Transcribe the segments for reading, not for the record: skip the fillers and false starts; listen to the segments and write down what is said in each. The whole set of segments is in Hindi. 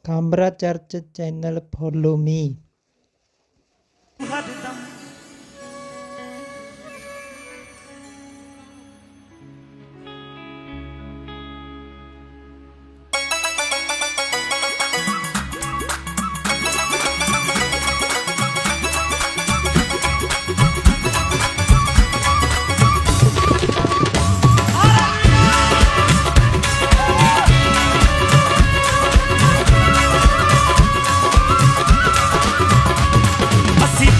ਖਾਂਬਰਾ ਚਰਚ ਚੈਨਲ ਫੋਲੋ ਮੀ।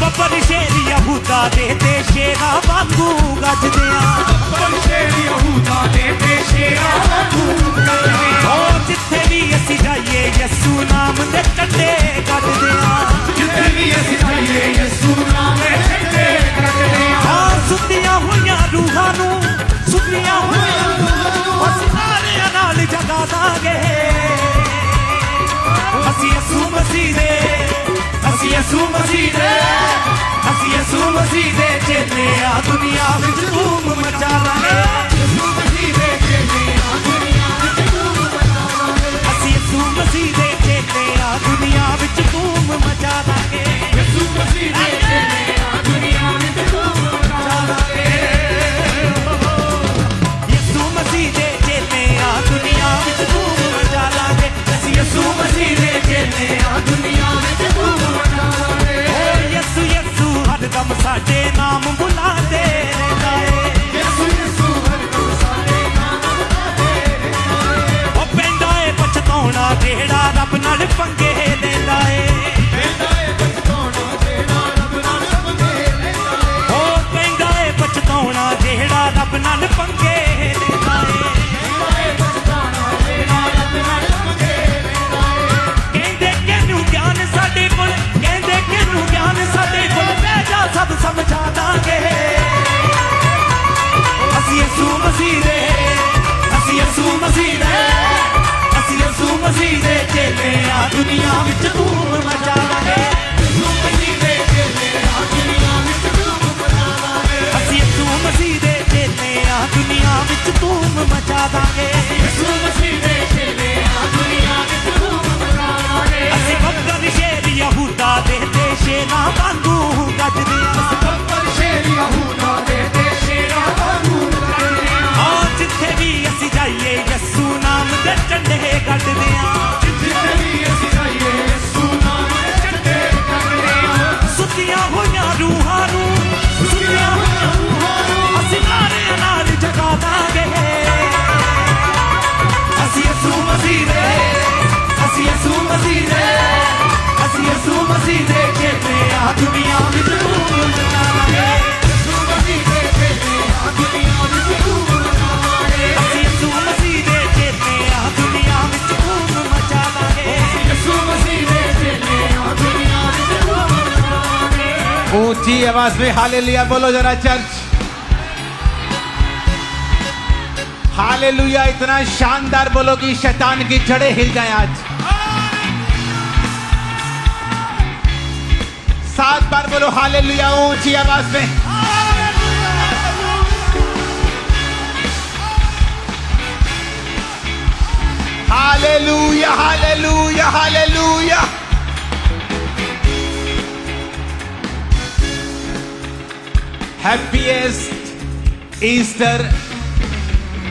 ਬੱਬਰ ਸ਼ੇਰ ਯਹੂਦਾ ਦੇ ਤੇ ਸ਼ੇਰਾਂ ਵਾਂਗੂ ਗੱਜਦੇ ਆ। ਬੱਬਰ ਸ਼ੇਰ ਯਹੂਦਾ ਦੇ ਤੇ ਸ਼ੇਰਾਂ ਵਾਂਗੂ ਗੱਜਦੇ ਆ। ਓ ਜਿੱਥੇ ਵੀ ਅਸੀਂ ਜਾਈਏ ਯਿਸੂ ਨਾਮ ਦੇ ਝੰਡੇ ਗੱਜਦੇ ਆ। ਜਿੱਥੇ ਵੀ ਅਸੀਂ ਜਾਈਏ ਯਿਸੂ ਨਾਮ ਦੇ ਝੰਡੇ ਗੱਜਦੇ ਆ। ਹਾਂ ਸੁੱਤੀਆਂ ਹੋਈਆਂ ਰੂਹਾਂ ਨੂੰ, ਸੁੱਤੀਆਂ ਹੋਈਆਂ ਰੂਹਾਂ ਨੂੰ ਅਸੀਂ ਸਾਰਿਆਂ ਨਾਲ ਜਗਾ ਦਾਂਗੇ। ਅਸੀਂ ਯਿਸੂ ਮਸੀਹ ਦੇ, ਅਸੀਂ ਯਿਸੂ ਮਸੀਹ ਦੇ, ਅਸੀਂ ਯਿਸੂ ਮਸੀਹ ਦੇ ਚੇਲੇ ਆ। ਦੁਨੀਆ ਵਿੱਚ ਧੂਮ ਮਚਾ ਲਾਂਗੇ। ਯਿਸੂ ਮਸੀਹ ਦੇ ਚੇਲੇ ਆ, ਦੁਨੀਆ ਵਿੱਚ ਧੂਮ ਮਚਾ ਲਾਂਗੇ। ਅਸੀਂ ਯਿਸੂ ਮਸੀਹ ਦੇ ਚੇਲੇ ਆ, ਦੁਨੀਆ ਵਿੱਚ ਧੂਮ ਮਚਾ ਲਾਂਗੇ। ਯਿਸੂ ਮਸੀਹ ਦੇ ਚੇਲੇ ਆ, ਦੁਨੀਆ ਵਿੱਚ ਧੂਮ ਮਚਾ ਲਾਂਗੇ। ਯਿਸੂ ਮਸੀਹ ਦੇ ਚੇਲੇ ਆ, ਦੁਨੀਆ ਵਿੱਚ ਧੂਮ ਮਚਾ ਲਾਂਗੇ। ਅਸੀਂ ਯਿਸੂ ਮਸੀਹ ਦੇ ਚੇਲੇ ਆ, ਦੁਨੀਆ ਵਿੱਚ ਧੂਮ ਮਚਾ ਲਾਂਗੇ। ਓ ਯਿਸੂ ਯਿਸੂ ਹਰਦਮ ਸਾਡੇ ਨਾਮ ਬੁਲਾਉਂਦੇ ਰਹਿੰਦਾ ਏ। ਯਿਸੂ ਯਿਸੂ ਹਰਦਮ ਸਾਡੇ ਨਾਮ ਬੁਲਾਉਂਦੇ ਰਹਿੰਦਾ ਏ। ਓ ਪੈਂਦਾ ਏ ਪਛਤਾਉਣਾ ਜਿਹੜਾ ਰੱਬ ਨਾਲ ਪੰਗੇ ਲੈਂਦਾ ਏ। ਪੈਂਦਾ ਏ ਪਛਤਾਉਣਾ ਜਿਹੜਾ ਰੱਬ ਨਾਲ ਪੰਗੇ ਲੈਂਦਾ ਏ। ਓ ਪੈਂਦਾ ਏ ਪਛਤਾਉਣਾ ਜਿਹੜਾ ਰੱਬ ਨਾਲ ਪੰਗੇ ਲੈਂਦਾ ਏ। ਪੈਂਦਾ ਏ ਪਛਤਾਉਣਾ ਜਿਹੜਾ ਰੱਬ ਨਾਲ ਪੰਗੇ ਲੈਂਦਾ ਏ। ਕਹਿੰਦੇ ਕਿਹਨੂੰ ਗਿਆਨ ਸਾਡੇ ਕੋਲ, ਕਹਿੰਦੇ ਕਿਹਨੂੰ ਗਿਆਨ ਸਾਡੇ ਕੋਲ, ਬਹਿ ਜਾ ਸਭ ਸਮਝਾ ਦਾਂਗੇ। ਅਸੀਂ ਯਿਸੂ ਮਸੀਹ ਦੇ, ਅਸੀਂ ਯਿਸੂ ਮਸੀਹ ਦੇ, ਅਸੀਂ ਯਿਸੂ ਮਸੀਹ ਦੇ ਚੇਲੇ ਆ। ਦੁਨੀਆ ਵਿੱਚ ਧੂਮ ਮਚਾ ਲਾਂਗੇ। ਯਿਸੂ ਮਸੀਹ ਦੇ ਚੇਲੇ ਆ, ਦੁਨੀਆ ਵਿੱਚ ਧੂਮ ਮਚਾ ਲਾਂਗੇ। ਅਸੀਂ ਯਿਸੂ ਮਸੀਹ ਦੇ ਚੇਲੇ ਆ, ਦੁਨੀਆ ਵਿੱਚ ਧੂਮ ਮਚਾ ਦਾਂਗੇ। ਯਿਸੂ ਮਸੀਹ ਦੇ ਚੇਲੇ ਆ, ਦੁਨੀਆ ਵਿੱਚ ਧੂਮ ਮਚਾ ਲਾਂਗੇ। ਅਸੀਂ ਬੱਬਰ ਸ਼ੇਰ ਯਹੂਦਾ ਦੇ ਤੇ ਸ਼ੇਰਾਂ ਵਾਂਗੂ ਗੱਜਦੇ ਆ। ਬੱਬਰ ਸ਼ੇਰ ਯਹੂਦਾ ਦੇ ਤੇ ਸ਼ੇਰਾਂ ਵਾਂਗੂ ਗੱਜਦੇ ਆ। ਹਾਂ ਜਿੱਥੇ ਵੀ ਅਸੀਂ ਜਾਈਏ ਯਿਸੂ ਨਾਮ ਦੇ ਝੰਡੇ ਗੱਜਦੇ ਆ। ਜਿੱਥੇ ਵੀ ਅਸੀਂ ਜਾਈਏ ਯਿਸੂ ਨਾਮ ਦੇ ਝੰਡੇ ਗੱਜਦੇ ਆ। ਸੁੱਤੀਆਂ ਹੋਈਆਂ ਰੂਹਾਂ ਨੂੰ, ਸੁੱਤੀਆਂ ਹੋਈਆਂ ਰੂਹਾਂ ਨੂੰ ਅਸੀਂ ਸਾਰਿਆਂ ਨਾਲ ਜਗਾ ਦਾਂਗੇ। ਅਸੀਂ ਯਿਸੂ ਮਸੀਹ ਦੇ, ਅਸੀਂ ਯਿਸੂ ਮਸੀਹ ਦੇ, ਅਸੀਂ ਯਿਸੂ ਮਸੀਹ ਦੇ ਚੇਲੇ ਆ। ਦੁਨੀਆ ਵਿੱਚ ਧੂਮ ਮਚਾ ਲਾਂਗੇ। ਯਿਸੂ ਮਸੀਹ ਦੇ ਚੇਲੇ ਆ, ਦੁਨੀਆ ਵਿੱਚ ਧੂਮ ਮਚਾ ਲਾਂਗੇ। ਅਸੀਂ ਯਿਸੂ ਮਸੀਹ ਦੇ ਚੇਲੇ ਆ, ਦੁਨੀਆ ਵਿੱਚ ਧੂਮ ਮਚਾ ਲਾਂਗੇ। ਯਿਸੂ ਮਸੀਹ ਦੇ ਚੇਲੇ ਆ, ਦੁਨੀਆ ਵਿੱਚ ਧੂਮ ਮਚਾ ਲਾਂਗੇ। ऊंची आवाज में हालेलुया बोलो जरा चर्च। हालेलुया इतना शानदार बोलो कि शैतान की जड़ें हिल जाएं आज। 7 बार बोलो हालेलुया ऊंची आवाज में। Hallelujah hallelujah hallelujah. Happiest Easter,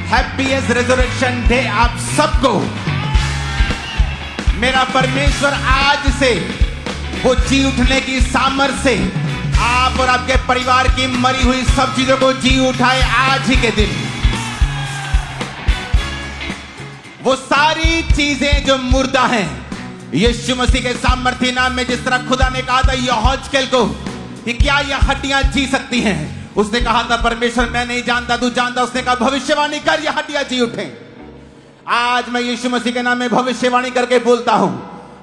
happiest resurrection day आप सबको। मेरा परमेश्वर आज से वो जी उठने की सामर्थ्य से आप और आपके परिवार की मरी हुई सब चीजों को जी उठाए आज ही के दिन। वो सारी चीजें जो मुर्दा हैं यीशु मसीह के सामर्थ्य नाम में, जिस तरह खुदा ने कहा था यहोजकेल को कि क्या यह हड्डियां जी सकती हैं, उसने कहा था परमेश्वर मैं नहीं जानता तू जानता। उसने कहा भविष्यवाणी कर यह हड्डियां जी उठे। आज मैं यीशु मसीह के नाम में भविष्यवाणी करके बोलता हूं,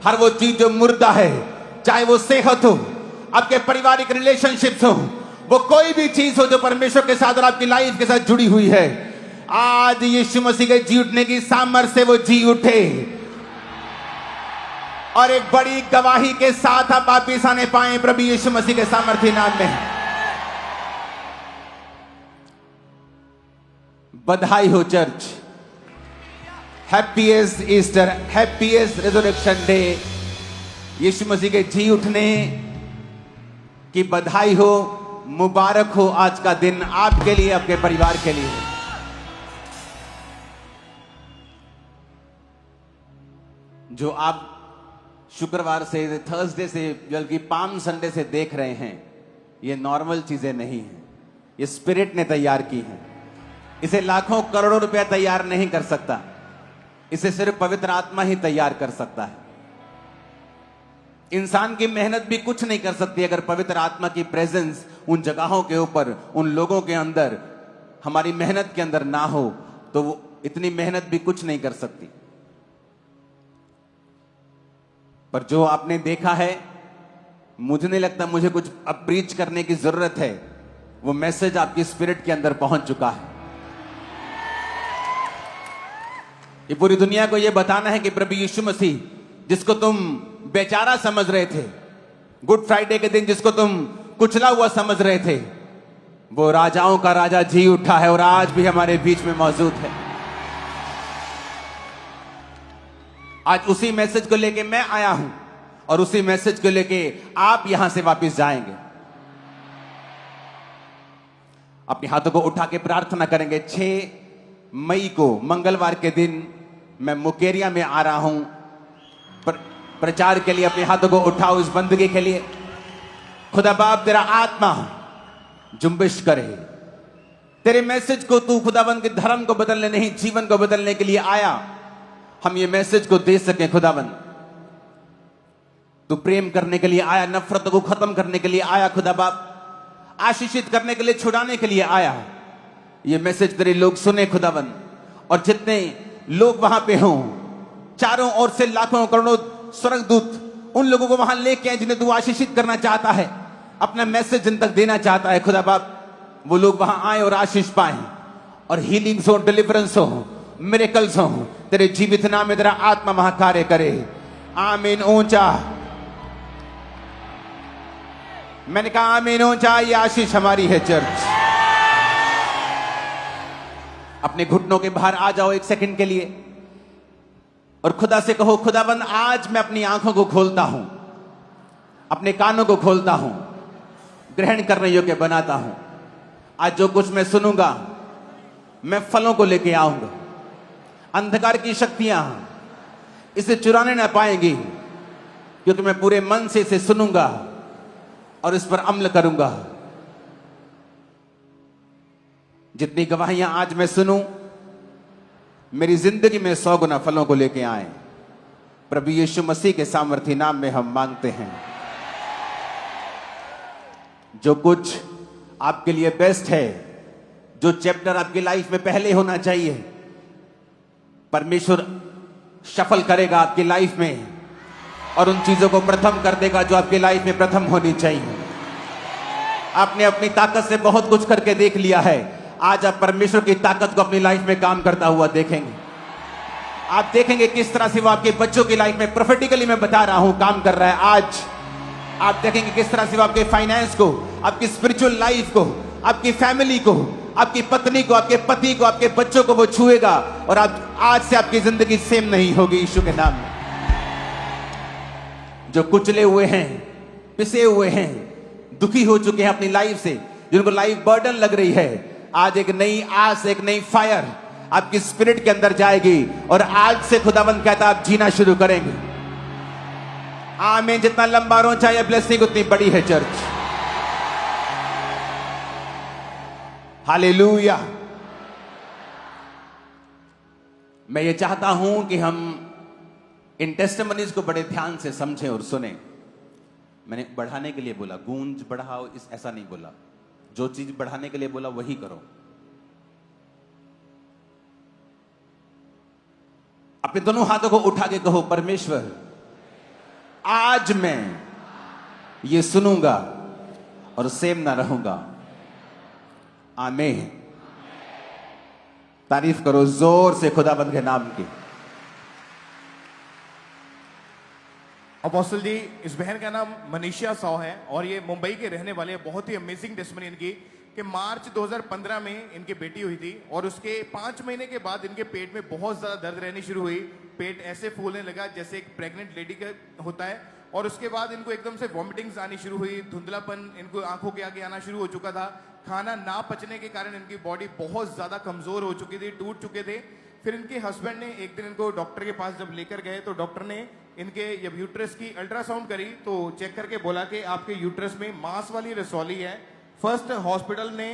हर वो चीज जो मुर्दा है, चाहे वो सेहत हो, आपके पारिवारिक रिलेशनशिप्स हो, वो कोई भी चीज हो जो परमेश्वर के साथ और आपकी लाइफ के साथ जुड़ी हुई है, आज यीशु मसीह के जी उठने की सामर्थ्य से वो जी उठे और एक बड़ी गवाही के साथ आप वापिस आने पाए प्रभु यीशु मसीह के सामर्थ्य नाम में। बधाई हो church. Happiest Easter, happiest resurrection day. यीशु मसीह के जी उठने की बधाई हो, मुबारक हो आज का दिन आपके लिए, आपके परिवार के लिए। जो आप शुक्रवार से, थर्सडे से, बल्कि पाम संडे से देख रहे हैं, ये नॉर्मल चीजें नहीं हैं, ये स्पिरिट ने तैयार की हैं। इसे लाखों करोड़ों रुपया तैयार नहीं कर सकता, इसे सिर्फ पवित्र आत्मा ही तैयार कर सकता है। इंसान की मेहनत भी कुछ नहीं कर सकती अगर पवित्र आत्मा की प्रेजेंस उन जगहों के ऊपर, उन लोगों के अंदर, हमारी मेहनत के अंदर ना हो, तो वो इतनी मेहनत भी कुछ नहीं कर सकती। पर जो आपने देखा है, मुझे नहीं लगता मुझे कुछ अब प्रीच करने की जरूरत है, वो मैसेज आपकी स्पिरिट के अंदर पहुंच चुका है। ये पूरी दुनिया को ये बताना है कि प्रभु यीशु मसीह, जिसको तुम बेचारा समझ रहे थे, गुड फ्राइडे के दिन जिसको तुम कुचला हुआ समझ रहे थे, वो राजाओं का राजा जी उठा है और आज भी हमारे बीच में मौजूद है। आज उसी मैसेज को लेके मैं आया हूं और उसी मैसेज को लेके आप यहां से वापस जाएंगे। अपने हाथों को उठा के प्रार्थना करेंगे। 6 मई को मंगलवार के दिन मैं मुकेरिया में आ रहा हूं प्रचार के लिए। अपने हाथों को उठाओ इस बंदगी के लिए। खुदा बाप, तेरा आत्मा जुम्बिश करे। तेरे मैसेज को तू खुदाबंद के धर्म को बदलने नहीं, जीवन को बदलने के लिए आया। हम ये मैसेज को दे सकें खुदाबंद। तू प्रेम करने के लिए आया, नफरत को खत्म करने के लिए आया खुदा बाप, आशीषित करने के लिए, छुड़ाने के लिए आया। ये मैसेज तेरे लोग सुने खुदाबंद, और जितने लोग वहां पे हों, चारों ओर से लाखों करोड़ों स्वर्गदूत उन लोगों को वहां लेके आए जिन्हें तू आशीषित करना चाहता है, अपना मैसेज जिन तक देना चाहता है खुदा बाप। वो लोग वहां आए और आशीष पाए, और हीलिंग्स हो, डिलीवरेंस हो, मिरेकल्स हो। तेरे जीवित नाम में तेरा आत्मा महाकार्य करे। आमीन। ऊंचा मैंने कहा आमीन ऊंचा। ये आशीष हमारी है चर्च। अपने घुटनों के बाहर आ जाओ 1 सेकंड के लिए और खुदा से कहो, खुदाबंद आज मैं अपनी आंखों को खोलता हूं, अपने कानों को खोलता हूं, ग्रहण करने योग्य बनाता हूं। आज जो कुछ मैं सुनूंगा, मैं फलों को लेके आऊंगा। अंधकार की शक्तियां इसे चुराने ना पाएंगी, क्योंकि मैं पूरे मन से इसे सुनूंगा और इस पर अमल करूंगा। जितनी गवाहियां आज मैं सुनूं, मेरी जिंदगी में 100 गुना फलों को लेके आए। प्रभु यीशु मसीह के सामर्थी नाम में हम मांगते हैं। जो कुछ आपके लिए बेस्ट है, जो चैप्टर आपकी लाइफ में पहले होना चाहिए, परमेश्वर शफल करेगा आपकी लाइफ में और उन चीजों को प्रथम कर देगा जो आपकी लाइफ में प्रथम होनी चाहिए। आपने अपनी ताकत से बहुत कुछ करके देख लिया है, आज आप परमेश्वर की ताकत को अपनी लाइफ में काम करता हुआ देखेंगे। आप देखेंगे किस तरह से वो आपके बच्चों की लाइफ में, प्रोफेटिकली मैं बता रहा हूं, काम कर रहा है। आज आप देखेंगे किस तरह से वो आपके फाइनेंस को, आपकी स्पिरिचुअल लाइफ को, आपकी फैमिली को, आपकी पत्नी को, आपके पति को, आपके बच्चों को वो छुएगा, और आप आज से आपकी जिंदगी सेम नहीं होगी यीशु के नाम में। जो कुचले हुए हैं, पिसे हुए हैं, दुखी हो चुके हैं अपनी लाइफ से, जिनको लाइफ बर्डन लग रही है, आज एक नई आस, एक नई फायर आपकी स्पिरिट के अंदर जाएगी और आज से खुदाबंद कहता आप जीना शुरू करेंगे। आमीन। जितना लंबा रोचा या ब्लेसिंग उतनी बड़ी है चर्च। हालेलुया। मैं ये चाहता हूं कि हम इन टेस्टिमनीज को बड़े ध्यान से समझें और सुने। मैंने बढ़ाने के लिए बोला, गूंज बढ़ाओ, ऐसा नहीं बोला। जो चीज बढ़ाने के लिए बोला वही करो। अपने दोनों हाथों को उठा के कहो, परमेश्वर आज मैं ये सुनूंगा और सेम ना रहूंगा। आमीन। तारीफ करो जोर से खुदाबंद के नाम की। अपोस्टल जी, इस बहन का नाम मनीषा साव है और ये मुंबई के रहने वाले, बहुत ही अमेजिंग टेस्टिमनी इनकी। कि मार्च 2015 में इनकी बेटी हुई थी और उसके 5 महीने के बाद इनके पेट में बहुत ज्यादा दर्द रहनी शुरू हुई। पेट ऐसे फूलने लगा जैसे एक प्रेग्नेंट लेडी का होता है और उसके बाद इनको एकदम से वॉमिटिंग्स आनी शुरू हुई, धुंधलापन इनको आंखों के आगे आना शुरू हो चुका था। खाना ना पचने के कारण इनकी बॉडी बहुत ज्यादा कमजोर हो चुकी थी, टूट चुके थे। फिर इनके हस्बैंड ने एक दिन इनको डॉक्टर के पास जब लेकर गए तो डॉक्टर ने इनके जब यूट्रस की अल्ट्रासाउंड करी तो चेक करके बोला कि आपके यूट्रस में मांस वाली रसौली है। फर्स्ट हॉस्पिटल ने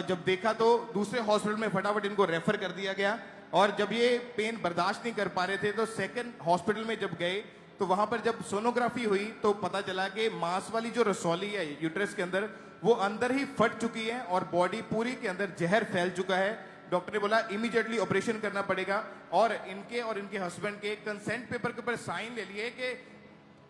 जब देखा तो दूसरे हॉस्पिटल में फटाफट इनको रेफर कर दिया गया और जब ये पेन बर्दाश्त नहीं कर पा रहे थे तो सेकंड हॉस्पिटल में जब गए तो वहां पर जब सोनोग्राफी हुई तो पता चला कि मांस वाली जो रसौली है यूट्रस के अंदर वो अंदर ही फट चुकी है और बॉडी पूरी के अंदर जहर फैल चुका है। डॉक्टर ने बोला इमीडिएटली ऑपरेशन करना पड़ेगा और इनके हस्बैंड के कंसेंट पेपर के ऊपर साइन ले लिए कि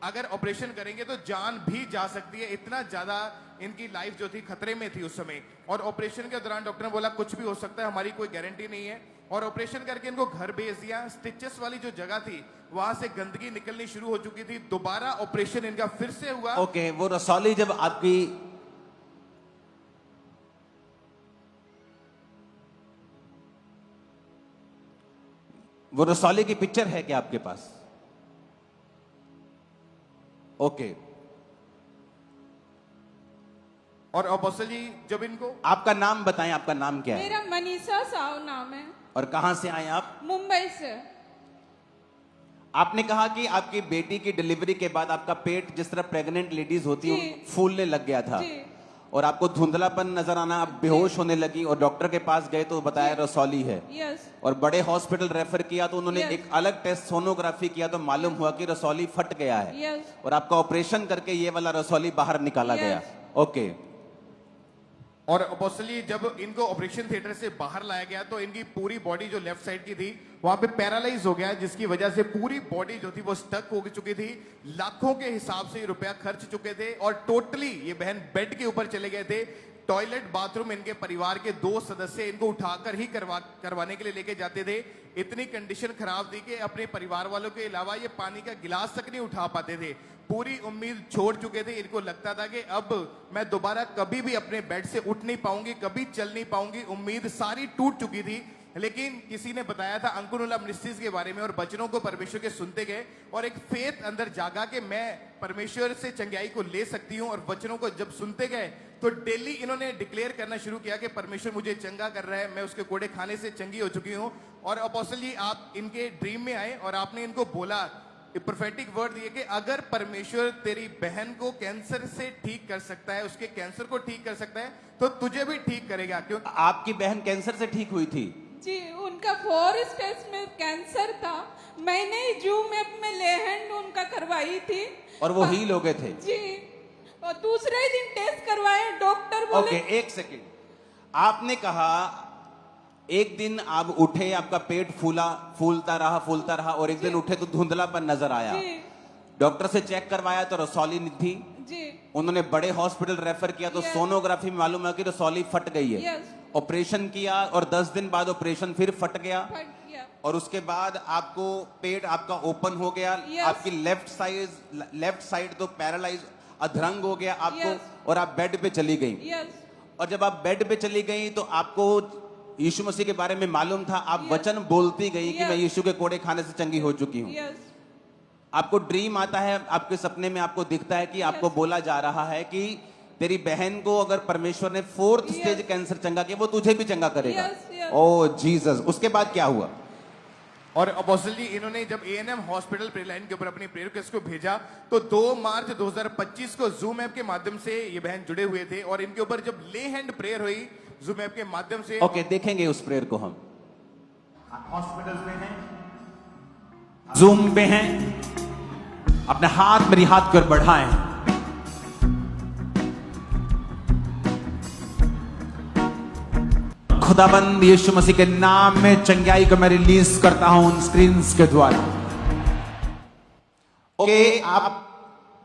अगर ऑपरेशन करेंगे तो जान भी जा सकती है। इतना ज्यादा इनकी लाइफ जो थी खतरे में थी उस समय और ऑपरेशन के दौरान डॉक्टर ने बोला कुछ भी हो सकता है, हमारी कोई गारंटी नहीं है और ऑपरेशन करके इनको घर भेज दिया। स्टिचेस वाली जो जगह थी वहां से गंदगी निकलनी शुरू हो चुकी थी। दोबारा ऑपरेशन इनका फिर से हुआ। ओके, वो रसौली जब आपकी वो रसौली की पिक्चर है क्या आपके पास? ओके। और अपोस्टल जी जब इनको आपका नाम बताएं, आपका नाम क्या है? मेरा मनीषा साव नाम है। और कहां से आए आप? मुंबई से। आपने कहा कि आपकी बेटी की डिलीवरी के बाद आपका पेट जिस तरह प्रेग्नेंट लेडीज होती है जी। फूलने लग गया था जी। और आपको धुंधलापन नजर आना, आप बेहोश होने लगी और डॉक्टर के पास गए तो बताया रसौली है यस। और बड़े हॉस्पिटल रेफर किया तो उन्होंने Yes. एक अलग टेस्ट सोनोग्राफी किया तो मालूम हुआ कि रसौली फट गया है यस। और आपका ऑपरेशन करके ये वाला रसौली बाहर निकाला Yes. गया। ओके। और अपोस्टल जी जब इनको ऑपरेशन थिएटर से बाहर लाया गया तो इनकी पूरी बॉडी जो लेफ्ट साइड की थी वहां पे पैरालाइज हो गया जिसकी वजह से पूरी बॉडी जो थी वो स्टक हो चुकी थी। लाखों के हिसाब से रुपया खर्च चुके थे और टोटली ये बहन बेड के ऊपर चले गए थे। टॉयलेट बाथरूम इनके परिवार के 2 सदस्य इनको उठाकर ही करवाने के लिए लेके जाते थे। इतनी कंडीशन खराब थी कि अपने परिवार वालों के अलावा ये पानी का गिलास तक नहीं उठा पाते थे। पूरी उम्मीद छोड़ चुके थे। इनको लगता था कि अब मैं दोबारा कभी भी अपने बेड से उठ नहीं पाऊंगी, कभी चल नहीं पाऊंगी। उम्मीद सारी टूट चुकी थी। लेकिन किसी ने बताया था अंकुरुला मिनिस्ट्रीज के बारे में और वचनों को परमेश्वर के सुनते गए और एक फेथ अंदर जागा कि मैं परमेश्वर से चंगाई को ले सकती हूं। और वचनों को जब सुनते गए तो डेली इन्होंने डिक्लेयर करना शुरू किया कि परमेश्वर मुझे चंगा कर रहा है, मैं उसके कोड़े खाने से चंगी हो चुकी हूं। और अपोस्टल जी आप इनके ड्रीम में आए और आपने इनको बोला, प्रोफेटिक वर्ड दिए कि अगर परमेश्वर तेरी बहन को कैंसर से ठीक कर सकता है, उसके कैंसर को ठीक कर सकता है तो तुझे भी ठीक करेगा। क्योंकि आपकी बहन कैंसर से ठीक हुई थी? जी, उनका 4 स्टेज में कैंसर था। मैंने जूम में लेहैंड उनका करवाई थी और वो हील हो गए थे? जी। और दूसरे ही दिन टेस्ट करवाए, डॉक्टर बोले। ओके, एक सेकेंड। आपने कहा एक दिन आप उठे, आपका पेट फूलता रहा और एक दिन उठे तो धुंधलापन नजर आया। जी। डॉक्टर से चेक करवाया तो रसौली थी। जी। उन्होंने बड़े हॉस्पिटल रेफर किया तो Yes. सोनोग्राफी में मालूम है कि रसौली फट गई है। Yes. ऑपरेशन किया और 10 दिन बाद ऑपरेशन फिर फट गया फट गया। और उसके बाद आपको पेट आपका ओपन हो गया। Yes. आपकी लेफ्ट साइड तो पैरालाइज अधरंग हो गया आपको। Yes. और आप बेड पे चली गई। यस। और जब आप बेड पे चली गई तो आपको यीशु मसीह के बारे में मालूम था। आप Yes. वचन बोलती गई कि Yes. मैं यीशु के कोड़े खाने से चंगी हो चुकी हूँ। यस। आपको ड्रीम आता है, आपके सपने में आपको दिखता है कि आपको बोला जा रहा है कि तेरी बहन को अगर परमेश्वर ने 4th Yes. स्टेज कैंसर चंगा किया वो तुझे भी चंगा करेगा। Yes, yes. ओ जीसस। उसके बाद क्या हुआ? और अपोस्टल जी इन्होंने जब एएनएम हॉस्पिटल प्रेयर लाइन के ऊपर अपनी प्रेयर रिक्वेस्ट को भेजा तो 2 मार्च 2025 को जूम ऐप के माध्यम से ये बहन जुड़े हुए थे और इनके ऊपर जब ले हैंड प्रेयर हुई जूम ऐप के माध्यम से। ओके, देखेंगे उस प्रेयर को हम। हॉस्पिटल में हैं, जूम पे हैं, अपने हाथ मेरी हाथ की ओर बढ़ाएं। खुदाबंद यीशु मसीह के नाम में चंगाई को मैं रिलीज करता हूं उन स्क्रीन के द्वारा। ओके, आप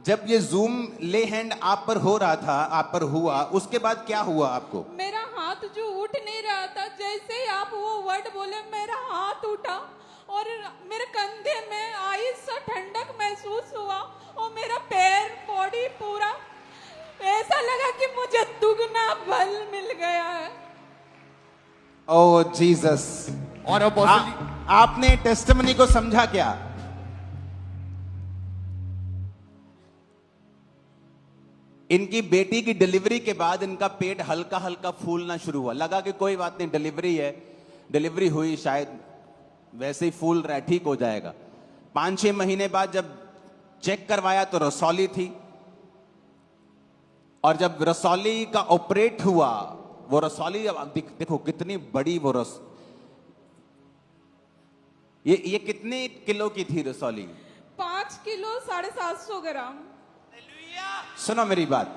जब ये जूम ले हैंड आप पर हो रहा था, आप पर हुआ, उसके बाद क्या हुआ आपको? मेरा हाथ जो उठ नहीं रहा था, जैसे ही आप वो वर्ड बोले मेरा हाथ उठा और मेरे कंधे में आइस सा ठंडक महसूस हुआ और मेरा पैर बॉडी पूरा ऐसा लगा कि मुझे दुगना बल मिल ओ जीसस। और अपोस्टल जी आपने टेस्टिमनी को समझा क्या? इनकी बेटी की डिलीवरी के बाद इनका पेट हल्का हल्का फूलना शुरू हुआ। लगा कि कोई बात नहीं, डिलीवरी है, डिलीवरी हुई, शायद वैसे ही फूल रहा है, ठीक हो जाएगा। 5-6 महीने बाद जब चेक करवाया तो रसौली थी, और जब रसौली का ऑपरेट हुआ, वो रसौली, अब देखो कितनी बड़ी वो ये कितने किलो की थी रसौली? 5 किलो 750 ग्राम। सुनो मेरी बात,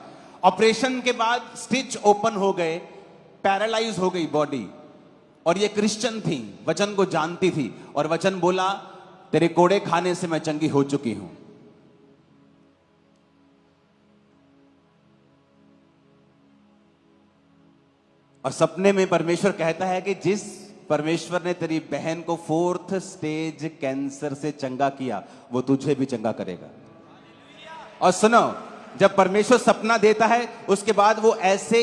ऑपरेशन के बाद स्टिच ओपन हो गए, पैरालाइज हो गई बॉडी, और ये क्रिश्चियन थी, वचन को जानती थी, और वचन बोला तेरे कोड़े खाने से मैं चंगी हो चुकी हूं। और सपने में परमेश्वर कहता है कि जिस परमेश्वर ने तेरी बहन को 4th स्टेज कैंसर से चंगा किया, वो तुझे भी चंगा करेगा। और सुनो, जब परमेश्वर सपना देता है, उसके बाद वो ऐसे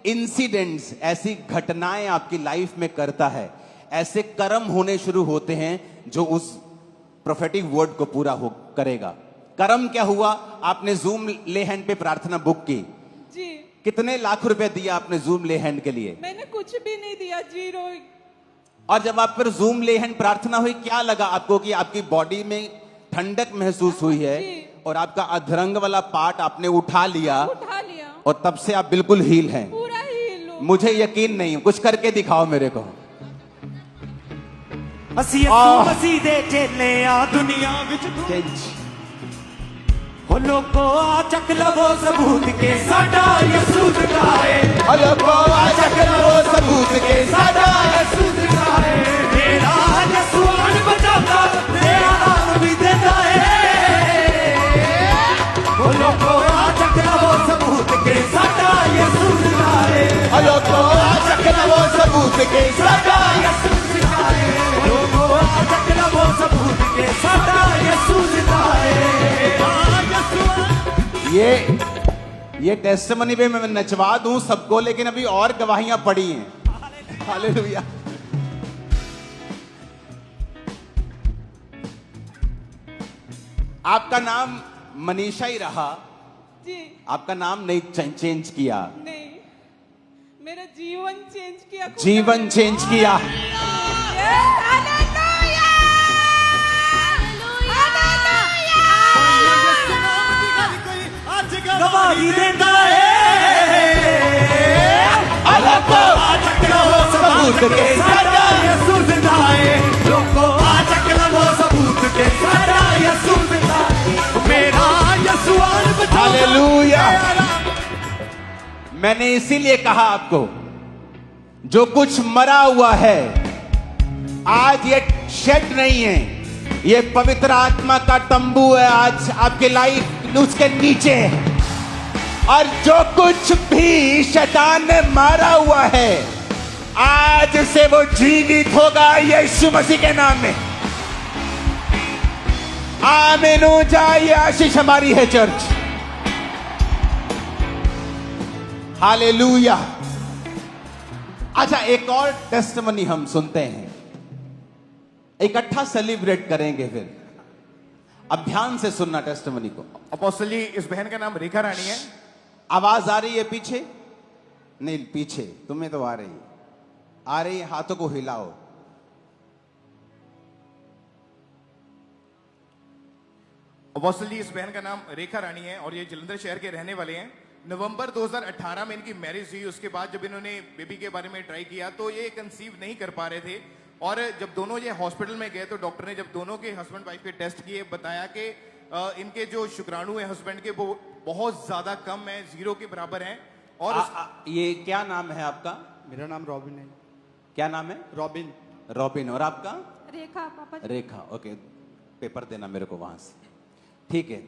इंसिडेंट्स, ऐसी घटनाएं आपकी लाइफ में करता है, ऐसे कर्म होने शुरू होते हैं जो उस प्रोफेटिक वर्ड को पूरा करेगा। कर्म क्या हुआ? आपने जूम ले हैंड पे प्रार्थना बुक की जी। कितने लाख रुपए दिया आपने जूम ले हैंड के लिए? मैंने कुछ भी नहीं दिया, 0। और जब आप पर जूम ले हैंड प्रार्थना हुई, क्या लगा आपको कि आपकी बॉडी में ठंडक महसूस हुई है, और आपका अधरंग वाला पार्ट आपने उठा लिया, और तब से आप बिल्कुल हील हैं? पूरा हील हूं। मुझे यकीन नहीं, कुछ करके दिखाओ मेरे को। ਅਸੀਂ ਯਿਸੂ ਮਸੀਹ ਦੇ ਚੇਲੇ ਆ ਦੁਨੀਆ ਵਿੱਚ ਹੋ ਲੋਕੋ ਆ ਚੱਕ ਲਵੋ ਸਬੂਤ ਕੇ ਸਾਡਾ ਯਿਸੂ ਦਿਖਾਏ। ਹੋ ਲੋਕੋ ਆ ਚੱਕ ਲਵੋ ਸਬੂਤ ਕੇ ਸਾਡਾ ਯਿਸੂ ਦਿਖਾਏ। ਮੇਰਾ ਯਿਸੂ ਆਣ ਬਚਾਉਂਦਾ, ਮੇਰਾ ਨਾਮ ਵੀ ਦਿੰਦਾ ਏ। ਹੋ ਲੋਕੋ ਆ ਚੱਕ ਲਵੋ ਸਬੂਤ ਕੇ ਸਾਡਾ ਯਿਸੂ ਦਿਖਾਏ। ਹੋ ਲੋਕੋ ਆ ਚੱਕ ਲਵੋ ਸਬੂਤ ਕੇ ਸਾਡਾ ਯਿਸੂ ਦਿਖਾਏ। ਲੋਕੋ ਆ ਚੱਕ ਲਵੋ ਸਬੂਤ ਕੇ ਸਾਡਾ ਯਿਸੂ ਦਿਖਾਏ। ये टेस्टिमनी पे मैं नचवा दूं सबको, लेकिन अभी और गवाहियां पड़ी हैं। हालेलुया। आपका नाम मनीषा ही रहा जी। आपका नाम नहीं चेंज किया? नहीं, मेरा जीवन चेंज किया। जीवन चेंज किया। गवाही देता है। लोको आ चक लवो सबूत के साਡਾ ਯਿਸੂ ਜ਼ਿੰਦਾ ਏ। ਲੋਕੋ ਆ ਚੱਕ ਲਵੋ ਸਬੂਤ ਕੇ ਸਾਡਾ ਯਿਸੂ ਜ਼ਿੰਦਾ ਏ। ਮੇਰਾ ਯਿਸੂ ਆਣ ਬਚਾਉਂਦਾ। हालेलुया। मैंने इसीलिए कहा आपको, जो कुछ मरा हुआ है आज ये शेड नहीं है, ये पवित्र आत्मा का तंबू है। आज आपके लाइफ उसके नीचे है, और जो कुछ भी शैतान ने मारा हुआ है आज से वो जीवित होगा यीशु मसीह के नाम में। आमीन हो जाए। ये आशीष हमारी है चर्च। हालेलुया। अच्छा, एक और टेस्टिमनी हम सुनते हैं, इकट्ठा सेलिब्रेट करेंगे। फिर अब ध्यान से सुनना टेस्टिमनी को। अपोस्टल जी, इस बहन का नाम रेखा रानी है। आवाज आ रही है पीछे? नहीं, पीछे तुम्हें तो आ रही है, आ रही है। हाथों को हिलाओ। अपोस्टल जी, इस बहन का नाम रेखा रानी है और ये जलंधर शहर के रहने वाले हैं। नवंबर 2018 में इनकी मैरिज हुई। उसके बाद जब इन्होंने बेबी के बारे में ट्राई किया तो ये कंसीव नहीं कर पा रहे थे, और जब दोनों ये हॉस्पिटल में गए तो डॉक्टर ने जब दोनों के हस्बैंड वाइफ के टेस्ट किए, बताया कि इनके जो शुक्राणु है हस्बैंड के वो बहुत ज्यादा कम है, 0 के बराबर हैं। और ये क्या नाम है आपका? मेरा नाम रॉबिन है। क्या नाम है? रॉबिन। रॉबिन। और आपका? रेखा। पापा जी। रेखा। ओके, पेपर देना मेरे को वहां से, ठीक है।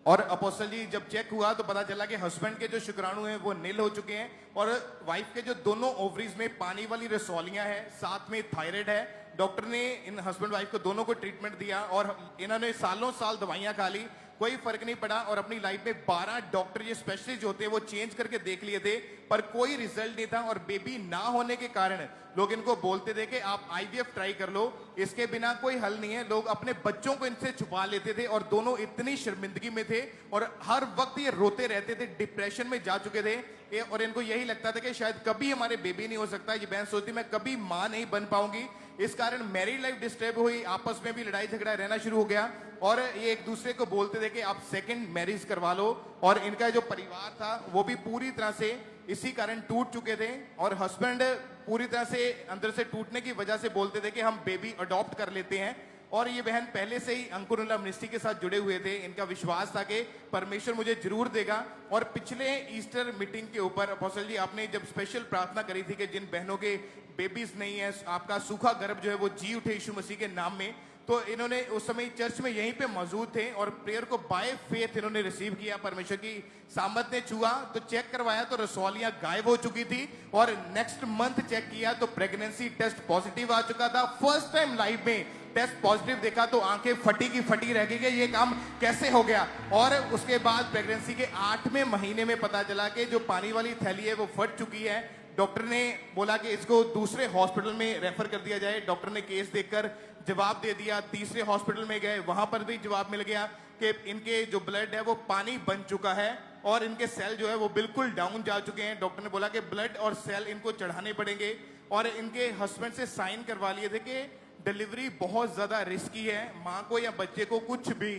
और अपोस्टल जी, जब चेक हुआ तो पता चला कि हस्बैंड के जो शुक्राणु हैं वो नील हो चुके हैं, और वाइफ के जो दोनों ओवरीज में पानी वाली रसौलियां हैं, साथ में थायराइड है। डॉक्टर ने इन हस्बैंड वाइफ को दोनों को ट्रीटमेंट दिया, और इन्होंने सालों साल दवाइयां खा ली, कोई फर्क नहीं पड़ा और अपनी लाइफ में 12 डॉक्टर ये स्पेशलिस्ट होते हैं वो चेंज करके देख लिए थे, पर कोई रिजल्ट नहीं था। और बेबी ना होने के कारण लोग इनको बोलते थे कि आप आईवीएफ ट्राई कर लो, इसके बिना कोई हल नहीं है। लोग अपने बच्चों को इनसे छुपा लेते थे और दोनों इतनी शर्मिंदगी में थे और हर वक्त ये रोते रहते थे, डिप्रेशन में जा चुके थे और इनको यही लगता था कि शायद कभी हमारे बेबी नहीं हो सकता। ये बहन सोचती मैं कभी मां नहीं बन पाऊंगी। इस कारण मैरिड लाइफ डिस्टर्ब हुई, आपस में भी लड़ाई झगड़ा रहना शुरू हो गया और ये एक दूसरे को बोलते थे कि आप सेकंड मैरिज करवा लो। और इनका जो परिवार था वो भी पूरी तरह से इसी कारण टूट चुके थे और हस्बैंड पूरी तरह से अंदर से टूटने की वजह से बोलते थे कि हम बेबी अडॉप्ट कर लेते हैं। और ये बहन पहले से ही अंकुरुल्ला मिनिस्ट्री के साथ जुड़े हुए थे, इनका विश्वास था कि परमेश्वर मुझे जरूर देगा। और पिछले ईस्टर मीटिंग के ऊपर अपोस्टल जी आपने जब स्पेशल प्रार्थना करी थी कि जिन बहनों के बेबीज नहीं है, आपका सूखा गर्भ जो है वो जी उठे यीशु मसीह के नाम में, तो इन्होंने उस समय चर्च में यहीं पे मौजूद थे और प्रेयर को बाय फेथ इन्होंने रिसीव किया। परमेश्वर की सामर्थ ने छुआ तो चेक करवाया तो रसौलियां गायब हो चुकी थी और नेक्स्ट मंथ चेक किया तो प्रेगनेंसी टेस्ट पॉजिटिव आ चुका था। फर्स्ट टाइम लाइफ में टेस्ट पॉजिटिव देखा तो आंखें फटी की फटी रह गई कि ये काम कैसे हो गया। और उसके बाद प्रेगनेंसी के 8वें महीने में पता चला कि जो पानी वाली थैली है वो फट चुकी है। डॉक्टर ने बोला कि इसको दूसरे हॉस्पिटल में रेफर कर दिया जाए। डॉक्टर ने केस देखकर जवाब दे दिया। तीसरे हॉस्पिटल में गए, वहां पर भी जवाब मिल गया कि इनके जो ब्लड है वो पानी बन चुका है और इनके सेल जो है वो बिल्कुल डाउन जा चुके हैं। डॉक्टर ने बोला कि ब्लड और सेल इनको चढ़ाने पड़ेंगे और इनके हस्बैंड से साइन करवा लिए थे कि डिलीवरी बहुत ज्यादा रिस्की है, माँ को या बच्चे को कुछ भी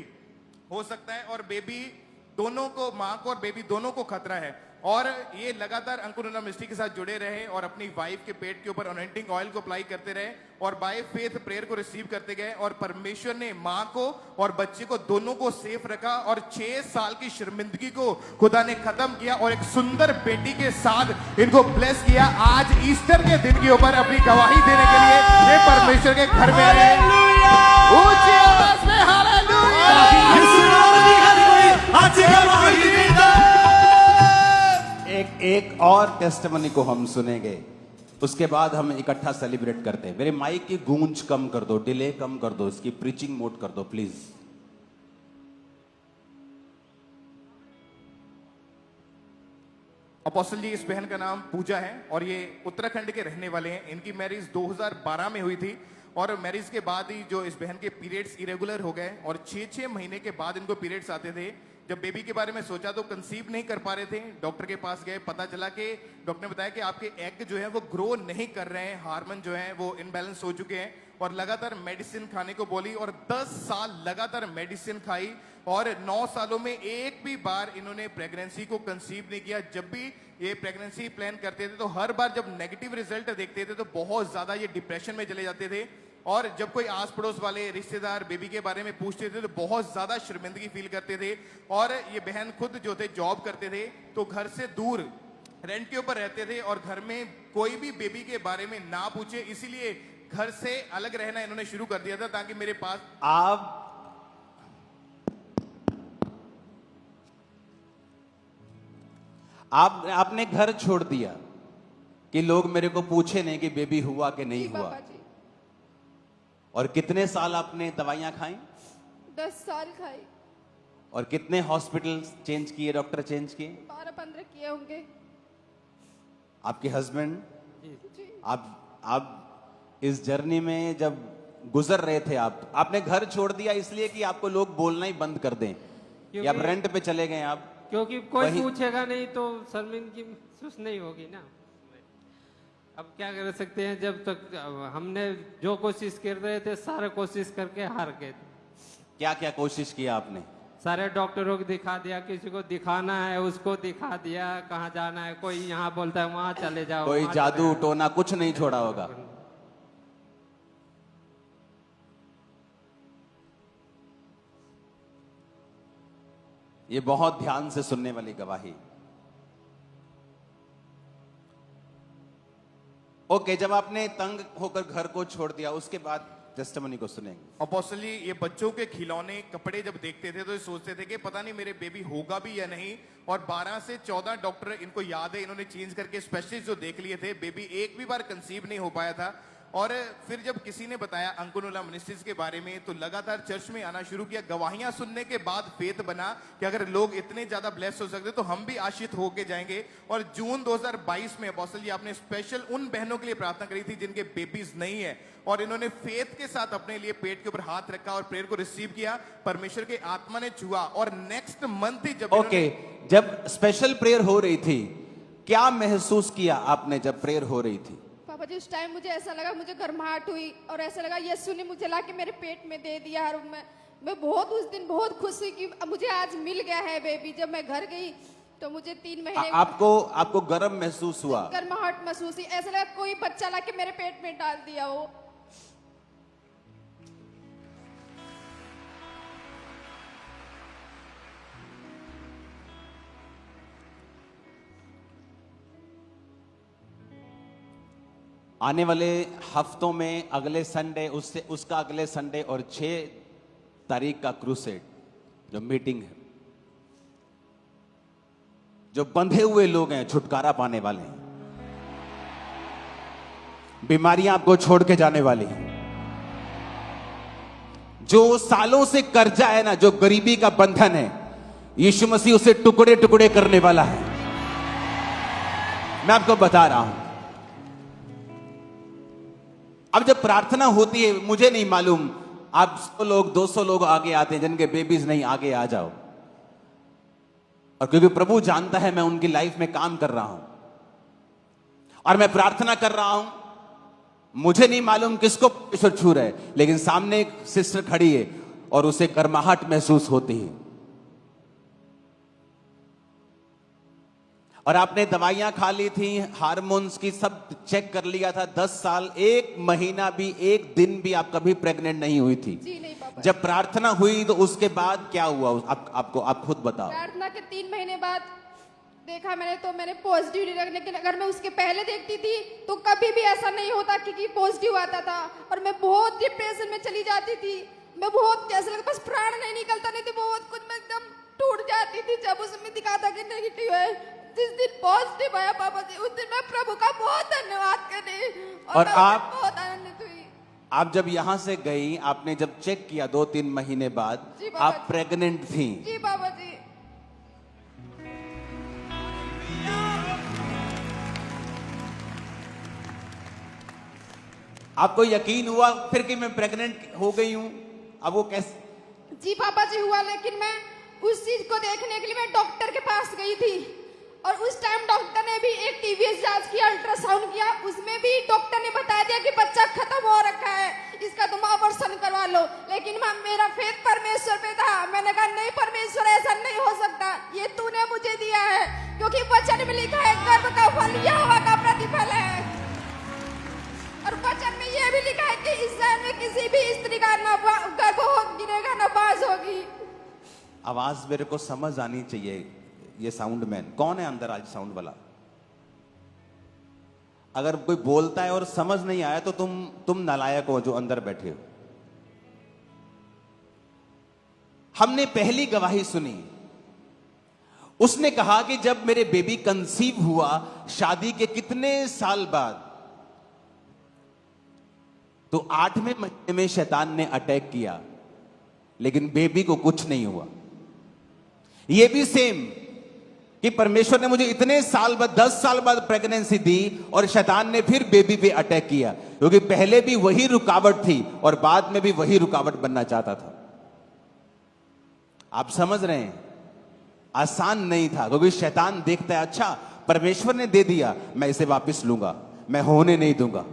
हो सकता है और बेबी दोनों को, माँ को और बेबी दोनों को खतरा है। और ये लगातार अंकुरुल्ला मिनिस्ट्री के साथ जुड़े रहे और अपनी वाइफ के पेट के ऊपर अनॉइंटिंग ऑयल को अप्लाई करते रहे और बाय फेथ प्रेयर को रिसीव करते गए और परमेश्वर ने माँ को और बच्चे को दोनों को सेफ रखा और 6 साल की शर्मिंदगी को खुदा ने खत्म किया और एक सुंदर बेटी के साथ इनको ब्लेस किया। आज ईस्टर के दिन के ऊपर अपनी गवाही देने के लिए ये परमेश्वर के घर में आए। ऊंची आवाज में एक और टेस्टिमनी को हम सुनेंगे, उसके बाद हम इकट्ठा सेलिब्रेट करते हैं। मेरे माइक की गूंज कम कर दो, डिले कम कर दो, इसकी प्रीचिंग मोड कर दो प्लीज। अपोस्टल जी, इस बहन का नाम पूजा है और ये उत्तराखंड के रहने वाले हैं। इनकी मैरिज 2012 में हुई थी और मैरिज के बाद ही जो इस बहन के पीरियड्स इरेगुलर हो गए और 6-6 महीने के बाद इनको पीरियड्स आते थे। जब बेबी के बारे में सोचा तो कंसीव नहीं कर पा रहे थे, डॉक्टर के पास गए, पता चला कि डॉक्टर ने बताया कि आपके एग जो है वो ग्रो नहीं कर रहे हैं, हार्मोन जो है वो इनबैलेंस हो चुके हैं और लगातार मेडिसिन खाने को बोली और 10 साल लगातार मेडिसिन खाई और 9 सालों में एक भी बार इन्होंने प्रेगनेंसी को कंसीव नहीं किया। जब भी ये प्रेगनेंसी प्लान करते थे तो हर बार जब नेगेटिव रिजल्ट देखते थे तो बहुत ज्यादा ये डिप्रेशन में चले जाते थे और जब कोई आस पड़ोस वाले रिश्तेदार बेबी के बारे में पूछते थे तो बहुत ज्यादा शर्मिंदगी फील करते थे। और ये बहन खुद जो थे जॉब करते थे तो घर से दूर रेंट के ऊपर रहते थे और घर में कोई भी बेबी के बारे में ना पूछे, इसीलिए घर से अलग रहना इन्होंने शुरू कर दिया था ताकि मेरे पास आपने घर छोड़ दिया कि लोग मेरे को पूछे नहीं कि बेबी हुआ कि नहीं हुआ। और कितने साल आपने दवाइयां खाई? 10 साल खाई। और कितने हॉस्पिटल चेंज किए, डॉक्टर चेंज किए? 12-15 किए होंगे। आपके हस्बैंड, आप इस जर्नी में जब गुजर रहे थे, आपने घर छोड़ दिया इसलिए कि आपको लोग बोलना ही बंद कर दें या आप रेंट पे चले गए आप? क्योंकि कोई पूछेगा नहीं तो शर्मिंदगी महसूस नहीं होगी ना। अब क्या कर सकते हैं, जब तक हमने जो कोशिश कर रहे थे सारे कोशिश करके हार गए थे। क्या क्या कोशिश किया आपने? सारे डॉक्टरों को दिखा दिया, किसी को दिखाना है उसको दिखा दिया, कहाँ जाना है, कोई यहाँ बोलता है वहां चले जाओ, कोई जादू टोना कुछ नहीं छोड़ा होगा। ये बहुत ध्यान से सुनने वाली गवाही। ओके, जब आपने तंग होकर घर को छोड़ दिया उसके बाद टेस्टिमनी को सुनेंगे। अपोस्टल जी, ये बच्चों के खिलौने कपड़े जब देखते थे तो ये सोचते थे कि पता नहीं मेरे बेबी होगा भी या नहीं। और 12 से 14 डॉक्टर, इनको याद है, इन्होंने चेंज करके स्पेशलिस्ट जो देख लिए थे, बेबी एक भी बार कंसीव नहीं हो पाया था। और फिर जब किसी ने बताया अंकुनुला मिनिस्ट्रीज के बारे में तो लगातार चर्च में आना शुरू किया। गवाहियां सुनने के बाद फेथ बना कि अगर लोग इतने ज्यादा ब्लेस हो सकते तो हम भी आशीष होके जाएंगे। और जून 2022 में अपोस्टल जी आपने स्पेशल उन बहनों के लिए प्रार्थना करी थी जिनके बेबीज नहीं है, और इन्होंने फेथ के साथ अपने लिए पेट के ऊपर हाथ रखा और प्रेयर को रिसीव किया। परमेश्वर के आत्मा ने छुआ और नेक्स्ट मंथ ही जब ओके, जब स्पेशल प्रेयर हो रही थी क्या महसूस किया आपने जब प्रेयर हो रही थी? पापा जी उस टाइम मुझे ऐसा लगा, मुझे गर्माहट हुई और ऐसा लगा यीशु ने मुझे ला के मेरे पेट में दे दिया। और मैं बहुत उस दिन बहुत खुश हुई कि मुझे आज मिल गया है बेबी। जब मैं घर गई तो मुझे 3 महीने आपको गर्म महसूस हुआ? गर्माहट महसूस हुई, ऐसा लगा कोई बच्चा ला के मेरे पेट में डाल दिया हो। आने वाले हफ्तों में अगले संडे, उससे उसका अगले संडे और 6 तारीख का क्रूसेड जो मीटिंग है, जो बंधे हुए लोग हैं छुटकारा पाने वाले हैं, बीमारियां आपको छोड़ के जाने वाली हैं, जो सालों से कर्जा है ना, जो गरीबी का बंधन है, यीशु मसीह उसे टुकड़े टुकड़े करने वाला है। मैं आपको बता रहा हूं। अब जब प्रार्थना होती है, मुझे नहीं मालूम आप 100 लोग 200 लोग आगे आते हैं जिनके बेबीज नहीं, आगे आ जाओ। और क्योंकि प्रभु जानता है मैं उनकी लाइफ में काम कर रहा हूं और मैं प्रार्थना कर रहा हूं, मुझे नहीं मालूम किसको परमेश्वर छू रहा है, लेकिन सामने एक सिस्टर खड़ी है और उसे गर्माहट महसूस होती है। और आपने दवाइयां खा ली थी, हार्मोन्स की सब चेक कर लिया था, 10 साल 1 महीना भी 1 दिन भी आप कभी प्रेग्नेंट नहीं हुई थी। जी नहीं पापा। जब प्रार्थना हुई तो उसके बाद क्या हुआ? आप खुद बताओ। प्रार्थना के 3 महीने बाद देखा मैंने तो मैंने पॉजिटिव नहीं रखने, लेकिन अगर मैं उसके पहले देखती थी तो कभी भी ऐसा नहीं होता कि पॉजिटिव आता था। और मैं बहुत डिप्रेशन में चली जाती थी, मैं बहुत कैसे लगता बस प्राण नहीं निकलता, नहीं थी बहुत कुछ, मैं एकदम टूट जाती थी जब उसमें दिखाता कि नेगेटिव है। जिस दिन पॉजिटिव आया पापा जी उस दिन मैं प्रभु का बहुत धन्यवाद करी और आप बहुत आनंदित हुई। आप जब यहां से गई, आपने जब चेक किया 2-3 महीने बाद आप प्रेग्नेंट थी। जी बाबा जी। आपको यकीन हुआ फिर कि मैं प्रेग्नेंट हो गई हूं? अब वो कैसे? जी पापा जी हुआ, लेकिन मैं उस चीज को देखने के लिए मैं डॉक्टर के पास गई थी और उस टाइम डॉक्टर ने भी एक टीवीएस जांच किया, अल्ट्रासाउंड किया, उसमें भी डॉक्टर ने बता दिया कि बच्चा खत्म हो रखा है, इसका तुम ऑपरेशन करवा लो। लेकिन मेरा फेथ परमेश्वर पे था। मैंने कहा नहीं परमेश्वर ऐसा नहीं हो सकता, ये तूने मुझे दिया है, क्योंकि वचन में लिखा है गर्भ का फल यहोवा का प्रतिफल है। और वचन में यह भी लिखा है कि इस्राएल में किसी भी स्त्री का न गर्भ गिरेगा न बाज होगी। आवाज मेरे को समझ आनी चाहिए। ये साउंड मैन कौन है अंदर आज? साउंड वाला अगर कोई बोलता है और समझ नहीं आया तो तुम नालायक हो जो अंदर बैठे हो। हमने पहली गवाही सुनी, उसने कहा कि जब मेरे बेबी कंसीव हुआ शादी के कितने साल बाद, तो 8वें महीने में शैतान ने अटैक किया, लेकिन बेबी को कुछ नहीं हुआ। यह भी सेम कि परमेश्वर ने मुझे इतने साल बाद 10 साल बाद प्रेगनेंसी दी और शैतान ने फिर बेबी पे अटैक किया, क्योंकि पहले भी वही रुकावट थी और बाद में भी वही रुकावट बनना चाहता था। आप समझ रहे हैं? आसान नहीं था, क्योंकि शैतान देखता है अच्छा परमेश्वर ने दे दिया, मैं इसे वापस लूंगा, मैं होने नहीं दूंगा।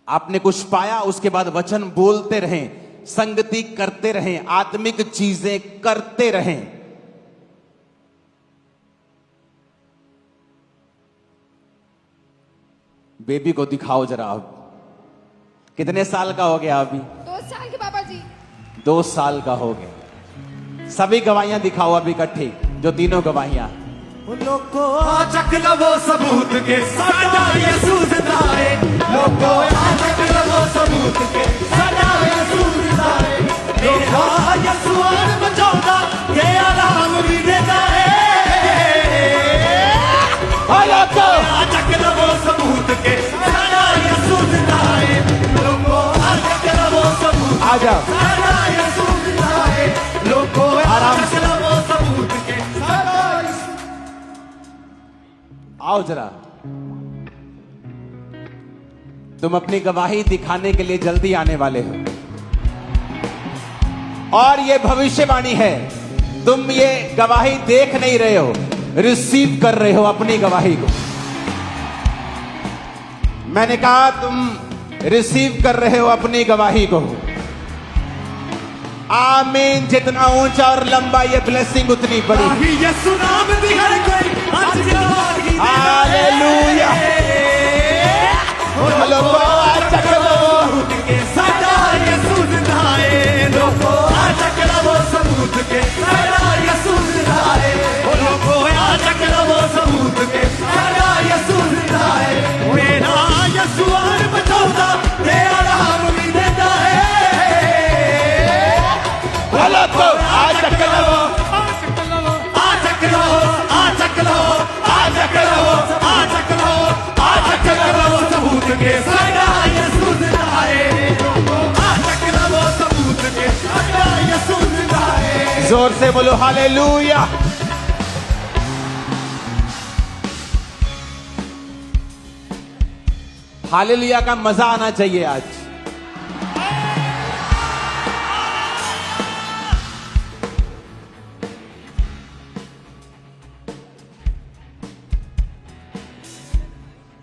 आपने कुछ पाया, उसके बाद वचन बोलते रहें, संगति करते रहें, आत्मिक चीजें करते रहें। बेबी को दिखाओ जरा। अब कितने साल का हो गया? अभी 2 साल के बाबा जी। 2 साल का हो गया। सभी गवाहियां दिखाओ अभी इकट्ठी, जो तीनों गवाहियां। लोको चक लवो सबूत के साडा यीशु जिंदा है। लोको चक लवो सबूत के साडा यीशु जिंदा है। लोको यीशु आन बचाउंदा के आराम भी देता है। लोको चक लवो सबूत आराम से चलो वो सबूत के आओ जरा। तुम अपनी गवाही दिखाने के लिए जल्दी आने वाले हो और ये भविष्यवाणी है, तुम ये गवाही देख नहीं रहे हो, रिसीव कर रहे हो अपनी गवाही को। मैंने कहा तुम रिसीव कर रहे हो अपनी गवाही को। आमीन। जितना ऊंचा और लंबा ये ब्लेसिंग उतनी बड़ी। यीशु नाम दी हर कोई आज गवाही दे। हालेलुया। लोगों आज चलो के साडा यीशु जिंदा है। लोगों आज चलो वो सबूत के साडा यीशु जिंदा है। लोगों आज चलो वो सबूत के साडा यीशु जिंदा है। मेरा यीशु आर बचाउदा तेरा नाम भी देता है। भला तो आज चलो सबूत के साडा यीशु जिंदा है। आज वो सबूत के साडा यीशु जिंदा है। जोर से बोलो हालेलुया। हालेलुया का मजा आना चाहिए आज।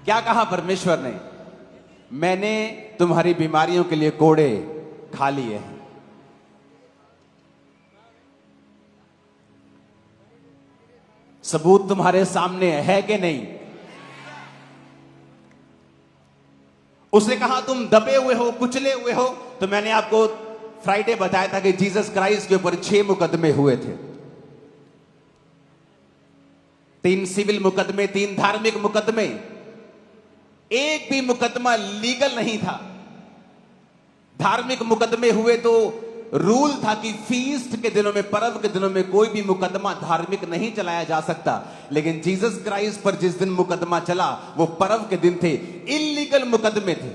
क्या कहा परमेश्वर ने? मैंने तुम्हारी बीमारियों के लिए कोड़े खा लिए हैं। सबूत तुम्हारे सामने है कि नहीं? उसने कहा तुम दबे हुए हो, कुचले हुए हो। तो मैंने आपको फ्राइडे बताया था कि जीसस क्राइस्ट के ऊपर 6 मुकदमे हुए थे। 3 सिविल मुकदमे, 3 धार्मिक मुकदमे। एक भी मुकदमा लीगल नहीं था। धार्मिक मुकदमे हुए तो रूल था कि फीस्ट के दिनों में, पर्व के दिनों में कोई भी मुकदमा धार्मिक नहीं चलाया जा सकता। लेकिन जीसस क्राइस्ट पर जिस दिन मुकदमा चला वो पर्व के दिन थे, इल्लीगल मुकदमे थे।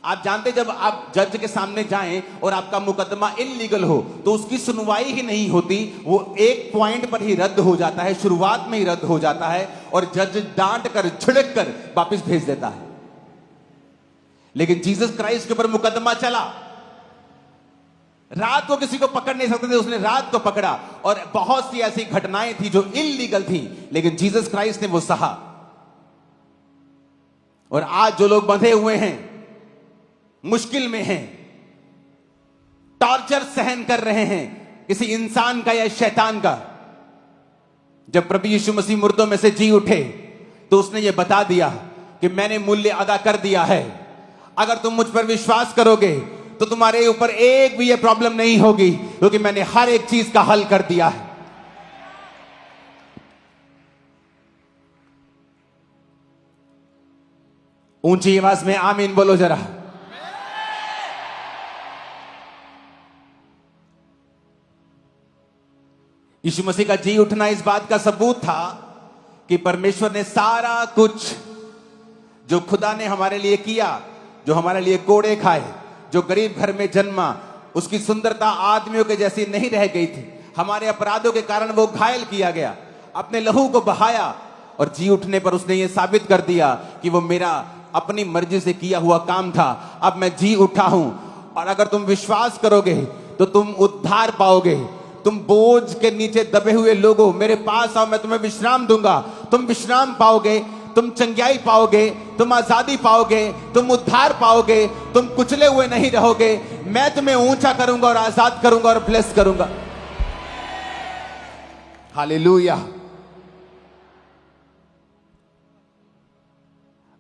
आप जानते जब आप जज के सामने जाएं और आपका मुकदमा इल्लीगल हो तो उसकी सुनवाई ही नहीं होती, वो एक पॉइंट पर ही रद्द हो जाता है, शुरुआत में ही रद्द हो जाता है और जज डांट कर झिड़क कर वापस भेज देता है। लेकिन जीसस क्राइस्ट के ऊपर मुकदमा चला। रात को किसी को पकड़ नहीं सकते थे, उसने रात को पकड़ा और बहुत सी ऐसी घटनाएं थी जो इल्लीगल थी, लेकिन जीसस क्राइस्ट ने वो सहा। और आज जो लोग बंधे हुए हैं, मुश्किल में हैं, टॉर्चर सहन कर रहे हैं किसी इंसान का या शैतान का, जब प्रभु यीशु मसीह मुर्दों में से जी उठे तो उसने ये बता दिया कि मैंने मूल्य अदा कर दिया है। अगर तुम मुझ पर विश्वास करोगे तो तुम्हारे ऊपर एक भी ये प्रॉब्लम नहीं होगी, क्योंकि मैंने हर एक चीज का हल कर दिया है। ऊंची आवाज में आमीन बोलो जरा। यीशु मसीह का जी उठना इस बात का सबूत था कि परमेश्वर ने सारा कुछ जो खुदा ने हमारे लिए किया, जो हमारे लिए कोड़े खाए, जो गरीब घर में जन्मा, उसकी सुंदरता आदमियों के जैसी नहीं रह गई थी। हमारे अपराधों के कारण वो घायल किया गया, अपने लहू को बहाया और जी उठने पर उसने ये साबित कर दिया कि वो मेरा अपनी मर्जी से किया हुआ काम था। अब मैं जी उठा हूं और अगर तुम विश्वास करोगे तो तुम उद्धार पाओगे। तुम बोझ के नीचे दबे हुए लोगों, मेरे पास आओ, मैं तुम्हें विश्राम दूंगा। तुम विश्राम पाओगे, तुम चंगाई पाओगे, तुम आजादी पाओगे, तुम उद्धार पाओगे, तुम कुचले हुए नहीं रहोगे। मैं तुम्हें ऊंचा करूंगा और आजाद करूंगा और ब्लेस करूंगा। हालेलुया।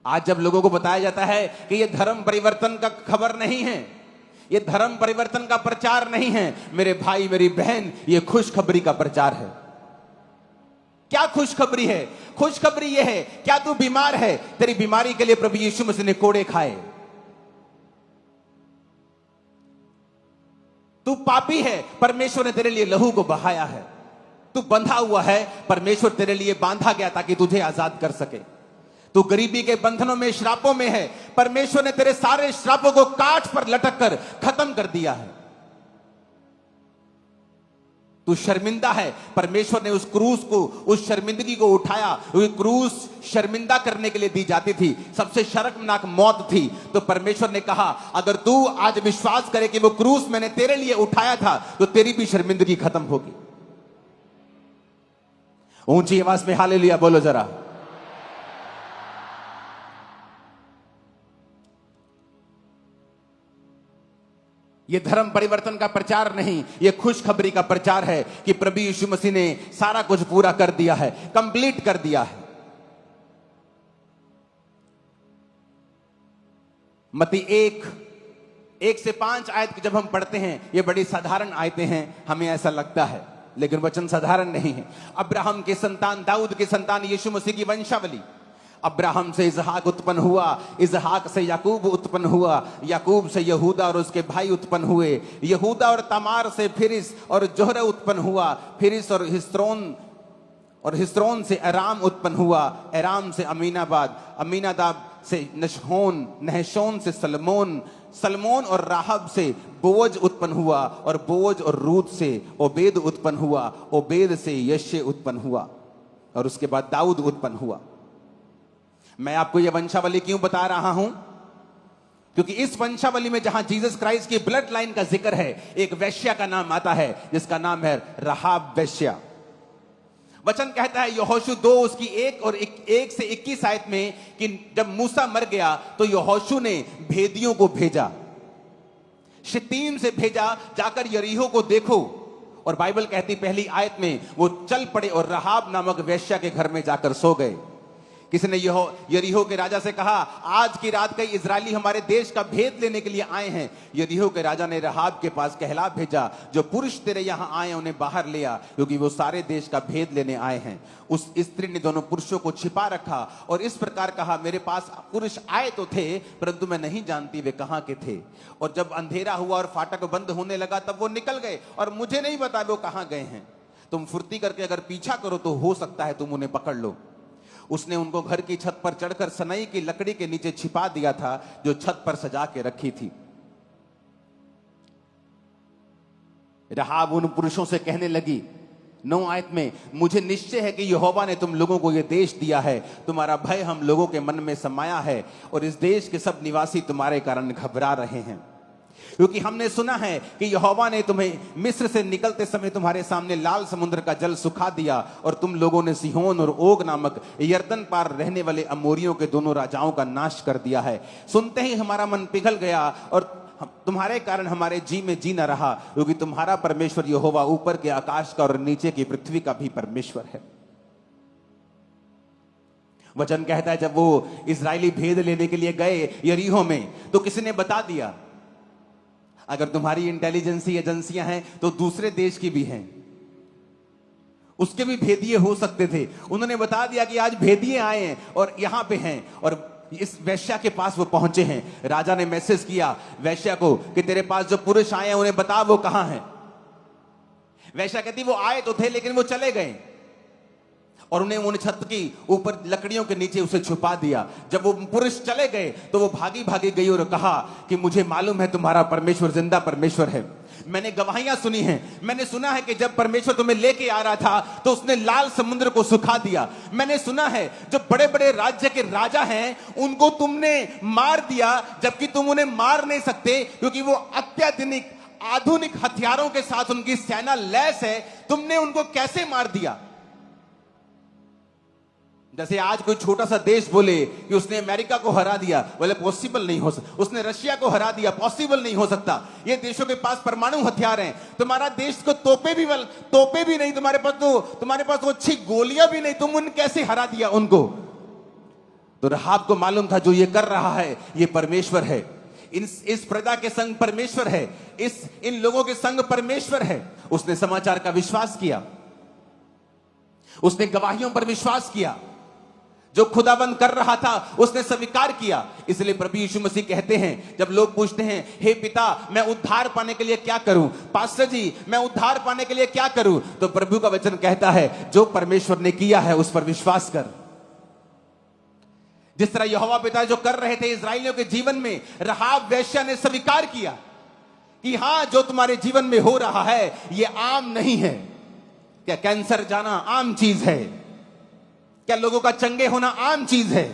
आज जब लोगों को बताया जाता है कि यह धर्म परिवर्तन का खबर नहीं है, यह धर्म परिवर्तन का प्रचार नहीं है, मेरे भाई मेरी बहन, यह खुशखबरी का प्रचार है। क्या खुशखबरी है? खुशखबरी यह है, क्या तू बीमार है? तेरी बीमारी के लिए प्रभु यीशु मसीह ने कोड़े खाए। तू पापी है, परमेश्वर ने तेरे लिए लहू को बहाया है। तू बंधा हुआ है, परमेश्वर तेरे लिए बांधा गया ताकि तुझे आजाद कर सके। तू गरीबी के बंधनों में, श्रापों में है, परमेश्वर ने तेरे सारे श्रापों को काठ पर लटक कर खत्म कर दिया है। तू शर्मिंदा है। परमेश्वर ने उस क्रूस को, उस शर्मिंदगी को उठाया। वो क्रूस शर्मिंदा करने के लिए दी जाती थी, सबसे शर्मनाक मौत थी। तो परमेश्वर ने कहा अगर तू आज विश्वास करे कि वो क्रूस मैंने तेरे लिए उठाया था तो तेरी भी शर्मिंदगी खत्म होगी। ऊंची आवाज में हालेलुया बोलो जरा। यह धर्म परिवर्तन का प्रचार नहीं, यह खुशखबरी का प्रचार है कि प्रभु यीशु मसीह ने सारा कुछ पूरा कर दिया है, कंप्लीट कर दिया है। मत्ती 1 से 5 आयत जब हम पढ़ते हैं, ये बड़ी साधारण आयतें हैं, हमें ऐसा लगता है, लेकिन वचन साधारण नहीं है। अब्राहम के संतान, दाऊद के संतान, यीशु मसीह की वंशावली। अब्राहम से इजहाक उत्पन्न हुआ, इजहाक से याकूब उत्पन्न हुआ, याकूब से यहूदा और उसके भाई उत्पन्न हुए, यहूदा और तमार से फिरिस और जोहरा उत्पन्न हुआ, फिरिस और हिस्रोन से अराम उत्पन्न हुआ, अराम से अमीनाबाद, अमीनादाब से नहशोन से सलमोन और राहब से बोअज उत्पन्न हुआ, और बोअज और रूत से ओबेद उत्पन्न हुआ, ओबेद से यशे उत्पन्न हुआ, और उसके बाद दाऊद उत्पन्न हुआ। मैं आपको यह वंशावली क्यों बता रहा हूं? क्योंकि इस वंशावली में जहां जीसस क्राइस्ट की ब्लड लाइन का जिक्र है, एक वैश्या का नाम आता है जिसका नाम है राहाब वैश्या। वचन कहता है यहोशू 2 उसकी 1 से 21 आयत में कि जब मूसा मर गया तो यहोशू ने भेदियों को भेजा, शित्तीम से भेजा, जाकर यरीहो को देखो। और बाइबल कहती पहली आयत में वो चल पड़े और राहाब नामक वैश्या के घर में जाकर सो गए। किसी ने यरीहो के राजा से कहा आज की रात कई इजरायली हमारे देश का भेद लेने के लिए आए हैं। यरीहो के राजा ने राहाब के पास कहला भेजा, जो पुरुष तेरे यहां आए उन्हें बाहर ले आ, क्योंकि वो सारे देश का भेद लेने आए हैं। उस स्त्री ने दोनों पुरुषों को छिपा रखा और इस प्रकार कहा, मेरे पास पुरुष आए तो थे, परंतु मैं नहीं जानती वे कहां के थे। और जब अंधेरा हुआ और फाटक बंद होने लगा तब वो निकल गए और मुझे नहीं पता वो कहां गए हैं। तुम फुर्ती करके अगर पीछा करो तो हो सकता है तुम उन्हें पकड़ लो। उसने उनको घर की छत पर चढ़कर सनई की लकड़ी के नीचे छिपा दिया था जो छत पर सजा के रखी थी। राहाब उन पुरुषों से कहने लगी 9 आयत में, मुझे निश्चय है कि यहोवा ने तुम लोगों को यह देश दिया है, तुम्हारा भय हम लोगों के मन में समाया है और इस देश के सब निवासी तुम्हारे कारण घबरा रहे हैं, क्योंकि हमने सुना है कि यहोवा ने तुम्हें मिस्र से निकलते समय तुम्हारे सामने लाल समुद्र का जल सुखा दिया और तुम लोगों ने सिहोन और ओग नामक यरदन पार रहने वाले अमोरियों के दोनों राजाओं का नाश कर दिया है। सुनते ही हमारा मन पिघल गया और तुम्हारे कारण हमारे जी में जी न रहा, क्योंकि तुम्हारा परमेश्वर यहोवा ऊपर के आकाश का और नीचे की पृथ्वी का भी परमेश्वर है। वचन कहता है जब वो इजरायली भेद लेने के लिए गए यरीहो में तो किसी ने बता दिया, अगर तुम्हारी इंटेलिजेंसी एजेंसियां हैं तो दूसरे देश की भी हैं, उसके भी भेदिए हो सकते थे। उन्होंने बता दिया कि आज भेदिए आए हैं और यहां पे हैं और इस वैश्या के पास वो पहुंचे हैं। राजा ने मैसेज किया वैश्या को कि तेरे पास जो पुरुष आए हैं उन्हें बता वो कहां हैं। वैश्या कहती वो आए तो थे लेकिन वो चले गए और उन्हें उन छत की ऊपर लकड़ियों के नीचे उसे छुपा दिया। जब वो पुरुष चले गए तो वो भागी भागी गई और कहा कि मुझे मालूम है तुम्हारा परमेश्वर जिंदा परमेश्वर है। मैंने गवाहियां सुनी हैं, मैंने सुना है कि जब परमेश्वर तुम्हें लेके आ रहा था तो उसने लाल समुद्र को सुखा दिया। मैंने सुना है जो बड़े बड़े राज्य के राजा हैं उनको तुमने मार दिया, जबकि तुम उन्हें मार नहीं सकते क्योंकि वो अत्याधुनिक आधुनिक हथियारों के साथ उनकी सेना लैस है। तुमने उनको कैसे मार दिया? जैसे आज कोई छोटा सा देश बोले कि उसने अमेरिका को हरा दिया, बोले पॉसिबल नहीं हो सकता। उसने रशिया को हरा दिया, पॉसिबल नहीं हो सकता। ये देशों के पास परमाणु हथियार हैं, तुम्हारा देश को तोपे भी नहीं, तुम्हारे पास तो अच्छी गोलियां भी नहीं, तुम उन कैसे हरा दिया उनको? तो राहाब को मालूम था जो ये कर रहा है ये परमेश्वर है, इस प्रजा के संग परमेश्वर है, इन लोगों के संग परमेश्वर है। उसने समाचार का विश्वास किया, उसने गवाहियों पर विश्वास किया, जो खुदाबंद कर रहा था उसने स्वीकार किया। इसलिए प्रभु यीशु मसीह कहते हैं, जब लोग पूछते हैं हे पिता मैं उद्धार पाने के लिए क्या करूं, पास्टर जी मैं उद्धार पाने के लिए क्या करूं, तो प्रभु का वचन कहता है जो परमेश्वर ने किया है उस पर विश्वास कर। जिस तरह यहोवा पिता जो कर रहे थे इजरायलियों के जीवन में, राहाब वेश्या ने स्वीकार किया कि हां जो तुम्हारे जीवन में हो रहा है ये आम नहीं है, क्या कैंसर जाना आम चीज है? क्या लोगों का चंगे होना आम चीज है?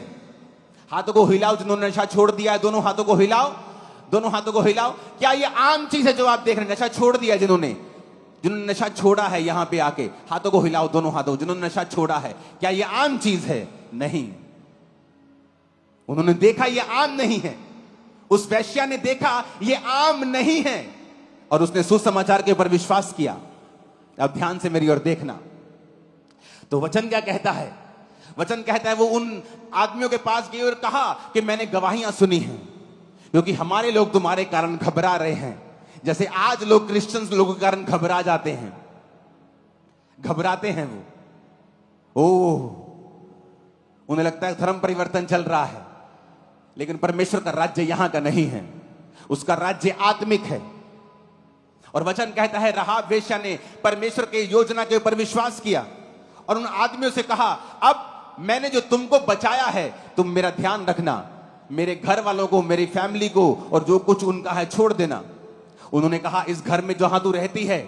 हाथों को हिलाओ जिन्होंने नशा छोड़ दिया है, दोनों हाथों को हिलाओ, दोनों हाथों को हिलाओ। क्या ये आम चीज है जो आप देख रहे हैं? नशा छोड़ दिया जिन्होंने नशा छोड़ा है, यहां पे आके हाथों को हिलाओ, दोनों हाथों, जिन्होंने नशा छोड़ा है। क्या ये आम चीज है? नहीं। उन्होंने देखा ये आम नहीं है। उस वैश्या ने देखा ये आम नहीं है और उसने सुसमाचार के ऊपर विश्वास किया। अब ध्यान से मेरी ओर देखना। तो वचन क्या कहता है? वचन कहता है वो उन आदमियों के पास गई और कहा कि मैंने गवाहियां सुनी हैं, क्योंकि हमारे लोग तुम्हारे कारण घबरा रहे हैं, जैसे आज लोग क्रिश्चियंस लोगों के कारण घबरा जाते हैं, घबराते हैं वो। उन्हें लगता है धर्म परिवर्तन चल रहा है, लेकिन परमेश्वर का राज्य यहां का नहीं है, उसका राज्य आत्मिक है। और वचन कहता है राहाब वेश्या ने परमेश्वर के योजना के ऊपर विश्वास किया और उन आदमियों से कहा, अब मैंने जो तुमको बचाया है, तुम मेरा ध्यान रखना, मेरे घर वालों को, मेरी फैमिली को और जो कुछ उनका है छोड़ देना। उन्होंने कहा इस घर में जहां तू रहती है,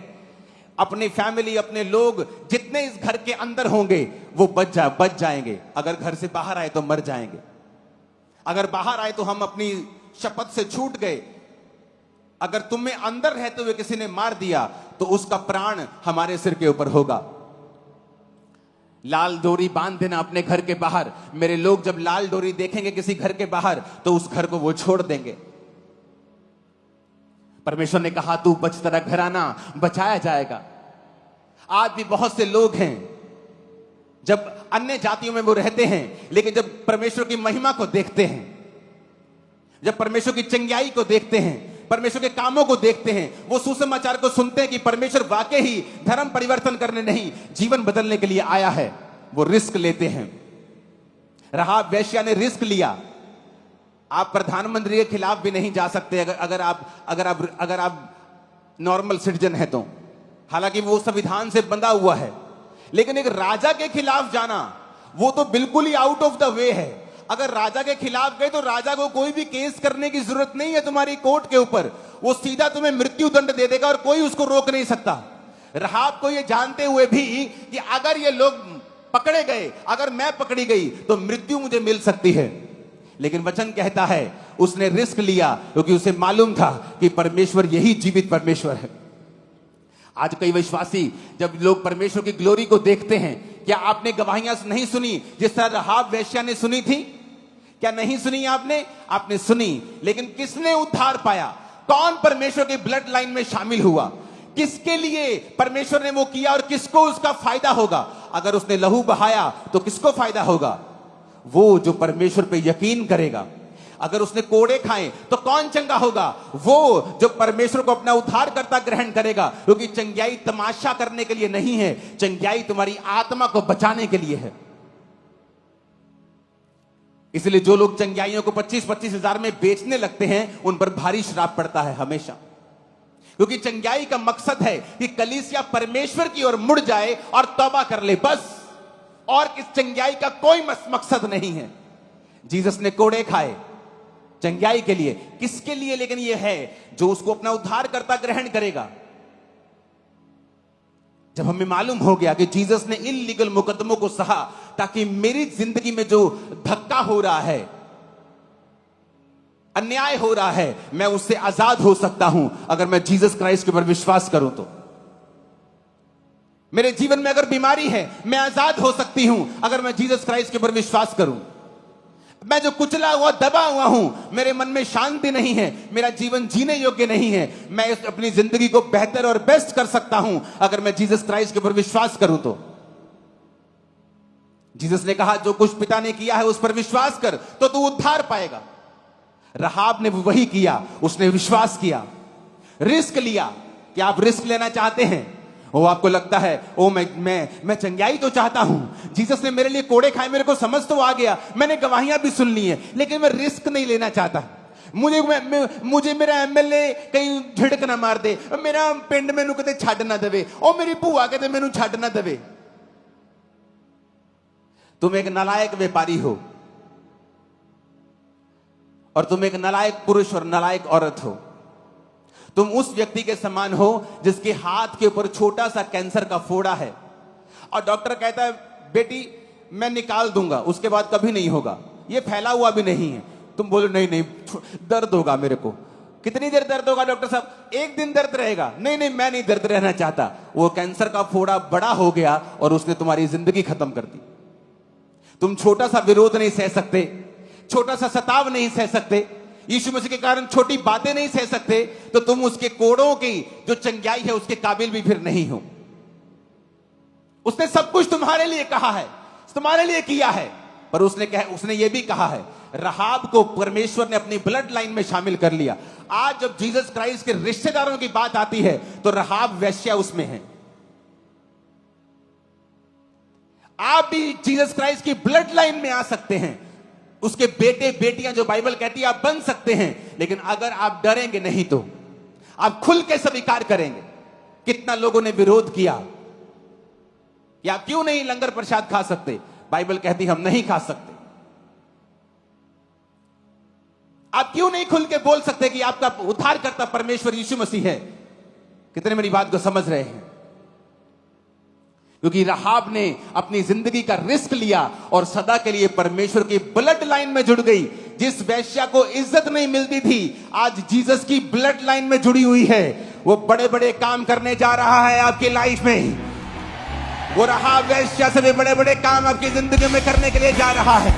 अपनी फैमिली, अपने लोग जितने इस घर के अंदर होंगे वो बच जाएंगे। अगर घर से बाहर आए तो मर जाएंगे, अगर बाहर आए तो हम अपनी शपथ से छूट गए, अगर तुम्हें अंदर रहते हुए किसी ने मार दिया तो उसका प्राण हमारे सिर के ऊपर होगा। लाल डोरी बांध देना अपने घर के बाहर। मेरे लोग जब लाल डोरी देखेंगे किसी घर के बाहर तो उस घर को वो छोड़ देंगे। परमेश्वर ने कहा तू बच, तेरा घराना बचाया जाएगा। आज भी बहुत से लोग हैं जब अन्य जातियों में वो रहते हैं, लेकिन जब परमेश्वर की महिमा को देखते हैं, जब परमेश्वर की चंगियाई को देखते हैं, परमेश्वर के कामों को देखते हैं, वो सुसमाचार को सुनते हैं कि परमेश्वर वाकई ही धर्म परिवर्तन करने नहीं, जीवन बदलने के लिए आया है, वो रिस्क लेते हैं। राहाब वेश्या ने रिस्क लिया। आप प्रधानमंत्री के खिलाफ भी नहीं जा सकते अगर आप नॉर्मल सिटीजन है तो, हालांकि वो संविधान से बंधा हुआ है, लेकिन एक राजा के खिलाफ जाना वो तो बिल्कुल ही आउट ऑफ द वे है। अगर राजा के खिलाफ गए तो राजा को कोई भी केस करने की जरूरत नहीं है तुम्हारी कोर्ट के ऊपर, वो सीधा तुम्हें मृत्यु दंड दे देगा और कोई उसको रोक नहीं सकता। राहाब को ये जानते हुए भी कि अगर ये लोग पकड़े गए, अगर मैं पकड़ी गई तो मृत्यु मुझे मिल सकती है, लेकिन वचन कहता है उसने रिस्क लिया क्योंकि उसे मालूम था कि परमेश्वर यही जीवित परमेश्वर है। आज कई विश्वासी जब लोग परमेश्वर की ग्लोरी को देखते हैं, क्या आपने गवाहियां नहीं सुनी जिस तरह राहाब वेश्या ने सुनी थी? क्या नहीं सुनी आपने? आपने सुनी, लेकिन किसने उद्धार पाया? कौन परमेश्वर के ब्लड लाइन में शामिल हुआ? किसके लिए परमेश्वर ने वो किया और किसको उसका फायदा होगा? अगर उसने लहू बहाया तो किसको फायदा होगा? वो जो परमेश्वर पे यकीन करेगा। अगर उसने कोड़े खाए तो कौन चंगा होगा? वो जो परमेश्वर को अपना उद्धारकर्ता ग्रहण करेगा, क्योंकि चंगियाई तमाशा करने के लिए नहीं है, चंगियाई तुम्हारी आत्मा को बचाने के लिए है। इसलिए जो लोग चंगियाइयों को 25-25 हजार में बेचने लगते हैं उन पर भारी श्राप पड़ता है हमेशा, क्योंकि चंगियाई का मकसद है कि कलीसिया परमेश्वर की ओर मुड़ जाए और तौबा कर ले, बस। और इस चंगियाई का कोई मकसद नहीं है। जीसस ने कोड़े खाए चंगियाई के लिए, किसके लिए? लेकिन यह है जो उसको अपना उद्धारकर्ता ग्रहण करेगा। जब हमें मालूम हो गया कि जीसस ने इल्लीगल मुकदमों को सहा ताकि मेरी जिंदगी में जो धक्का हो रहा है, अन्याय हो रहा है, मैं उससे आजाद हो सकता हूं अगर मैं जीसस क्राइस्ट के ऊपर विश्वास करूं तो। मेरे जीवन में अगर बीमारी है, मैं आजाद हो सकती हूं अगर मैं जीसस क्राइस्ट के ऊपर विश्वास करूं। मैं जो कुचला हुआ, दबा हुआ हूं, मेरे मन में शांति नहीं है, मेरा जीवन जीने योग्य नहीं है, मैं अपनी जिंदगी को बेहतर और बेस्ट कर सकता हूं अगर मैं जीसस क्राइस्ट के ऊपर विश्वास करूं तो। जीसस ने कहा जो कुछ पिता ने किया है उस पर विश्वास कर तो तू उद्धार पाएगा। राहाब ने वही किया, उसने विश्वास किया, रिस्क लिया। क्या आप रिस्क लेना चाहते हैं? वो आपको लगता है ओ मैं चंगियाई तो चाहता हूं, जीसस ने मेरे लिए कोड़े खाए, मेरे को समझ तो आ गया, मैंने गवाहियां भी सुन ली है, लेकिन मैं रिस्क नहीं लेना चाहता। मुझे मेरा एमएलए कहीं झिड़क ना मार दे, मेरा पिंड मैनू कदे छड्ड ना देवे, और मेरी भूआ कदे मैनू छड्ड ना देवे। तुम एक नालायक व्यापारी हो और तुम एक नालायक पुरुष और नालायक औरत हो। तुम उस व्यक्ति के समान हो जिसके हाथ के ऊपर छोटा सा कैंसर का फोड़ा है, और डॉक्टर कहता है बेटी मैं निकाल दूंगा, उसके बाद कभी नहीं होगा, ये फैला हुआ भी नहीं है। तुम बोलो नहीं नहीं दर्द होगा मेरे को। कितनी देर दर्द होगा डॉक्टर साहब? एक दिन दर्द रहेगा। नहीं नहीं मैं नहीं दर्द रहना चाहता। वो कैंसर का फोड़ा बड़ा हो गया और उसने तुम्हारी जिंदगी खत्म कर दी। तुम छोटा सा विरोध नहीं सह सकते, छोटा सा सताव नहीं सह सकते, यीशु मसीह के कारण छोटी बातें नहीं सह सकते, तो तुम उसके कोड़ों की जो चंगाई है उसके काबिल भी फिर नहीं हो। उसने सब कुछ तुम्हारे लिए कहा है, तुम्हारे लिए किया है, पर उसने ये भी कहा है, रहाब को परमेश्वर ने अपनी ब्लड लाइन में शामिल कर लिया। आज जब जीसस क्राइस्ट के रिश्तेदारों की बात आती है तो रहाब वेश्या उसमें है। आप भी जीसस क्राइस्ट की ब्लड लाइन में आ सकते हैं, उसके बेटे बेटियां जो बाइबल कहती है आप बन सकते हैं, लेकिन अगर आप डरेंगे नहीं तो आप खुल के स्वीकार करेंगे। कितना लोगों ने विरोध किया कि आप क्यों नहीं लंगर प्रसाद खा सकते? बाइबल कहती हम नहीं खा सकते। आप क्यों नहीं खुल के बोल सकते कि आपका उद्धारकर्ता परमेश्वर यीशु मसीह है? कितने मेरी बात को समझ रहे हैं? क्योंकि रहाब ने अपनी जिंदगी का रिस्क लिया और सदा के लिए परमेश्वर की ब्लड लाइन में जुड़ गई। जिस वैश्या को इज्जत नहीं मिलती थी आज जीसस की ब्लड लाइन में जुड़ी हुई है। वो बड़े बड़े काम करने जा रहा है आपकी लाइफ में। वो रहाब वैश्या से भी बड़े बड़े काम आपकी जिंदगी में करने के लिए जा रहा है।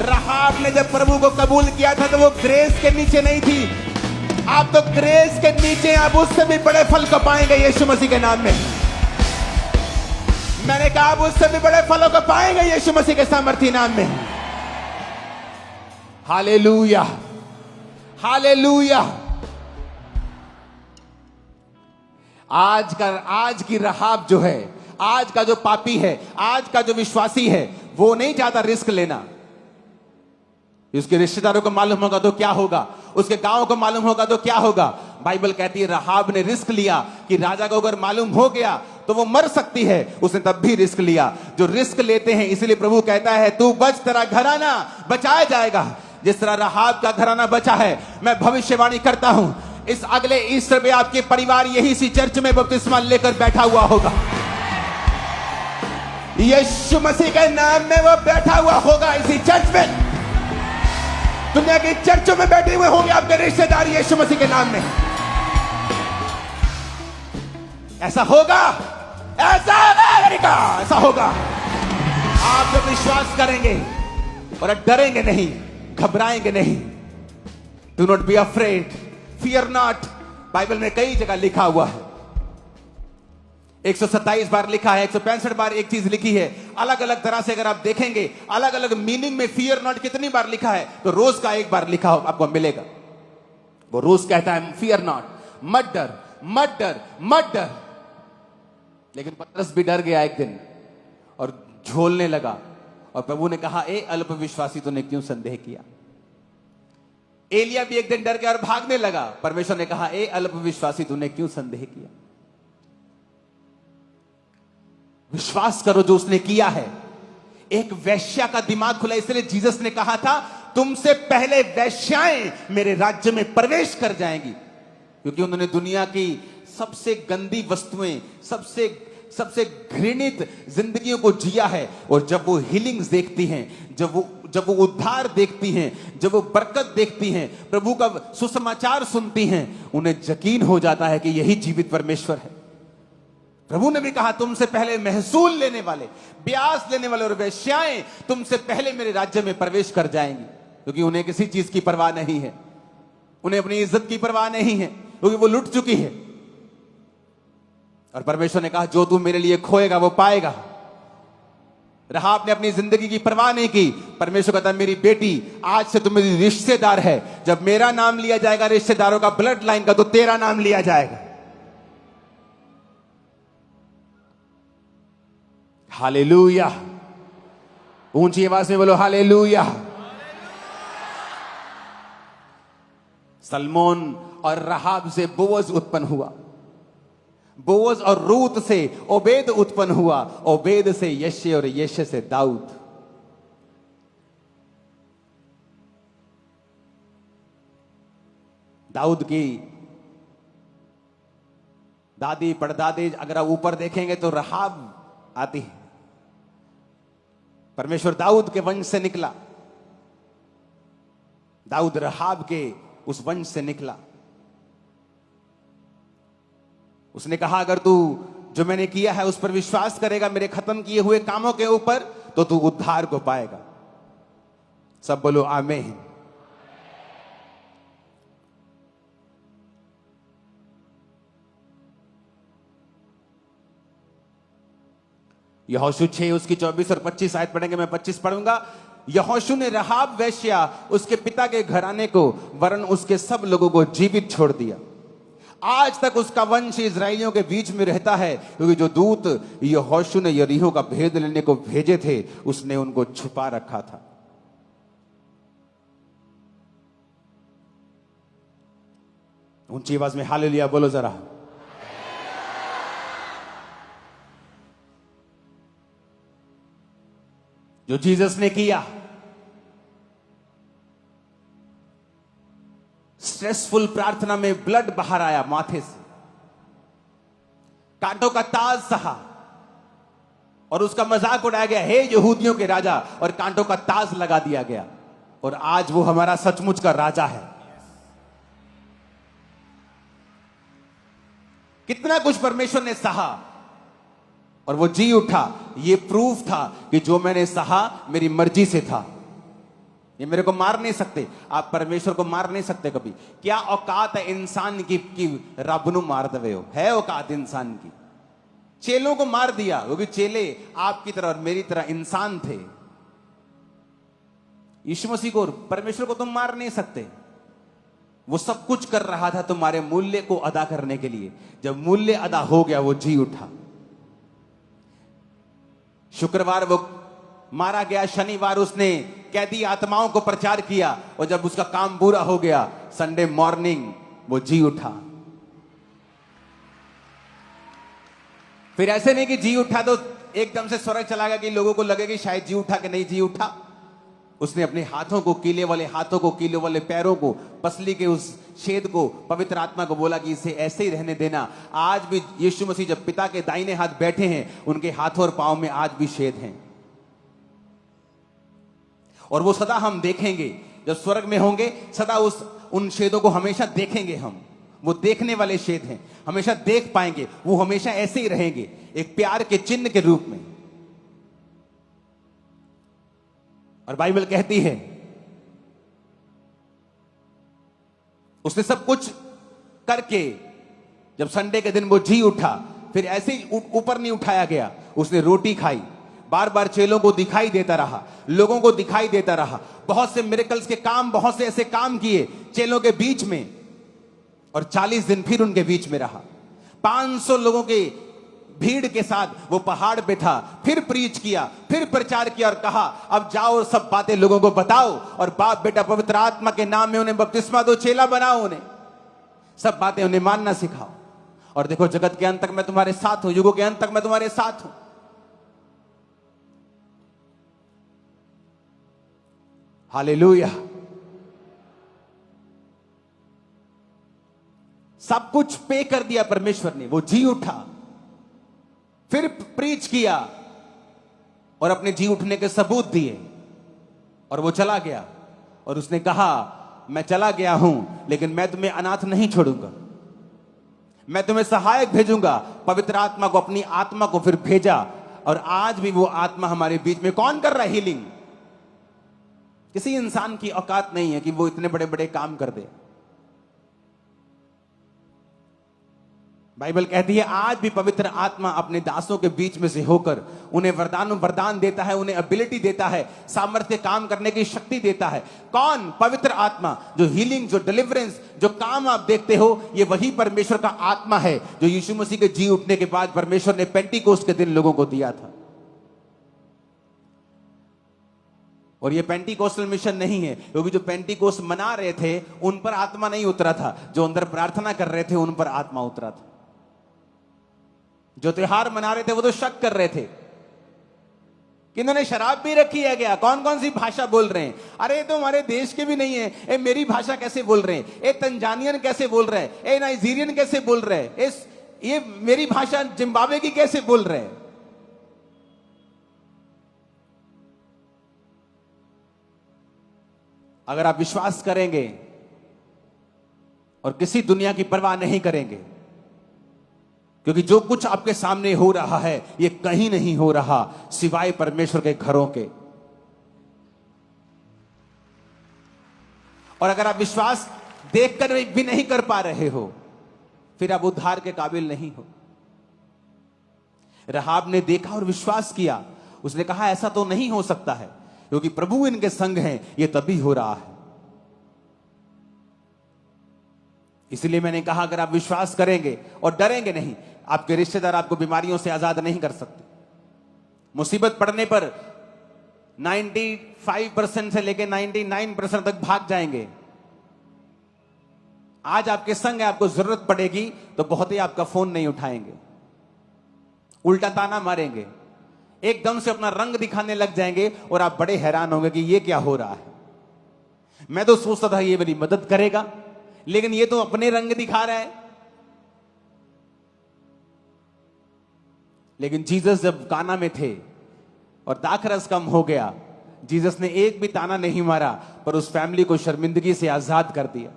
रहाब ने जब प्रभु को कबूल किया था तो वो ग्रेस के नीचे नहीं थी। आप तो ग्रेस के नीचे, आप उससे भी बड़े फल को पाएंगे यीशु मसीह के नाम में। मैंने कहा आप उससे भी बड़े फलों को पाएंगे यीशु मसीह के सामर्थी नाम में। Hallelujah, hallelujah. आज की रहाब जो है, आज का जो पापी है, आज का जो विश्वासी है, वो नहीं चाहता रिस्क लेना। उसके रिश्तेदारों को मालूम होगा तो क्या होगा, उसके गांव को मालूम होगा तो क्या होगा। बाइबल कहती है रहाब ने रिस्क लिया कि राजा को अगर मालूम हो गया तो वो मर सकती है, उसने तब भी रिस्क लिया। जो रिस्क लेते हैं, इसलिए प्रभु कहता है तू बच, तेरा घराना बचाया जाएगा। जिस तरह रहाब का घराना बचा है, मैं भविष्यवाणी करता हूं इस अगले ईस्टर पे आपके परिवार यही सी चर्च में बपतिस्मा लेकर बैठा हुआ होगा। यीशु मसीह के नाम में वो बैठा हुआ होगा इसी चर्च में। दुनिया की चर्चों में बैठे हुए होंगे आपके रिश्तेदार यीशु मसीह के नाम में। ऐसा होगा, ऐसा होगा, ऐसा होगा। आप जब विश्वास करेंगे और डरेंगे नहीं, घबराएंगे नहीं। Do not be afraid, fear not. Bible में कई जगह लिखा हुआ है, 127 बार लिखा है, 165 बार एक चीज लिखी है। अलग अलग तरह से अगर आप देखेंगे, अलग अलग मीनिंग में फियर नॉट कितनी बार लिखा है, तो रोज का एक बार लिखा आपको मिलेगा। वो रोज कहता है फियर नॉट, मत डर, मत डर, मत डर। लेकिन पतरस भी डर गया एक दिन और झोलने लगा, और प्रभु ने कहा ए अल्प विश्वासी तूने क्यों संदेह किया। एलिया भी एक दिन डर गया और भागने लगा। परमेश्वर ने कहा ए अल्प विश्वासी तूने क्यों संदेह किया। विश्वास करो जो उसने किया है। एक वैश्या का दिमाग खुला, इसलिए जीसस ने कहा था तुमसे पहले वैश्याएं मेरे राज्य में प्रवेश कर जाएंगी, क्योंकि उन्होंने दुनिया की सबसे गंदी वस्तुएं, सबसे घृणित जिंदगियों को जिया है। और जब वो हीलिंग्स देखती हैं, जब वो उद्धार देखती हैं, जब वो बरकत देखती हैं, प्रभु का सुसमाचार सुनती हैं, उन्हें यकीन हो जाता है कि यही जीवित परमेश्वर है। प्रभु ने भी कहा तुमसे पहले महसूल लेने वाले, ब्याज लेने वाले और वेश्याएं तुमसे पहले मेरे राज्य में प्रवेश कर जाएंगी, क्योंकि उन्हें किसी चीज की परवाह नहीं है, उन्हें अपनी इज्जत की परवाह नहीं है, क्योंकि वो लुट चुकी है। और परमेश्वर ने कहा जो तू मेरे लिए खोएगा वो पाएगा। रहाब ने अपनी जिंदगी की परवाह नहीं की। परमेश्वर कहता मेरी बेटी आज से तुम मेरी रिश्तेदार है, जब मेरा नाम लिया जाएगा रिश्तेदारों का, ब्लड लाइन का, तो तेरा नाम लिया जाएगा। हालेलुया, ऊंची आवाज में बोलो हालेलुया। सलमोन और रहाब से बोअज उत्पन्न हुआ, बोअज और रूत से ओबेद उत्पन्न हुआ, ओबेद से यश्य और यश्य से दाऊद। दादी परदादी, अगर आप ऊपर देखेंगे तो रहाब आती है। परमेश्वर दाऊद के वंश से निकला, दाऊद रहाब के उस वंश से निकला। उसने कहा अगर तू जो मैंने किया है उस पर विश्वास करेगा, मेरे खत्म किए हुए कामों के ऊपर, तो तू उद्धार को पाएगा। सब बोलो आमीन। यहोशू 6 उसकी 24 और 25 आयत पढ़ेंगे, मैं 25 पढ़ूंगा। यहोशू ने रहाब वेश्या, उसके पिता के घराने को, वरन उसके सब लोगों को जीवित छोड़ दिया। आज तक उसका वंश इजराइलियों के बीच में रहता है, क्योंकि जो दूत यहोशू ने यरीहो का भेद लेने को भेजे थे, उसने उनको छुपा रखा था। ऊंची आवाज में हालेलुया बोलो जरा। जो जीसस ने किया, स्ट्रेसफुल प्रार्थना में ब्लड बाहर आया माथे से, कांटों का ताज सहा और उसका मजाक उड़ाया गया, हे यहूदियों के राजा, और कांटों का ताज लगा दिया गया। और आज वो हमारा सचमुच का राजा है। कितना कुछ परमेश्वर ने सहा और वो जी उठा। ये प्रूफ था कि जो मैंने सहा मेरी मर्जी से था। ये मेरे को मार नहीं सकते, आप परमेश्वर को मार नहीं सकते कभी। क्या औकात है इंसान की कि रब नु मार दवे हो? है औकात इंसान की? चेलों को मार दिया, क्योंकि चेले आपकी तरह और मेरी तरह इंसान थे। यीशु मसीह को, परमेश्वर को तुम मार नहीं सकते। वो सब कुछ कर रहा था तुम्हारे मूल्य को अदा करने के लिए। जब मूल्य अदा हो गया, वो जी उठा। शुक्रवार वो मारा गया, शनिवार उसने कैदी आत्माओं को प्रचार किया, और जब उसका काम पूरा हो गया, संडे मॉर्निंग वो जी उठा। फिर ऐसे नहीं कि जी उठा तो एकदम से स्वर्ग चला गया कि लोगों को लगे कि शायद जी उठा कि नहीं जी उठा। उसने अपने हाथों को, कीले वाले हाथों को, कीले वाले पैरों को, पसली के उस छेद को पवित्र आत्मा को बोला कि इसे ऐसे ही रहने देना। आज भी यीशु मसीह जब पिता के दाहिने हाथ बैठे हैं, उनके हाथों और पांव में आज भी छेद हैं। और वो सदा हम देखेंगे, जब स्वर्ग में होंगे सदा उन छेदों को हमेशा देखेंगे हम। वो देखने वाले छेद हैं, हमेशा देख पाएंगे। वो हमेशा ऐसे ही रहेंगे, एक प्यार के चिन्ह के रूप में। और बाइबल कहती है उसने सब कुछ करके जब संडे के दिन वो जी उठा, फिर ऐसे ही ऊपर नहीं उठाया गया, उसने रोटी खाई, बार बार चेलों को दिखाई देता रहा, लोगों को दिखाई देता रहा। बहुत से मिरेकल्स के काम, बहुत से ऐसे काम किए चेलों के बीच में, और 40 दिन फिर उनके बीच में रहा। 500 लोगों के भीड़ के साथ वो पहाड़ पे था, फिर प्रीच किया, फिर प्रचार किया और कहा अब जाओ सब बातें लोगों को बताओ, और बाप बेटा पवित्र आत्मा के नाम में उन्हें बपतिस्मा दो, चेला बनाओ, उन्हें सब बातें उन्हें मानना सिखाओ। और देखो जगत के अंत तक मैं तुम्हारे साथ हूं, युगों के अंत तक मैं तुम्हारे साथ हूं। हालेलुया। सब कुछ पे कर दिया परमेश्वर ने। वो जी उठा, फिर प्रीच किया और अपने जी उठने के सबूत दिए, और वो चला गया। और उसने कहा मैं चला गया हूं, लेकिन मैं तुम्हें अनाथ नहीं छोड़ूंगा, मैं तुम्हें सहायक भेजूंगा। पवित्र आत्मा को, अपनी आत्मा को फिर भेजा। और आज भी वो आत्मा हमारे बीच में। कौन कर रहा है हीलिंग? किसी इंसान की औकात नहीं है कि वो इतने बड़े बड़े काम कर दे। बाइबल कहती है आज भी पवित्र आत्मा अपने दासों के बीच में से होकर उन्हें वरदान देता है, उन्हें एबिलिटी देता है, सामर्थ्य काम करने की शक्ति देता है। कौन? पवित्र आत्मा। जो हीलिंग, जो डिलीवरेंस, जो काम आप देखते हो, ये वही परमेश्वर का आत्मा है जो यीशु मसीह के जी उठने के बाद परमेश्वर ने पेंटिकोस्ट के दिन लोगों को दिया था। और ये पेंटिकोस्टल मिशन नहीं है, क्योंकि जो पेंटिकोस्ट मना रहे थे उन पर आत्मा नहीं उतरा था, जो अंदर प्रार्थना कर रहे थे उन पर आत्मा उतरा था। जो त्योहार मना रहे थे वो तो शक कर रहे थे कि इन्होंने शराब भी रखी है क्या, कौन कौन सी भाषा बोल रहे हैं, अरे ये तो हमारे देश के भी नहीं है, ए मेरी भाषा कैसे बोल रहे हैं, ए तंजानियन कैसे बोल रहे हैं, ए नाइजीरियन कैसे बोल रहे हैं, इस ये मेरी भाषा जिम्बाब्वे की कैसे बोल रहे हैं? अगर आप विश्वास करेंगे और किसी दुनिया की परवाह नहीं करेंगे, क्योंकि जो कुछ आपके सामने हो रहा है ये कहीं नहीं हो रहा सिवाय परमेश्वर के घरों के। और अगर आप विश्वास देखकर भी नहीं कर पा रहे हो, फिर आप उद्धार के काबिल नहीं हो। राहाब ने देखा और विश्वास किया। उसने कहा ऐसा तो नहीं हो सकता है, क्योंकि प्रभु इनके संग हैं, ये तभी हो रहा है। इसलिए मैंने कहा अगर आप विश्वास करेंगे और डरेंगे नहीं, आपके रिश्तेदार आपको बीमारियों से आजाद नहीं कर सकते। मुसीबत पड़ने पर 95% से लेकर 99% तक भाग जाएंगे। आज आपके संग है, आपको जरूरत पड़ेगी तो बहुत ही आपका फोन नहीं उठाएंगे, उल्टा ताना मारेंगे, एकदम से अपना रंग दिखाने लग जाएंगे और आप बड़े हैरान होंगे कि ये क्या हो रहा है। मैं तो सोचता था ये मेरी मदद करेगा, लेकिन ये तो अपने रंग दिखा रहा है। लेकिन जीसस जब काना में थे और दाखरस कम हो गया, जीसस ने एक भी ताना नहीं मारा, पर उस फैमिली को शर्मिंदगी से आजाद कर दिया।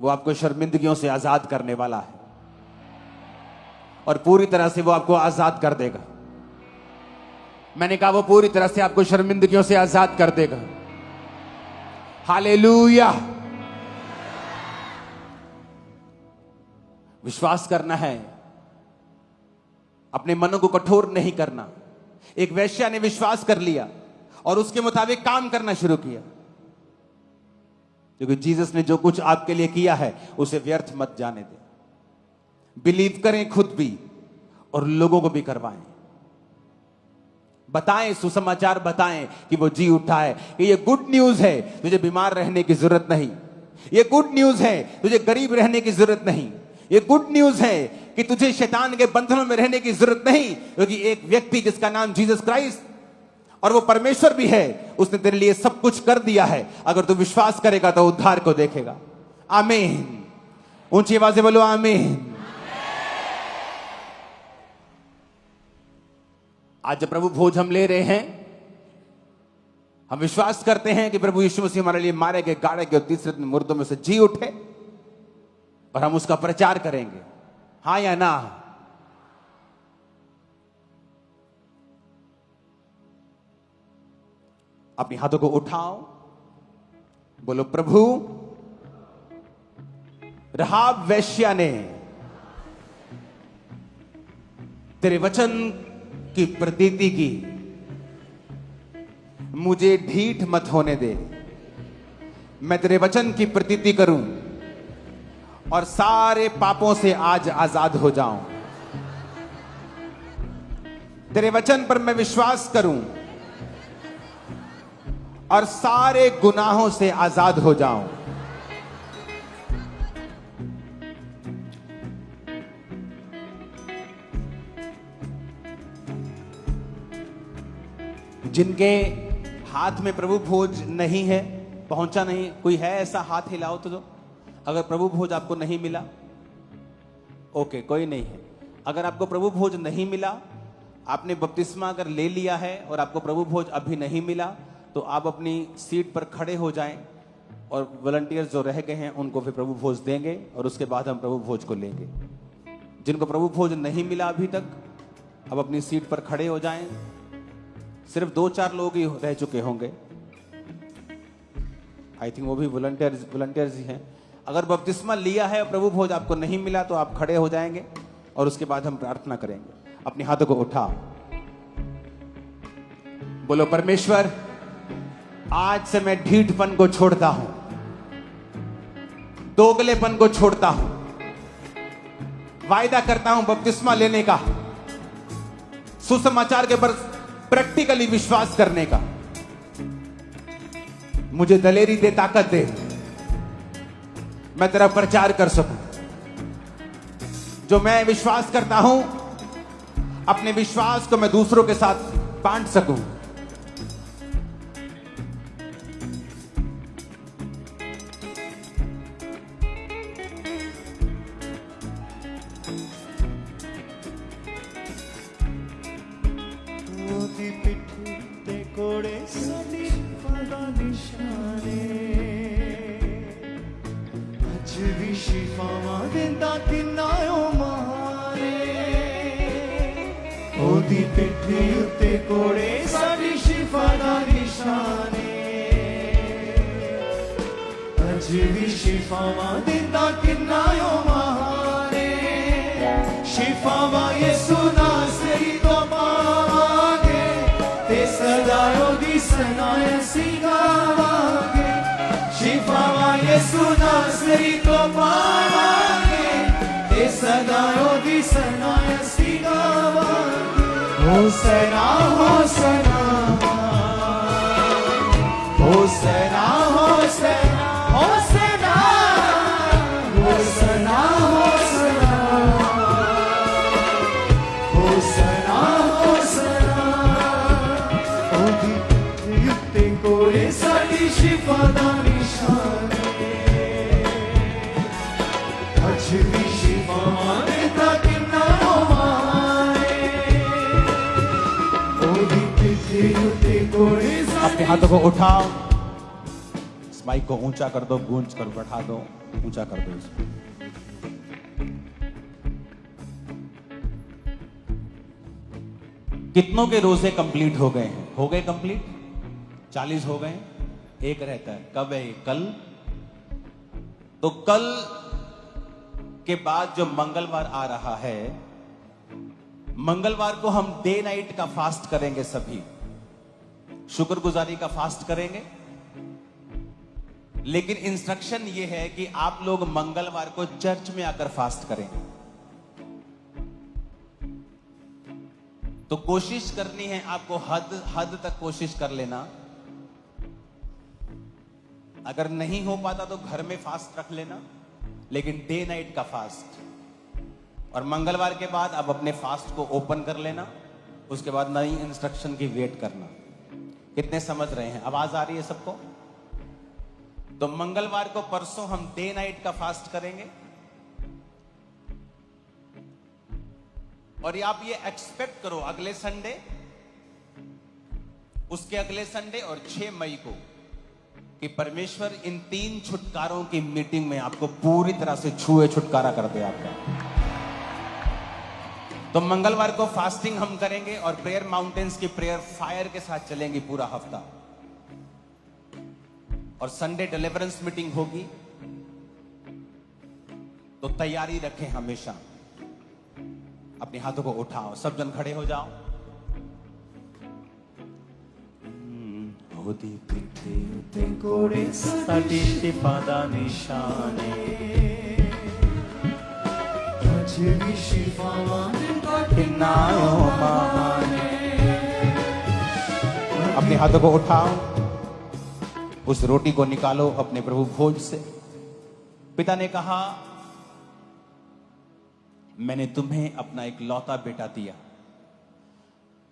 वो आपको शर्मिंदगियों से आजाद करने वाला है और पूरी तरह से वो आपको आजाद कर देगा। मैंने कहा वो पूरी तरह से आपको शर्मिंदगियों से आजाद कर देगा। हालेलुया। विश्वास करना है, अपने मन को कठोर नहीं करना। एक वेश्या ने विश्वास कर लिया और उसके मुताबिक काम करना शुरू किया, क्योंकि जीसस ने जो कुछ आपके लिए किया है उसे व्यर्थ मत जाने दें। बिलीव करें खुद भी और लोगों को भी करवाएं, बताएं, सुसमाचार बताएं कि वो जी उठा है, कि ये गुड न्यूज है, तुझे बीमार रहने की जरूरत नहीं। ये गुड न्यूज है, तुझे गरीब रहने की जरूरत नहीं। ये गुड न्यूज है कि तुझे शैतान के बंधनों में रहने की जरूरत नहीं, क्योंकि एक व्यक्ति जिसका नाम जीसस क्राइस्ट और वो परमेश्वर भी है, उसने तेरे लिए सब कुछ कर दिया है। अगर तू विश्वास करेगा तो उद्धार को देखेगा। आमीन। ऊंची आवाज से बोलो आमीन। आज जब प्रभु भोज हम ले रहे हैं, हम विश्वास करते हैं कि प्रभु यीशु मसीह हमारे लिए मारे गए, गाड़े गए और तीसरे दिन मुर्दों में से जी उठे, और हम उसका प्रचार करेंगे। हाँ या ना? अपने हाथों को उठाओ, बोलो प्रभु, राहाब वेश्या ने तेरे वचन की प्रतीति की, मुझे ढीठ मत होने दे। मैं तेरे वचन की प्रतीति करूं और सारे पापों से आज आजाद हो जाऊं। तेरे वचन पर मैं विश्वास करूं और सारे गुनाहों से आजाद हो जाऊं। जिनके हाथ में प्रभु भोज नहीं है, पहुंचा नहीं, कोई है ऐसा? हाथ हिलाओ तो दो। अगर प्रभु भोज आपको नहीं मिला, ओके, कोई नहीं है। अगर आपको प्रभु भोज नहीं मिला, आपने बपतिस्मा अगर ले लिया है और आपको प्रभु भोज अभी नहीं मिला, तो आप अपनी सीट पर खड़े हो जाएं और वॉलंटियर्स जो रह गए हैं उनको फिर प्रभु भोज देंगे और उसके बाद हम प्रभु भोज को लेंगे। जिनको प्रभु भोज नहीं मिला अभी तक, अब अपनी सीट पर खड़े हो जाएं। सिर्फ 2-4 लोग ही रह चुके होंगे, आई थिंक वो भी वॉलंटियर्स ही हैं। अगर बपतिस्मा लिया है और प्रभु भोज आपको नहीं मिला तो आप खड़े हो जाएंगे और उसके बाद हम प्रार्थना करेंगे। अपने हाथों को उठाओ, बोलो परमेश्वर, आज से मैं ढीठपन को छोड़ता हूं, दोगलेपन को छोड़ता हूं, वायदा करता हूं बपतिस्मा लेने का, सुसमाचार के पर प्रैक्टिकली विश्वास करने का। मुझे दलेरी दे, ताकत दे, मैं तेरा प्रचार कर सकूं। जो मैं विश्वास करता हूं, अपने विश्वास को मैं दूसरों के साथ बांट सकूं। ਉਹਦੀ ਪਿੱਠ ਤੇ ਕੋੜੇ ਸਾਡੀ ਫਾਦਾ ਨਿਸ਼ਾਨੇ ਅੱਜ ਵੀ ਸ਼ਿਫਾਵਾਂ ਦਿੰਦਾ ਕਿੰਨਾ ਉਹ ਮਾਰੇ ਉਹਦੀ ਪਿੱਠ ਉੱਤੇ ਕੋੜੇ ਸਾਡੀ ਸ਼ਿਫਾ ਦਾ ਨਿਸ਼ਾਨੇ ਅੱਜ ਵੀ ਸ਼ਿਫਾਵਾਂ ਦਿੰਦਾ ਕਿੰਨਾ ਉਹ ਮਾਰੇ ਸ਼ਿਫਾਵਾਂ ਯਿਸੂ ਨਾਸਰੀ ਤੋਂ ਪਾਵਾਂਗੇ ਤੇ ਸਦਾ ਉਹਦੀ ਸਨਾਏ ਅਸੀਂ ਗਾਵਾਂਗੇ ਸ਼ਿਫਾਵਾਂ ਯਿਸੂ ਨਾਸਰੀ ਤੋਂ ਪਾਵਾਂਗੇ ਤੇ ਸਦਾ ਉਹਦੀ ਸਨਾਏ ਅਸੀਂ ਗਾਵਾਂਗੇ ਹੋਸਨਾ ਹੋਸਨਾ ਹੋਸਨਾ ਹੋਸਨਾ ਹੋਸਨਾ ਹੋਸਨਾ ਹੋਸਨਾ ਹੋਸਨਾ ਉਹਦੀ ਪਿੱਠ ਉੱਤੇ ਕੋੜੇ ਸਾਡੀ ਸ਼ਿਫਾ ਦਾ ਨਿਸ਼ਾਨ ਅੱਜ ਵੀ ਸ਼ਿਫਾ ਦੇਤਾ ਕਿੰਨਾ ਮਾਰੇ ਉਹਦੀ ਪਿੱਠ ਉੱਤੇ ਕੋੜੇ अपने हाथों को उठाओ, इस माइक को ऊंचा कर दो, गूंज कर बैठा दो, ऊंचा कर दो इसको। कितनों के रोजे कंप्लीट हो गए हैं? हो गए कंप्लीट? 40 हो गए। एक रहता है, कब है? कल। तो कल के बाद जो मंगलवार आ रहा है, मंगलवार को हम डे नाइट का फास्ट करेंगे, सभी शुक्रगुजारी का फास्ट करेंगे। लेकिन इंस्ट्रक्शन यह है कि आप लोग मंगलवार को चर्च में आकर फास्ट करेंगे। तो कोशिश करनी है आपको, हद तक कोशिश कर लेना। अगर नहीं हो पाता तो घर में फास्ट रख लेना, लेकिन डे नाइट का फास्ट। और मंगलवार के बाद आप अपने फास्ट को ओपन कर लेना, उसके बाद नई इंस्ट्रक्शन की वेट करना। कितने समझ रहे हैं? आवाज आ रही है सबको? तो मंगलवार को परसों हम डे नाइट का फास्ट करेंगे। और आप ये एक्सपेक्ट करो अगले संडे, उसके अगले संडे और 6 मई को कि परमेश्वर इन 3 छुटकारों की मीटिंग में आपको पूरी तरह से छुए छुटकारा कर दे आपका। तो मंगलवार को फास्टिंग हम करेंगे और प्रेयर माउंटेन्स की प्रेयर फायर के साथ चलेंगी पूरा हफ्ता। और संडे डिलीवरेंस मीटिंग होगी। तो तैयारी रखें हमेशा। अपने हाथों को उठाओ, सब जन खड़े हो जाओ। ਉਹਦੀ ਪਿੱਠੇ ਉੱਤੇ ਕੋੜੇ ਸਾਡੀ ਸ਼ਿਫਾ ਦਾ ਨਿਸ਼ਾਨ ਅੱਜ ਵੀ ਸ਼ਿਫਾਵਾਂ ਦਿੰਦਾ ਕਿੰਨਾ ਉਹ ਮਾਨ अपने हाथों को उठाओ, उस रोटी को निकालो अपने प्रभु भोज से। पिता ने कहा, मैंने तुम्हें अपना एक लौता बेटा दिया,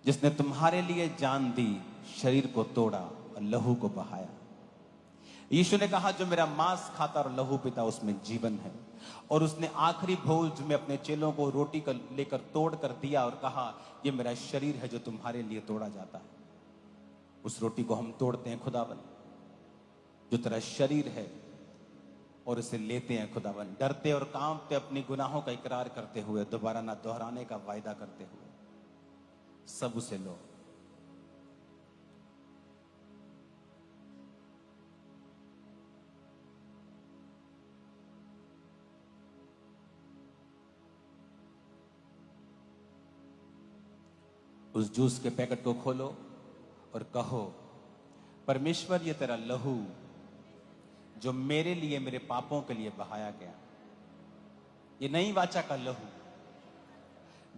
जिसने तुम्हारे लिए जान दी, शरीर को तोड़ा और लहू को बहाया। यीशु ने कहा, जो मेरा मांस खाता और लहू पीता उसमें जीवन है। और उसने आखिरी भोज में अपने चेलों को रोटी को लेकर तोड़ कर दिया और कहा, यह मेरा शरीर है जो तुम्हारे लिए तोड़ा जाता है। उस रोटी को हम तोड़ते हैं खुदावन, जो तेरा शरीर है, और इसे लेते हैं खुदावन, डरते और कांपते अपनी गुनाहों का इकरार करते हुए, दोबारा ना दोहराने का वायदा करते हुए। सब उसे लो। उस जूस के पैकेट को खोलो और कहो, परमेश्वर ये तेरा लहू जो मेरे लिए, मेरे पापों के लिए बहाया गया, ये नई वाचा का लहू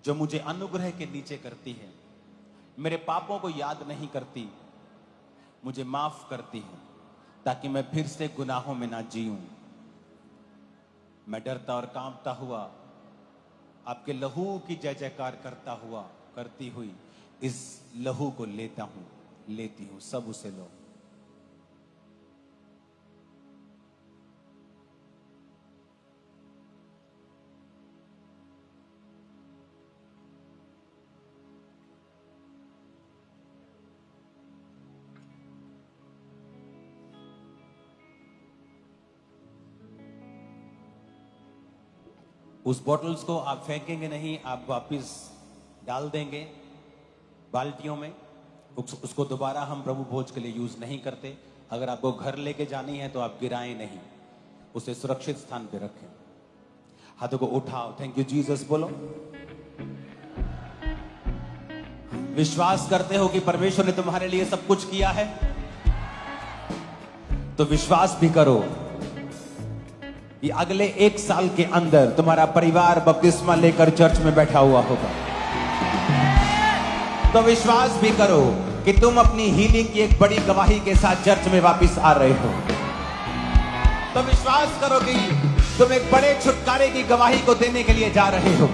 जो मुझे अनुग्रह के नीचे करती है, मेरे पापों को याद नहीं करती, मुझे माफ करती है, ताकि मैं फिर से गुनाहों में ना जीऊं। मैं डरता और कांपता हुआ आपके लहू की जय जयकार करती हुई इस लहू को लेता हूं, लेती हूं। सब उसे लो। उस बॉटल्स को आप फेंकेंगे नहीं, आप वापस डाल देंगे बाल्टियों में। उसको दोबारा हम प्रभु भोज के लिए यूज नहीं करते। अगर आपको घर लेके जानी है तो आप गिराएं नहीं, उसे सुरक्षित स्थान पे रखें। हाथों को उठाओ, थैंक यू जीसस बोलो। विश्वास करते हो कि परमेश्वर ने तुम्हारे लिए सब कुछ किया है, तो विश्वास भी करो कि अगले 1 साल के अंदर तुम्हारा परिवार बपतिस्मा लेकर चर्च में बैठा हुआ होगा। तो विश्वास भी करो कि तुम अपनी हीलिंग की एक बड़ी गवाही के साथ चर्च में वापस आ रहे हो। तो विश्वास करो कि तुम एक बड़े छुटकारे की गवाही को देने के लिए जा रहे हो।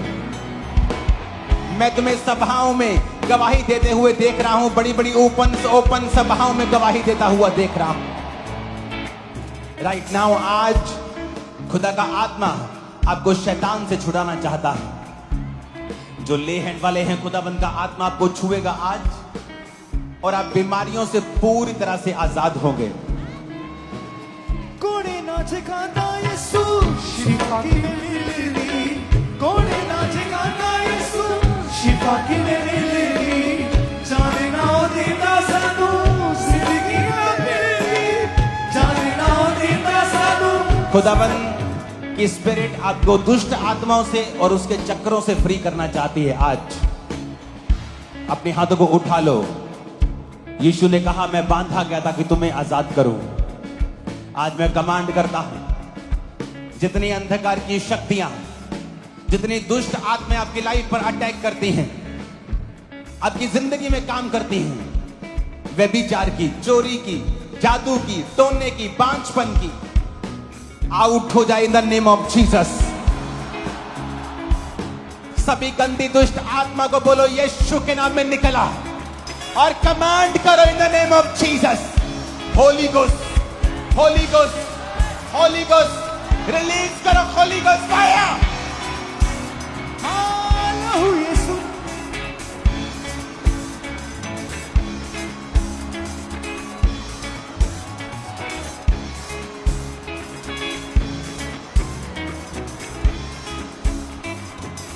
मैं तुम्हें सभाओं में गवाही देते हुए देख रहा हूं, बड़ी बड़ी ओपन सभाओं में गवाही देता हुआ देख रहा हूं। राइट नाउ आज खुदा का आत्मा आपको शैतान से छुड़ाना चाहता है। जो ले हैंड वाले हैं, खुदाबंद का आत्मा आपको छुएगा आज, और आप बीमारियों से पूरी तरह से आजाद होंगे। कोड़े नाचे गाना यीशु शिफा की मिलेगी, कोड़े नाचे गाना यीशु शिफा की मिलेगी, जाने ना देता सानू जिंदगी ना मिलेगी, जाने ना देता सानू। खुदाबंद की स्पिरिट आपको दुष्ट आत्माओं से और उसके चक्रों से फ्री करना चाहती है। आज अपने हाथों को उठा लो। यीशु ने कहा मैं बांधा गया था कि तुम्हें आजाद करूं। आज मैं कमांड करता हूं, जितनी अंधकार की शक्तियां, जितनी दुष्ट आत्माएं आपकी लाइफ पर अटैक करती हैं, आपकी जिंदगी में काम करती हैं, व्यभिचार की, चोरी की, जादू की, टोने की, बांझपन की, आउट हो जाए इन द नेम ऑफ जीसस। सभी गंदी दुष्ट आत्मा को बोलो यीशु के नाम में निकला, और कमांड करो इन the name of Jesus. Holi Ghost, Holy Ghost, Holy ghost release करो, होली गोस्ट फायर। यीशु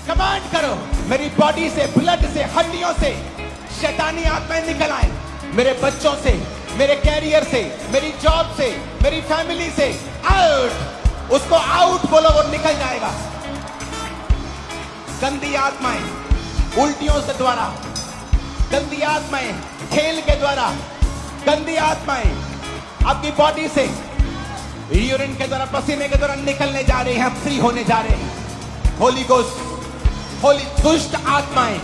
कमांड करो, मेरी बॉडी से, ब्लड से, हड्डियों से शैतानी आत्माएं निकल आए। मेरे बच्चों से, मेरे कैरियर से, मेरी जॉब से, मेरी फैमिली से आउट। उसको आउट बोलो, वो निकल जाएगा। गंदी आत्माएं उल्टियों से द्वारा, गंदी आत्माएं खेल के द्वारा, गंदी आत्माएं आपकी बॉडी से यूरिन के द्वारा, पसीने के द्वारा निकलने जा रहे हैं, फ्री होने जा रहे हैं। होली गोस्ट, होली दुष्ट आत्माएं,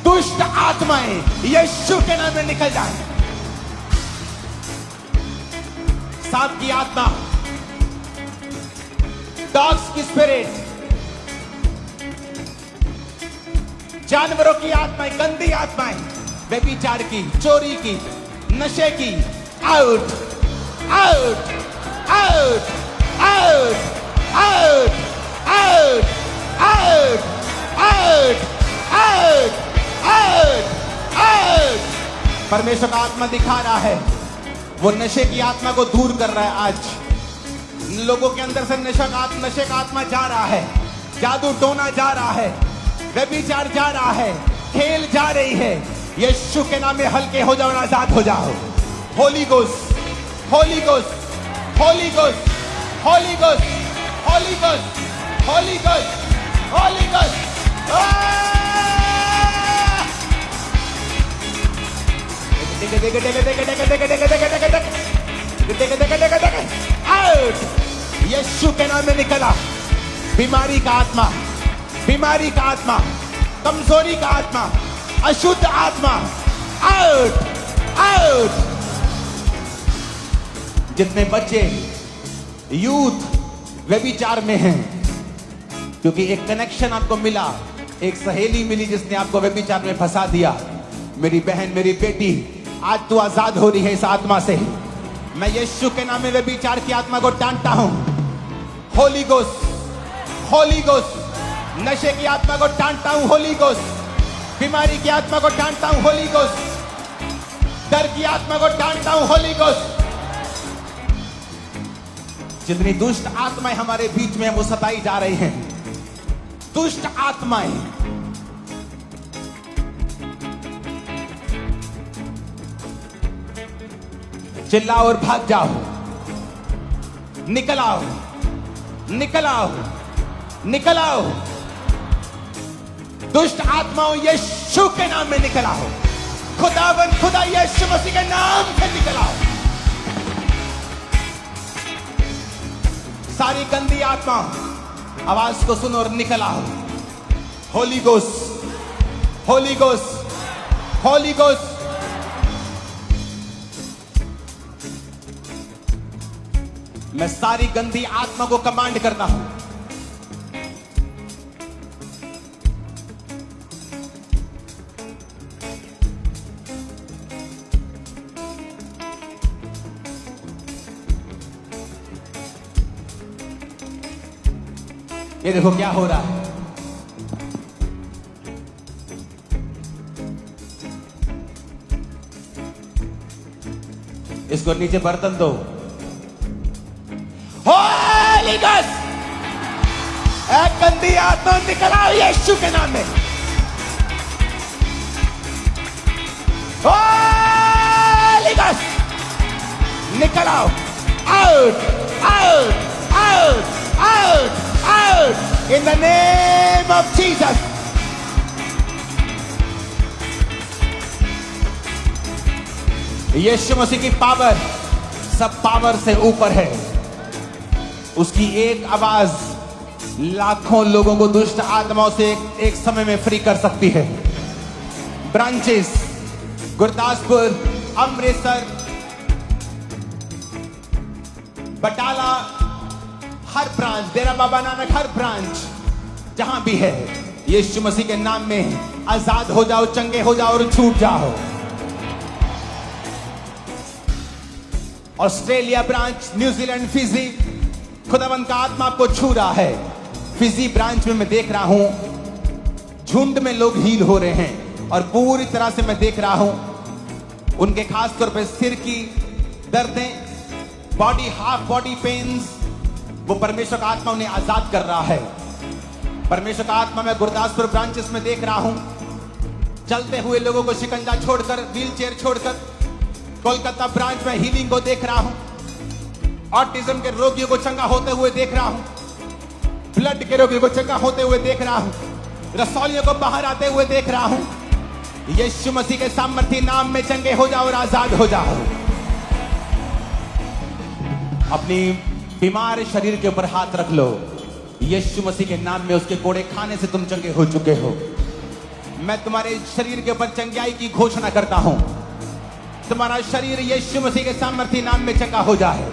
दुष्ट आत्माएं यीशु के नाम में निकल जाए। सांप की आत्मा, डॉग्स की स्पिरिट, जानवरों की आत्माएं, गंदी आत्माएं, व्यभिचार की, चोरी की, नशे की, out, out, out, out, out, out, out, out, out, out, out. परमेश्वर का आत्मा दिखा रहा है, वो नशे की आत्मा को दूर कर रहा है। आज लोगों के अंदर से नशे का आत्मा जा रहा है, जादू टोना जा रहा है, व्यभिचार जा रहा है, खेल जा रही है। यीशु के नाम में हल्के हो जाओ, आजाद हो जाओ। Holy Ghost, Holy Ghost, Holy Ghost, Holy Ghost, Holy Ghost, Holy Ghost, Holy Ghost. Out, यीशु के नाम में निकला। बीमारी का आत्मा, बीमारी का आत्मा, कमजोरी का आत्मा, अशुद्ध आत्मा, आउट, आउट। जितने बच्चे यूथ व्यभिचार में हैं, क्योंकि एक कनेक्शन आपको मिला, एक सहेली मिली जिसने आपको व्यभिचार में फंसा दिया। मेरी बहन, मेरी बेटी, आज तू आजाद हो रही है इस आत्मा से। मैं यीशु के नाम में व्यभिचार की आत्मा को डांटता हूं। होली गोस्ट, होली गोस्ट, नशे की आत्मा को डांटता हूं। होली गोस्ट, बीमारी की आत्मा को डांटता हूं। होली गोस्ट, डर की आत्मा को डांटता हूं। होली गोस्ट। जितनी दुष्ट आत्माएं हमारे बीच में वो सताई जा रही हैं, दुष्ट आत्माएं चिल्लाओ और भाग जाओ, निकल आओ, निकल आओ, निकल आओ। दुष्ट आत्माओं यीशु के नाम में निकल आओ। खुदावन खुदा यीशु मसीह के नाम से निकल आओ। सारी गंदी आत्मा आवाज को सुनो और निकल आओ। Holi Ghost, Holy Ghost, Holy ghost. मैं सारी गंदी आत्मा को कमांड करता हूं, ये देखो क्या हो रहा है। इसको नीचे बर्तन दो। होली गोस्ट, एक गंदी आत्मा निकल आओ यीशु के नाम में। होली गोस्ट, निकल आओ। Out, out, out, out, out in the name of Jesus. यीशु मसीह की पावर सब पावर से ऊपर है। उसकी एक आवाज लाखों लोगों को दुष्ट आत्माओं से एक समय में फ्री कर सकती है। ब्रांचेस गुरदासपुर, अमृतसर, बटाला, हर ब्रांच, डेरा बाबा नानक, हर ब्रांच जहां भी है, यीशु मसीह के नाम में आजाद हो जाओ, चंगे हो जाओ और छूट जाओ। ऑस्ट्रेलिया ब्रांच, न्यूजीलैंड, फिजी, खुदावंद का आत्मा आपको छू रहा है। फिजी ब्रांच में मैं देख रहा हूं झुंड में लोग हील हो रहे हैं और पूरी तरह से मैं देख रहा हूं उनके खास तौर पे सिर की दर्दें, बॉडी, हाफ बॉडी पेन्स, वो परमेश्वर का आत्मा उन्हें आजाद कर रहा है। परमेश्वर का आत्मा मैं गुरदासपुर ब्रांचेस में देख रहा हूं चलते हुए लोगों को शिकंजा छोड़कर, व्हील चेयर छोड़कर। कोलकाता ब्रांच में हीलिंग को देख रहा हूं, ऑटिज्म के रोगियों को चंगा होते हुए देख रहा हूं, ब्लड के रोगियों को चंगा होते हुए देख रहा हूं, रसौलियों को बाहर आते हुए देख रहा हूं। यीशु मसीह के सामर्थी नाम में चंगे हो जाओ और आजाद हो जाओ। अपनी बीमार शरीर के ऊपर हाथ रख लो। यीशु मसीह के नाम में उसके कोड़े खाने से तुम चंगे हो चुके हो। मैं तुम्हारे शरीर के ऊपर चंगाई की घोषणा करता हूं। तुम्हारा शरीर यीशु मसीह के सामर्थी नाम में चंगा हो जाए।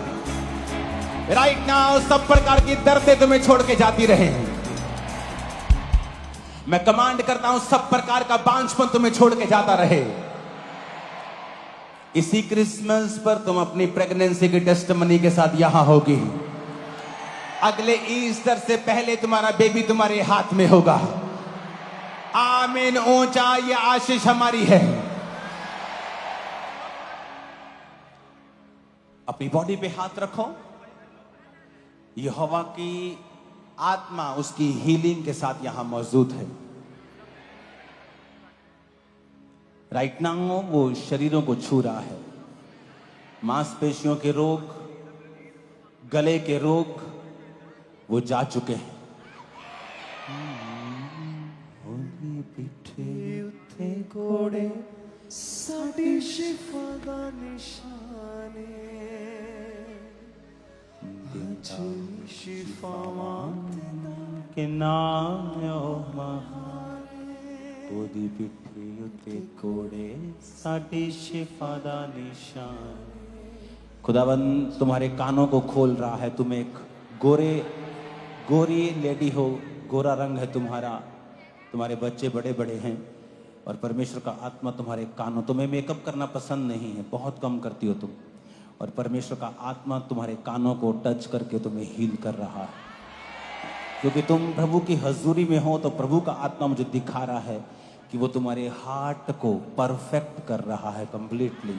राइट नाउ सब प्रकार की दर्दें तुम्हें छोड़ के जाती रहे। मैं कमांड करता हूं सब प्रकार का बांझपन तुम्हें छोड़ के जाता रहे। इसी क्रिसमस पर तुम अपनी प्रेगनेंसी की टेस्टिमनी के साथ यहां होगी। अगले ईस्टर से पहले तुम्हारा बेबी तुम्हारे हाथ में होगा। आमीन। ऊंचा ये आशीष हमारी है। अपनी बॉडी पे हाथ रखो। यहोवा की आत्मा उसकी हीलिंग के साथ यहां मौजूद है। राइट नाउ वो शरीरों को छू रहा है। मांसपेशियों के रोग, गले के रोग वो जा चुके हैं। पिठे उत्ते घोड़े साडी शिफा दा निशाने के नाम ओदी पिठे उत्ते घोड़े साडी शिफा दा निशान। खुदावंद तुम्हारे कानों को खोल रहा है। तुम एक गोरी लेडी हो, गोरा रंग है तुम्हारा, तुम्हारे बच्चे बड़े बड़े हैं और परमेश्वर का आत्मा तुम्हारे कानों, तुम्हें मेकअप करना पसंद नहीं है, बहुत कम करती हो तुम, और परमेश्वर का आत्मा तुम्हारे कानों को टच करके तुम्हें हील कर रहा है। क्योंकि तुम प्रभु की हजूरी में हो तो प्रभु का आत्मा मुझे दिखा रहा है कि वो तुम्हारे हार्ट को परफेक्ट कर रहा है कंप्लीटली।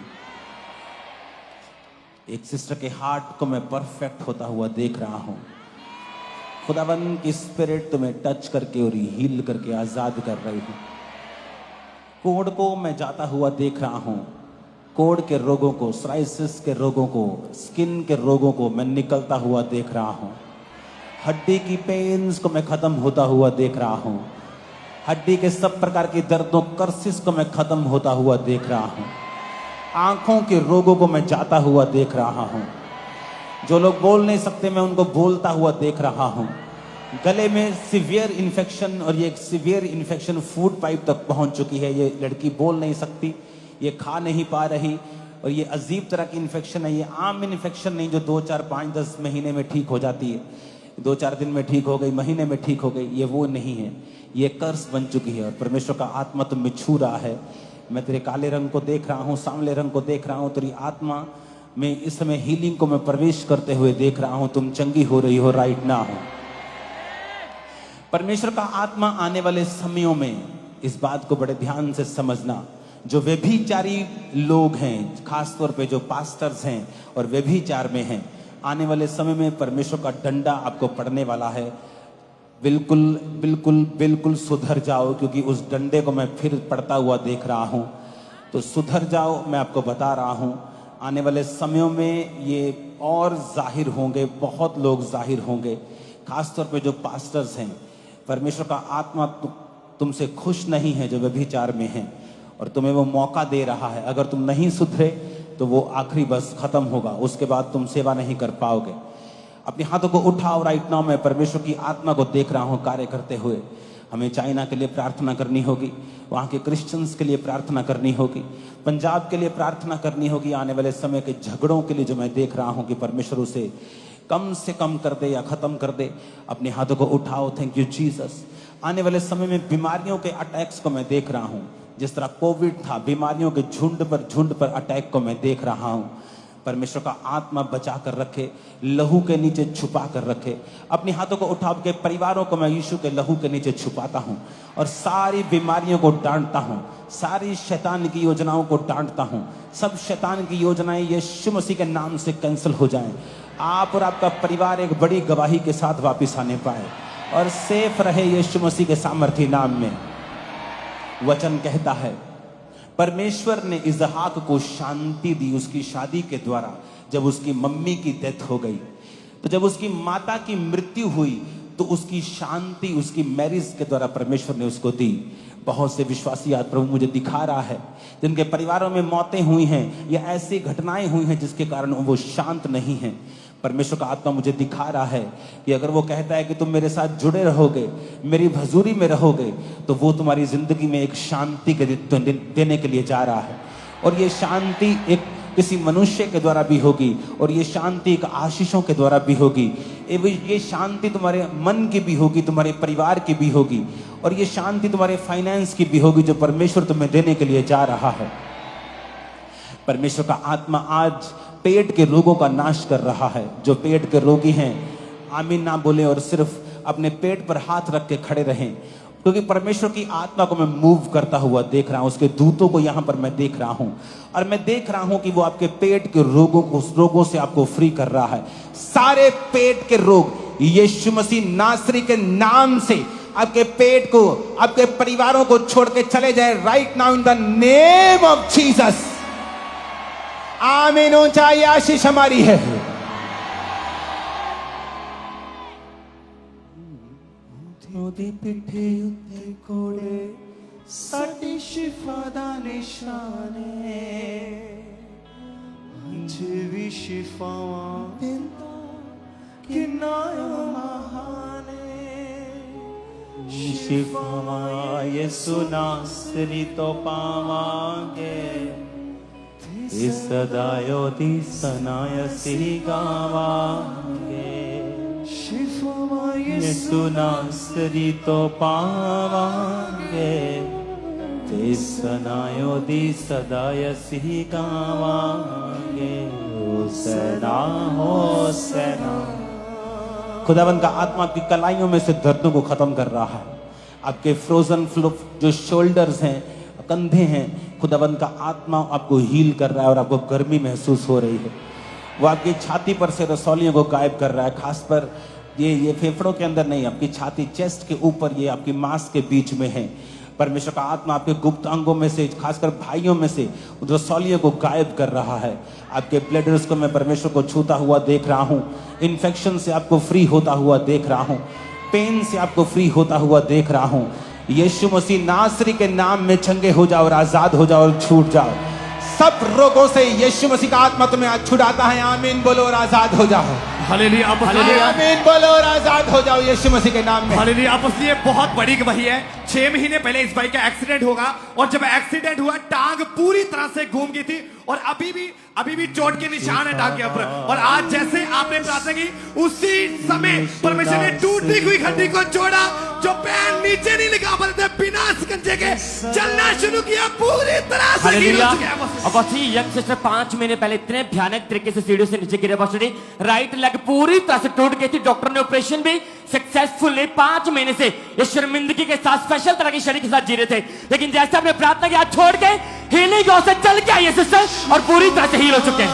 एक सिस्टर के हार्ट को मैं परफेक्ट होता हुआ देख रहा हूं। खुदावन की स्पिरिट तुम्हें टच करके और हील करके आजाद कर रही है। कोढ़ को मैं जाता हुआ देख रहा हूं। कोढ़ के रोगों को, सोराइसिस के रोगों को, स्किन के रोगों को मैं निकलता हुआ देख रहा हूं। हड्डी की पेन्स को मैं खत्म होता हुआ देख रहा हूं। हड्डी के सब प्रकार की दर्दों, कर्सिस को मैं खत्म होता हुआ देख रहा हूं। आंखों के रोगों को मैं जाता हुआ देख रहा हूं। जो लोग बोल नहीं सकते मैं उनको बोलता हुआ देख रहा हूं। गले में सीवियर इन्फेक्शन, और ये एक सीवियर इन्फेक्शन फूड पाइप तक पहुंच चुकी है। ये लड़की बोल नहीं सकती, ये खा नहीं पा रही, और ये अजीब तरह की इन्फेक्शन है। ये आम इन्फेक्शन नहीं जो 2, 4, 5, 10 महीने में ठीक हो जाती है, 2-4 दिन में ठीक हो गई, महीने में ठीक हो गई। ये वो नहीं है, ये कर्स बन चुकी है। और परमेश्वर का आत्मा तुम में छू रहा है। मैं तेरे काले रंग को देख रहा हूँ, सांवले रंग को देख रहा हूँ। तेरी आत्मा में इस समय हीलिंग को मैं प्रवेश करते हुए देख रहा हूँ। तुम चंगी हो रही हो राइट नाउ। परमेश्वर का आत्मा आने वाले समयों में, इस बात को बड़े ध्यान से समझना, जो व्यभिचारी लोग हैं, खासतौर पे जो पास्टर्स हैं और व्यभिचार में हैं, आने वाले समय में परमेश्वर का डंडा आपको पड़ने वाला है। बिल्कुल बिल्कुल बिल्कुल सुधर जाओ, क्योंकि उस डंडे को मैं फिर पड़ता हुआ देख रहा हूं। तो सुधर जाओ, मैं आपको बता रहा हूं। आने वाले समयों में ये और जाहिर होंगे, बहुत लोग जाहिर होंगे, खासतौर पे जो पास्टर्स हैं। परमेश्वर का आत्मा तुमसे खुश नहीं है जो व्यभिचार में हैं, और तुम्हें वो मौका दे रहा है। अगर तुम नहीं सुधरे तो वो आखिरी बस खत्म होगा, उसके बाद तुम सेवा नहीं कर पाओगे। अपने हाथों को उठाओ राइट नाउ। मैं परमेश्वर की आत्मा को देख रहा हूं कार्य करते हुए। हमें चाइना के लिए प्रार्थना करनी होगी, वहाँ के क्रिश्चियंस के लिए प्रार्थना करनी होगी, पंजाब के लिए प्रार्थना करनी होगी। आने वाले समय के झगड़ों के लिए जो मैं देख रहा हूँ कि परमेश्वर उसे कम से कम कर दे या खत्म कर दे। अपने हाथों को उठाओ। Thank you Jesus. आने वाले समय में बीमारियों के अटैक्स को मैं देख रहा हूँ। जिस तरह कोविड था, बीमारियों के झुंड पर अटैक को मैं देख रहा हूँ। परमेश्वर का आत्मा बचा कर रखे, लहू के नीचे छुपा कर रखे। अपने हाथों को उठा के परिवारों को मैं यीशु के लहू के नीचे छुपाता हूँ और सारी बीमारियों को डांटता हूँ, सारी शैतान की योजनाओं को डांटता हूँ। सब शैतान की योजनाएं यीशु मसीह के नाम से कैंसिल हो जाएं। आप और आपका परिवार एक बड़ी गवाही के साथ वापस आने पाए और सेफ रहे यीशु मसीह के सामर्थी नाम में। वचन कहता है परमेश्वर ने इसहाक को शांति दी उसकी शादी के द्वारा। जब उसकी मम्मी की डेथ हो गई, तो जब उसकी माता की मृत्यु हुई, तो उसकी शांति उसकी मैरिज के द्वारा परमेश्वर ने उसको दी। बहुत से विश्वासी आज प्रभु मुझे दिखा रहा है जिनके परिवारों में मौतें हुई हैं या ऐसी घटनाएं हुई हैं जिसके कारण वो शांत नहीं हैं। परमेश्वर का आत्मा मुझे दिखा रहा है कि अगर वो कहता है कि तुम मेरे साथ जुड़े रहोगे, मेरी हजूरी में रहोगे, तो वो तुम्हारी जिंदगी में एक शांति के देने के लिए जा रहा है। और ये शांति एक किसी मनुष्य के द्वारा भी होगी और ये शांति एक आशीषों के द्वारा भी होगी। ये शांति तुम्हारे मन की भी होगी, तुम्हारे परिवार की भी होगी, और ये शांति तुम्हारे फाइनेंस की भी होगी जो परमेश्वर तुम्हें देने के लिए जा रहा है। परमेश्वर का आत्मा आज पेट के रोगों का नाश कर रहा है। जो पेट के रोगी हैं आमीन ना बोले और सिर्फ अपने पेट पर हाथ रख के खड़े रहें, क्योंकि परमेश्वर की आत्मा को मैं मूव करता हुआ देख रहा हूं। उसके दूतों को यहां पर मैं देख रहा हूं और मैं देख रहा हूं कि वो आपके पेट के रोगों से आपको फ्री कर रहा है। सारे पेट के रोग यीशु मसीह नासरी के नाम से आपके पेट को, आपके परिवारों को छोड़ के चले जाए right now in the name of Jesus. आमीन। ऊंचाई आशीष हमारी है। ਉਹਦੀ ਪਿੱਠੇ ਉੱਤੇ ਕੋੜੇ ਸਾਡੀ ਸ਼ਿਫਾ ਦਾ ਨਿਸ਼ਾਨ ਏ। ਅੰਜ ਵੀ ਸ਼ਿਫਾਵਾਂ ਦਿੰਦਾ ਕਿੰਨਾ ਮਹਾਨ ਏ। शिफावां यीशु नासरी तो पावांगे, इस सदायो दी सनायसी गावांगे। शिफावां यीशु नासरी तो पावांगे, इस सनायो दी सदायसी गावांगे। होसना होसना। खुदावंद का आत्मा की कलाइयों में से दर्दों को खत्म कर रहा है। आपके फ्रोजन जो शोल्डर्स हैं, कंधे हैं, खुदावंद का आत्मा आपको हील कर रहा है और आपको गर्मी महसूस हो रही है। वो आपकी छाती पर से रसौलियों को गायब कर रहा है। खास पर ये फेफड़ों के अंदर नहीं, आपकी छाती चेस्ट के ऊपर, ये आपकी मांस के बीच में है। परमेश्वर का आत्मा आपके गुप्त अंगों में से, खासकर भाइयों में से रसौलियों को गायब कर रहा है। आपके ब्लडर्स को मैं परमेश्वर को छूता हुआ देख रहा हूँ। इन्फेक्शन से आपको फ्री होता हुआ देख रहा हूँ। पेन से आपको फ्री होता हुआ देख रहा हूँ। यीशु मसीह नासरी के नाम में चंगे हो जाओ और आजाद हो जाओ और छूट जाओ। सब रोगों से यीशु मसीह का आत्मा तुम्हें आज छुड़ाता है। आमीन बोलो और आजाद हो जाओ। हालेलुया, आमीन बोलो और आजाद हो जाओ यीशु मसीह के नाम में। हालेलुया। आपस ये बहुत बड़ी गवाही है। 6 महीने पहले इस भाई का एक्सीडेंट होगा और जब एक्सीडेंट हुआ टांग पूरी तरह से घूम गई थी और अभी भी चोट के निशान है टांग के ऊपर। और आज जैसे आपने प्रार्थना की उसी समय परमेश्वर ने टूटी हुई हड्डी को जोड़ा, जो पैर नीचे नहीं लगा पाते बिना शिकंजे के चलना शुरू किया, पूरी तरह से हील हो चुके हैं। अब यंग सिस्टर 5 महीने पहले इतने भयानक तरीके से सीढ़ियों से नीचे गिरे बस राइट लेग पूरी तरह से टूट गई थी। डॉक्टर ने ऑपरेशन भी सक्सेसफुल 5 महीने से इस शर्मिंदगी के साथ स्पेशल तरह के शरीर के साथ जी रहे थे, लेकिन जैसे आपने प्रार्थना किया छोड़ के हीलिंग से चल के आई सिस्टर और पूरी तरह से हील हो चुके हैं।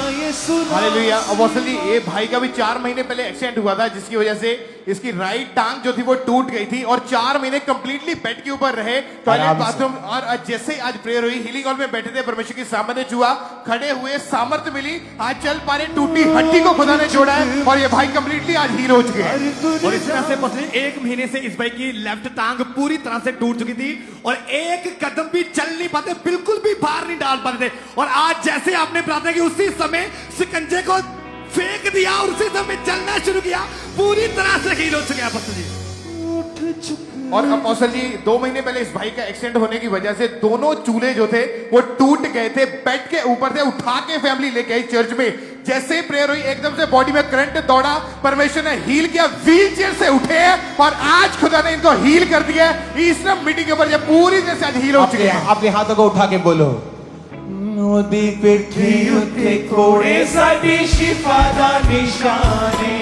हालेलुया। अब असली ये भाई का भी 4 महीने पहले एक्सीडेंट हुआ था, जिसकी वजह से इसकी राइट टांग जो थी वो टूट गई थी और 4 महीने कंप्लीटली बेड के ऊपर रहे, टॉयलेट बाथरूम। और जैसे आज प्रेयर हुई, हीलिंग हॉल में बैठे थे, परमेश्वर की सामर्थ्य छुआ, खड़े हुए, सामर्थ्य मिली, आज चल पा रहे, टूटी हड्डी को खुदा ने जोड़ा है और ये भाई कंप्लीटली आज हील हो चुके हैं। और इस तरह से पिछले 1 महीने से इस भाई की लेफ्ट टांग पूरी तरह से टूट चुकी थी और एक कदम भी चल नहीं पाते, बिल्कुल भी बाहर नहीं डाल पाते थे। और आज जैसे आपने प्रार्थना की उसी समय शिकंजे को फेंक दिया और उसी समय चलना शुरू किया, पूरी तरह से हील हो चुके हैं अपोस्टल जी। और अपोस्टल जी 2 महीने पहले इस भाई का एक्सीडेंट होने की वजह से दोनों चूल्हे जो थे वो टूट गए थे, बेड के ऊपर थे, उठा के फैमिली लेके आई चर्च में। जैसे ही प्रेयर हुई एकदम से बॉडी में करंट दौड़ा, परमेश्वर ने हील किया, व्हील चेयर से उठे हैं और आज खुदा ने इनको हील कर दिया है। इस मीटिंग के ऊपर पूरी तरह से आज हील हो चुके हैं। अपने हाथों को उठा के बोलो, नदी पिठी उत्ते कोड़े साडी शिफा दा निशाने,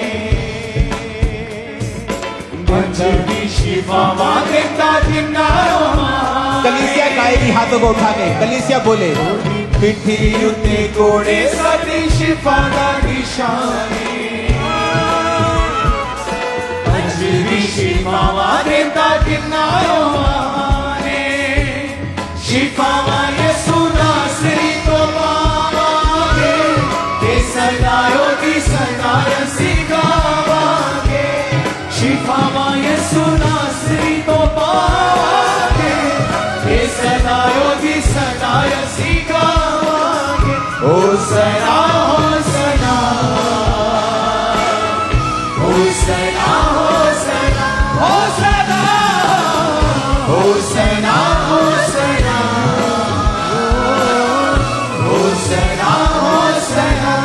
मंजरी शिफा मांगे ता जिन्नारो मां। कलीसिया गाएगी हाथों को उठा के, कलीसिया बोले, पिठी उत्ते कोड़े साडी शिफा दा निशाने, मंजरी शिफा मांगे ता जिन्नारो मां ने, शिफा मांगे सुनासरी तो पावांगे, के सदायो दी सदाय सिखावांगे, शिफा मांगे सुनासरी तो पावांगे, के सदायो दी सदाय सिखावांगे। ओ सना हो सना, ओ सना हो सना, हो सना, हो सना, हो सना, हो सना, हो सना।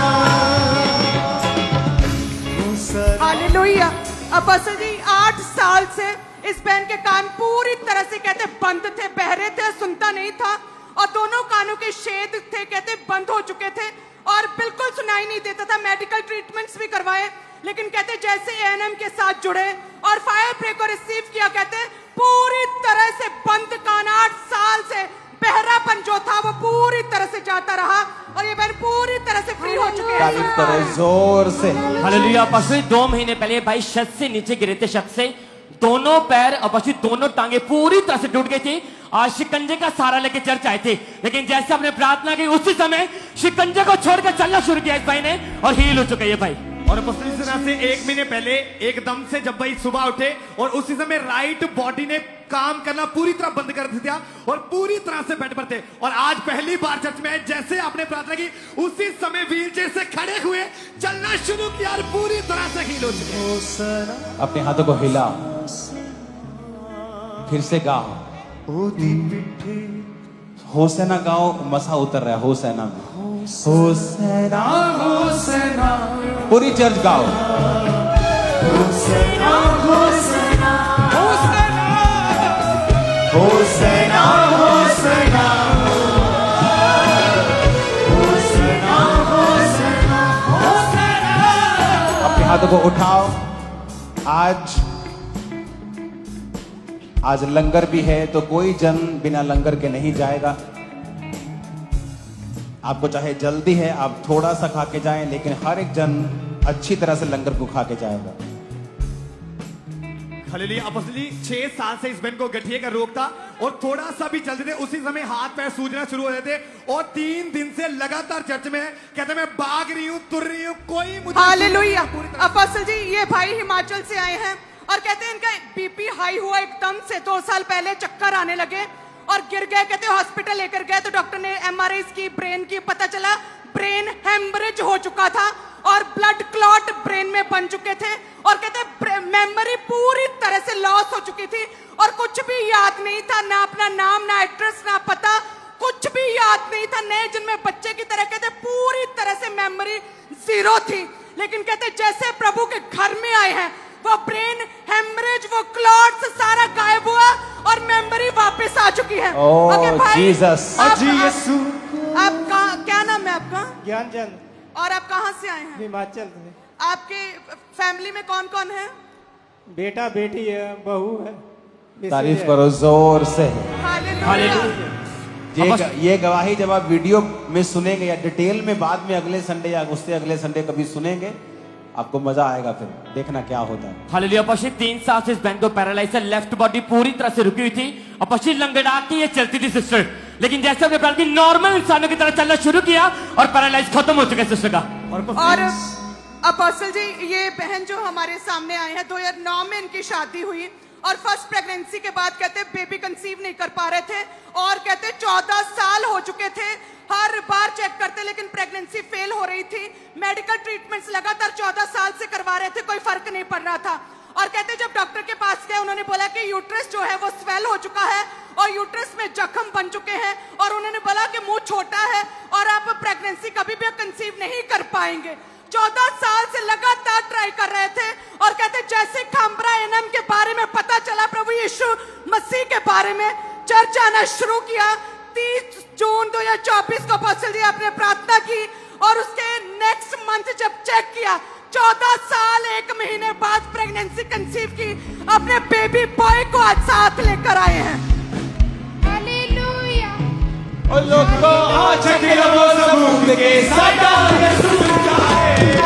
हालेलुया। अपोस्टल जी 8 साल से इस बहन के कान पूरी तरह से कहते बंद थे, बहरे थे, सुनता नहीं था और दोनों कानों के छेद थे कहते बंद हो चुके थे और बिल्कुल सुनाई नहीं देता था। मेडिकल ट्रीटमेंट्स भी करवाए, लेकिन कहते जैसे एएनएम के साथ जुड़े और फायर प्रे को रिसीव किया, कहते पूरी तरह से बंद कान 8 साल से बहरापन जो था वो पूरी तरह से जाता रहा और ये बहन पूरी तरह से फ्री हो चुके हैं। तारीफ करो जोर से। हालेलुया। पशु 2 महीने पहले भाई छत से नीचे गिरे थे, छत से दोनों पैर और पशु दोनों टांगे पूरी तरह से टूट गई थी। आज शिकंजे का सहारा लेके चर्च आए थे, लेकिन जैसे आपने प्रार्थना की उसी समय शिकंजे को छोड़कर चलना शुरू किया इस भाई ने और हील हो चुके ये भाई। और अपोस्टल इस तरह से 1 महीने पहले एकदम से जब भाई सुबह उठे और उसी समय राइट बॉडी ने काम करना पूरी तरह बंद कर दिया और पूरी तरह से बेड पर थे और आज पहली बार चर्च में जैसे आपने प्रार्थना की उसी समय व्हीलचेयर से खड़े हुए चलना शुरू किया और पूरी तरह से हील हो चुके। अपने हाथों को हिला, फिर से गाओ, होसेना गाओ, मसा उतर रहा है होसेना में, होसेना होसेना, पूरी चर्च गाओ, होसेना होसेना, होसेना होसेना, होसेना होसेना, होसेना होसेना। अपने हाथों को उठाओ। आज लंगर भी है तो कोई जन बिना लंगर के नहीं जाएगा। आपको चाहे जल्दी है आप थोड़ा सा खा के जाएं, लेकिन हर एक जन अच्छी तरह से लंगर को खा के जाएगा। हालेलुया। अपोस्टली 6 साल से इस बहन को गठिए का रोग था और थोड़ा सा भी चलते थे उसी समय हाथ पैर सूजना शुरू हो जाते और 3 दिन से लगातार चर्च में कहते मैं भाग रही हूँ, तुर रही हूँ, कोई मुझे हालेलुया। अपोस्टल जी ये भाई हिमाचल से आए हैं और कहते हैं इनका बीपी हाई हुआ एकदम से 2 साल पहले, चक्कर आने लगे और गिर गए। कहते हॉस्पिटल लेकर गए तो डॉक्टर ने एमआरआई की ब्रेन की, पता चला ब्रेन हेमरेज हो चुका था और ब्लड क्लॉट ब्रेन में बन चुके थे और कहते मेमोरी पूरी तरह से लॉस हो चुकी थी और कुछ भी याद नहीं था, ना अपना नाम, ना एड्रेस, ना पता, कुछ भी याद नहीं था। नए जन्म में बच्चे की तरह कहते पूरी तरह से मेमोरी जीरो थी। लेकिन कहते जैसे प्रभु के घर में आए हैं वो ब्रेन हेमरेज, वो क्लॉट्स सारा गायब हुआ और मेमोरी वापस आ चुकी है। ओह जीसस। आपका क्या नाम है आपका? ज्ञानचंद, और आप कहाँ से आए हैं? हिमाचल से। आपके फैमिली में कौन कौन है? बेटा बेटी है, बहू है। तारीफ करो जोर से। हालेलुया। ये गवाही जब आप वीडियो में सुनेंगे या डिटेल में बाद में अगले संडे या उससे अगले संडे कभी सुनेंगे, आपको मजा आएगा, फिर देखना क्या होता है। हालेलुया। पश्चिम 3 साल से इस बहन को पैरालाइज है, लेफ्ट बॉडी पूरी तरह से रुकी हुई थी और पश्चिम लंगड़ा के ये चलती थी सिस्टर, लेकिन जैसे अपने पैर की नॉर्मल इंसानों की तरह चलना शुरू किया और पैरालाइज खत्म हो चुका है सिस्टर का। और अपोस्टल जी ये बहन जो हमारे सामने आए हैं 2009 में इनकी शादी हुई और फर्स्ट प्रेगनेंसी के बाद कहते बेबी कंसीव नहीं कर पा रहे थे और कहते 14 साल हो चुके थे, हर बार चेक करते लेकिन प्रेगनेंसी फेल हो रही थी। मेडिकल ट्रीटमेंट्स लगातार 14 साल से करवा रहे थे, कोई फर्क नहीं पड़ रहा था। और कहते जब डॉक्टर के पास गए उन्होंने बोला कि यूट्रस जो है वो स्वेल हो चुका है और यूट्रस में जख्म बन चुके हैं और उन्होंने बोला कि मुंह छोटा है और आप प्रेगनेंसी कभी भी कंसीव नहीं कर पाएंगे। 14 साल से लगातार ट्राई कर रहे थे और कहते जैसे खामरा एनएम के बारे में पता चला, प्रभु यीशु मसीह के बारे में चर्च आना शुरू किया। 30 जून 2024 को अपोस्टल जी आपने प्रार्थना की और उसके नेक्स्ट मंथ जब चेक किया 14 साल 1 महीने बाद प्रेगनेंसी कंसीव की, अपने बेबी बॉय को आज साथ लेकर आए हैं। हालेलुया। और लोगों आज के लबों सबूत के सदा यीशु जिंदा है,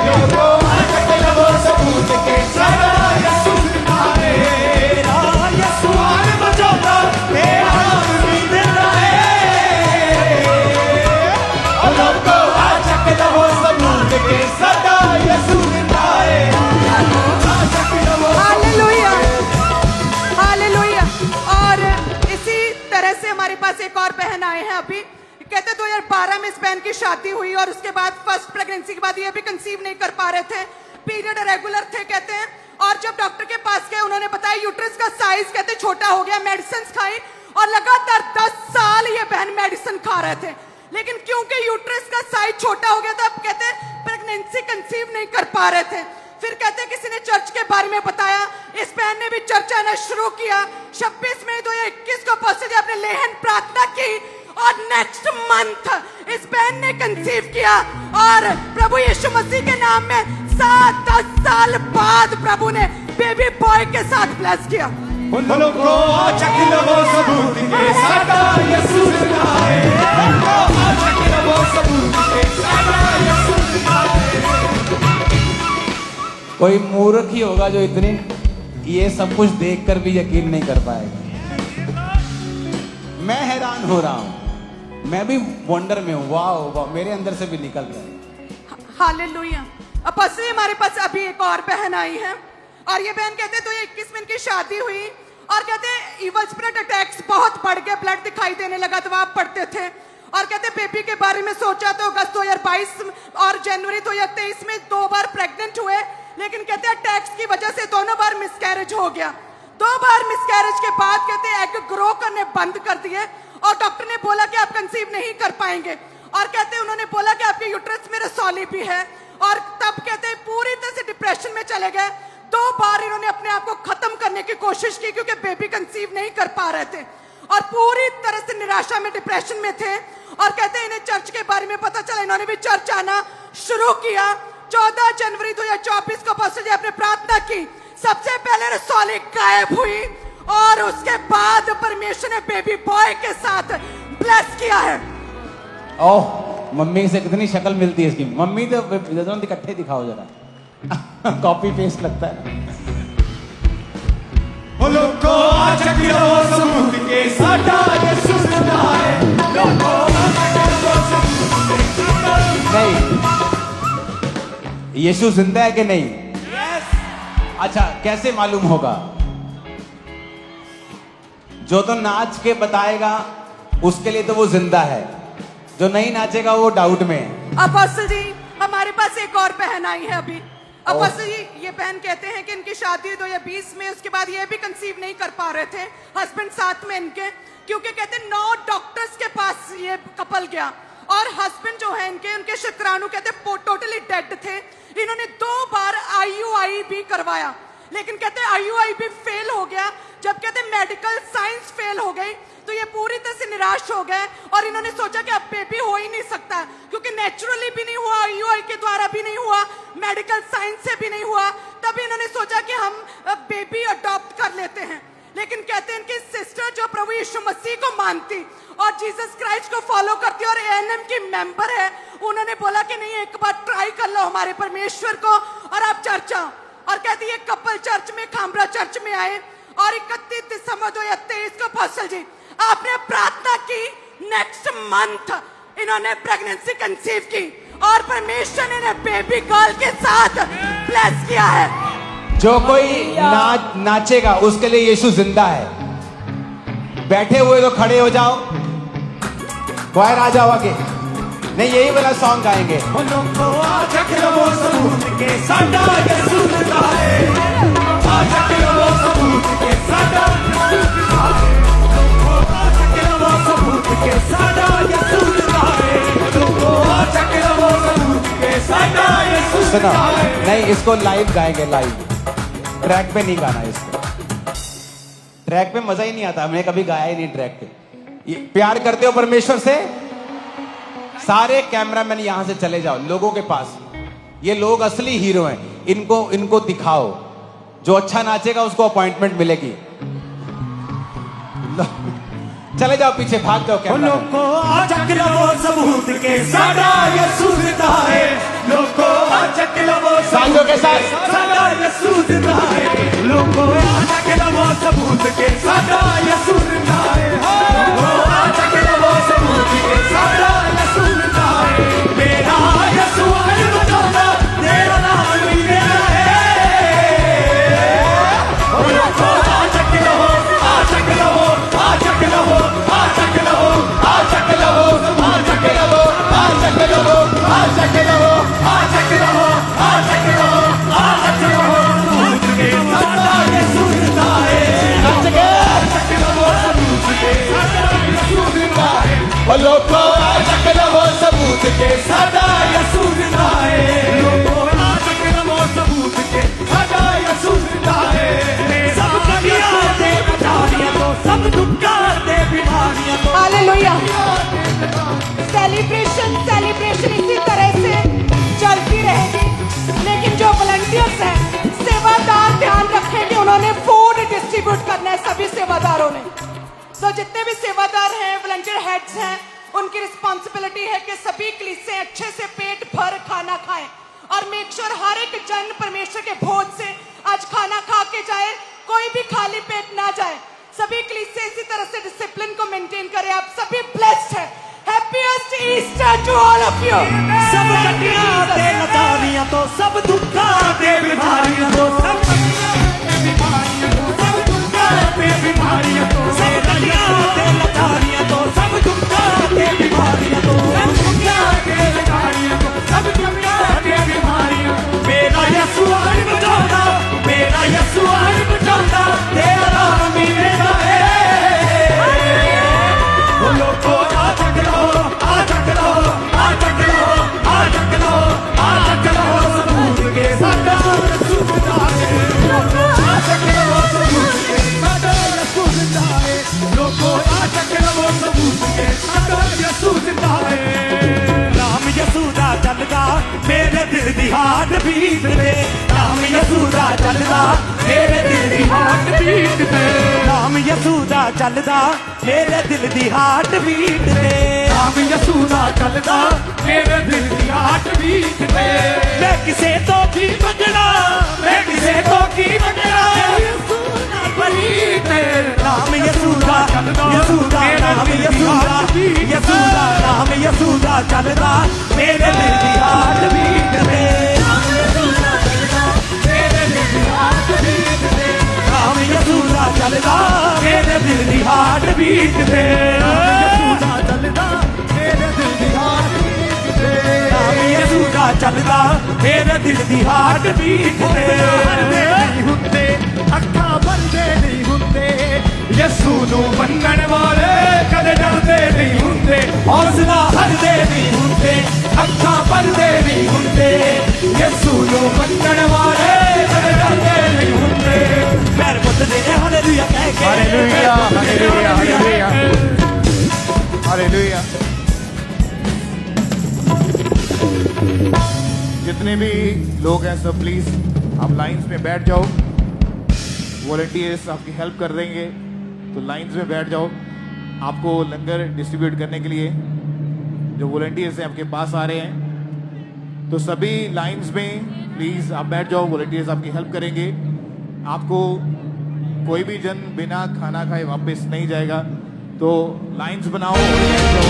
लोगों आज के लबों सबूत के सदा यीशु जिंदा है, तेरा यीशु हार बजाता तेरा आदमी जिंदा है, और लोगों आज के लबों सबूत के सदा यीशु जिंदा है। Hallelujah, hallelujah. और इसी तरह से हमारे पास एक और बहन आए हैं अभी, कहते 2012 में इस बहन की शादी हुई और उसके बाद फर्स्ट प्रेगनेंसी के बाद ये भी कंसीव नहीं कर पा रहे थे, पीरियड रेगुलर थे कहते हैं। और जब डॉक्टर के पास गए उन्होंने बताया यूट्रस का साइज कहते छोटा हो गया, मेडिसिन खाई और लगातार 10 साल ये बहन मेडिसिन खा रहे थे, लेकिन क्योंकि यूट्रस का साइज छोटा हो गया था अब कहते प्रेगनेंसी कंसीव नहीं कर पा रहे थे। फिर कहते किसी ने चर्च के बारे में बताया, इस बहन ने भी चर्च आना शुरू किया। 26 मई 2021 को अपोस्टल जी आपने लेहन प्रार्थना की और नेक्स्ट मंथ इस बहन ने कंसीव किया और प्रभु यीशु मसीह के नाम में 7-10 साल बाद प्रभु ने बेबी बॉय के साथ ब्लेस किया। उन लोगों आज के लबों सबूत के सदा यीशु जिंदा है, आज के लबों सबूत के सदा यीशु जिंदा है। कोई मूर्ख ही होगा जो इतनी ये सब कुछ देखकर भी यकीन नहीं कर पाएगा। मैं हैरान हो रहा हूं, मैं भी वंडर में हूं। वाह वाह, मेरे अंदर से भी निकल रहा है। हालेलुया। अपोस्टल जी हमारे पास अभी एक और बहन आई है और ये बहन कहते 2021 में इनकी शादी हुई और कहते इवल स्पिरिट अटैक्स बहुत बढ़ गए, ब्लड दिखाई देने लगा, तो आप पढ़ते थे और कहते बेबी के बारे में सोचा तो अगस्त 2022 और जनवरी 2023 में 2 बार प्रेग्नेंट हुए, लेकिन कहते अटैक्स की वजह से दोनों बार मिसकैरेज हो गया। 2 बार मिसकैरेज के बाद कहते एग ग्रो करने बंद कर दिए और डॉक्टर ने बोला कि आप कंसीव नहीं कर पाएंगे और कहते उन्होंने बोला कि आपके यूट्रस में रसौली भी है और तब कहते पूरी तरह से डिप्रेशन में चले गए। 2 बार इन्होंने अपने आप को खत्म करने की कोशिश की क्योंकि बेबी कंसीव नहीं कर पा रहे थे और पूरी तरह से निराशा में, डिप्रेशन में थे और कहते इन्हें चर्च के बारे में पता चला, इन्होंने भी चर्च आना शुरू किया। 14 जनवरी 2024 को अपोस्टल जी आपने प्रार्थना की, सबसे पहले रसौली गायब हुई और उसके बाद परमेश्वर ने बेबी बॉय के साथ ब्लेस किया है। ओह, मम्मी से कितनी शक्ल मिलती है इसकी। मम्मी तो इकट्ठे दिखाओ जरा कॉपी पेस्ट लगता है। ओ लोगो आ चख लो सबूत के साडा यसू जिंदा है लोगो आ चख लो सबूत के साडा नहीं, यीशु जिंदा है कि नहीं? अच्छा, कैसे मालूम होगा? जो तो नाच के बताएगा उसके लिए तो वो जिंदा है, जो नहीं नाचेगा वो डाउट में है। अपोस्टल जी, हमारे पास एक और बहन आई है अभी। अपोस्टल जी, ये बहन कहते हैं कि इनकी शादी 2020 में, उसके बाद ये भी कंसीव नहीं कर पा रहे थे, हस्बैंड साथ में इनके, क्योंकि कहते 9 डॉक्टर्स के पास ये कपल गया और हस्बैंड जो है इनके, उनके शुक्राणु कहते टोटली डेड थे। इन्होंने 2 बार IUI भी करवाया, लेकिन कहते IUI भी फेल हो गया। जब कहते मेडिकल साइंस फेल हो गई तो ये पूरी तरह से निराश हो गए और इन्होंने सोचा कि अब बेबी हो ही नहीं सकता, क्योंकि नेचुरली भी नहीं हुआ, IUI के द्वारा भी नहीं हुआ, मेडिकल साइंस से भी नहीं हुआ। तब इन्होंने सोचा कि हम बेबी अडॉप्ट कर लेते हैं। लेकिन कहते हैं कि सिस्टर जो प्रभु यीशु मसीह को मानती और जीसस क्राइस्ट को फॉलो करती और ANM की मेंबर है, उन्होंने बोला कि नहीं, एक बार ट्राई कर लो हमारे परमेश्वर को और आप चर्च आओ। और कहती है कपल चर्च में, खामरा चर्च में आए और 31 दिसंबर 2023 को अपोस्टल जी आपने प्रार्थना की, नेक्स्ट मंथ इन्होंने प्रेगनेंसी कंसीव की और परमेश्वर ने बेबी गर्ल के साथ ब्लेस किया है। जो कोई नाचेगा उसके लिए यीशु जिंदा है। बैठे हुए तो खड़े हो जाओ, क्वायर आ जाओ आगे। नहीं, यही वाला सॉन्ग गाएंगे। ओ लोगो आ चख लो सबूत के साडा यसू जिंदा है आ चख लो सबूत के साडा यसू जिंदा है लोगो आ चख लो सबूत के साडा यसू जिंदा है लोगो आ चख लो सबूत के साडा यसू सुना, जिंदा है। नहीं, इसको लाइव गाएंगे, लाइव। ट्रैक पे नहीं गाना इसको, ट्रैक पे मजा ही नहीं आता, हमने कभी गाया ही नहीं ट्रैक पे। ये प्यार करते हो परमेश्वर से? सारे कैमरामैन यहां से चले जाओ लोगों के पास। ये लोग असली हीरो हैं, इनको दिखाओ। जो अच्छा नाचेगा उसको अपॉइंटमेंट मिलेगी। चले जाओ पीछे, भाग जाओ ओ कैमरा। लोगो आ चख लो सबूत के साडा यसू जिंदा है लोगो आ चख लो साथियों के साथ साडा यसू जिंदा है लोगो आ चख लो सबूत के साडा यसू जिंदा है लोगो आ चख लो सबूत के साडा यसू जिंदा है मेरा यसू है बचाना तेरा नाम भी मेरा है ओ लोगो आ चख लो आ चख लो आ चख लो आ चख लो आ चख लो आ चख लो आ चख लो आ चख लो आ चख लो आ चख लो आ चख लो सबूत के साडा यसू जिंदा है नाच के चख लो सबूत के साडा यसू जिंदा है वो लोगों आ चख लो सबूत के साडा यसू जिंदा है लोगों आ चख लो सबूत के साडा यसू जिंदा है सब कलियां दे बिठारियां तो सब दुखा दे बीमारियां तो हालेलुया। सेलिब्रेशन इसी तरह से चलती रहेगी, लेकिन जो वॉलंटियर्स हैं, सेवादार, ध्यान रखें कि उन्होंने फूड डिस्ट्रीब्यूट करना है सभी सेवादारों ने। तो जितने भी सेवादार हैं, वॉलंटियर हेड्स हैं, उनकी रिस्पॉन्सिबिलिटी है कि सभी कलीसियां अच्छे से पेट भर खाना खाएं और मेक श्योर हर एक जन परमेश्वर के भोज से आज खाना खा के जाए, कोई भी खाली पेट ना जाए। सभी कलीसियां इसी तरह से डिसिप्लिन को मेंटेन करें। आप सभी ब्लेस्ड हैं। Happiest Easter to all of you. सब कटियां दे लतारियां तो सब दुखा दे बीमारियां तो सब बीमारियां तो सब दुखा दे बीमारियां तो सब कटियां दे लतारियां तो सब दुखा दे बीमारियां तो सब दुखा दे लतारियां तो सब दुखा दे बीमारियां मेरा यसू आई बचाता मेरा यसू आई बचाता तेरा नाम भी मेरा है वो लोगो आ चख लो आ चख लो आ चख लो आ चख लो आ चख लो सबूत के साडा यसू जिंदा है लोगो आ चख लो सबूत के साडा यसू जिंदा है लोगो आ चख लो सबूत के साडा यसू जिंदा है नाम यसू दा चलदा मेरे दिल दी हार्ट बीट ते नाम यसू दा चलदा मेरे दिल दी हार्ट बीट ते नाम यसू दा चलदा मेरे दिल दी हार्ट बीट ते नाम यसू दा चलदा मेरे दिल दी हार्ट बीट ते मैं किसे तो की मंगना मैं किसे तो की मंगना यसू दा बरीत नाम यसूदा यसूदा नाम यसूदा यसूदा नाम यसूदा चलदा मेरे दिल दी हार्ट बीट ते नाम यसूदा चलदा मेरे दिल दी हार्ट बीट ते यसूदा चलदा मेरे दिल दी हार्ट बीट ते नाम यसूदा चलदा मेरे दिल दी हार्ट बीट ते नहीं हुंदे अखां भरदे नहीं हुंदे यसू नूं मन्नण वाले कदे डरदे नहीं हुंदे हौसला हरदे नहीं हुंदे अखां भरदे नहीं हुंदे यसू नूं मन्नण वाले कदे डरदे नहीं हुंदे पैर पुੱਟਦੇ ਨੇ हालेलुया कह के हालेलुया हालेलुया हालेलुया हालेलुया। जितने भी लोग हैं सब प्लीज आप लाइंस में बैठ जाओ। वॉलंटियर्स आपकी हेल्प कर देंगे तो लाइंस में बैठ जाओ। आपको लंगर डिस्ट्रीब्यूट करने के लिए जो वॉलंटियर्स हैं आपके पास आ रहे हैं तो सभी लाइंस में प्लीज आप बैठ जाओ। वॉलंटियर्स आपकी हेल्प करेंगे। आपको कोई भी जन बिना खाना खाए वापस नहीं जाएगा तो लाइंस बनाओ और बैठ जाओ।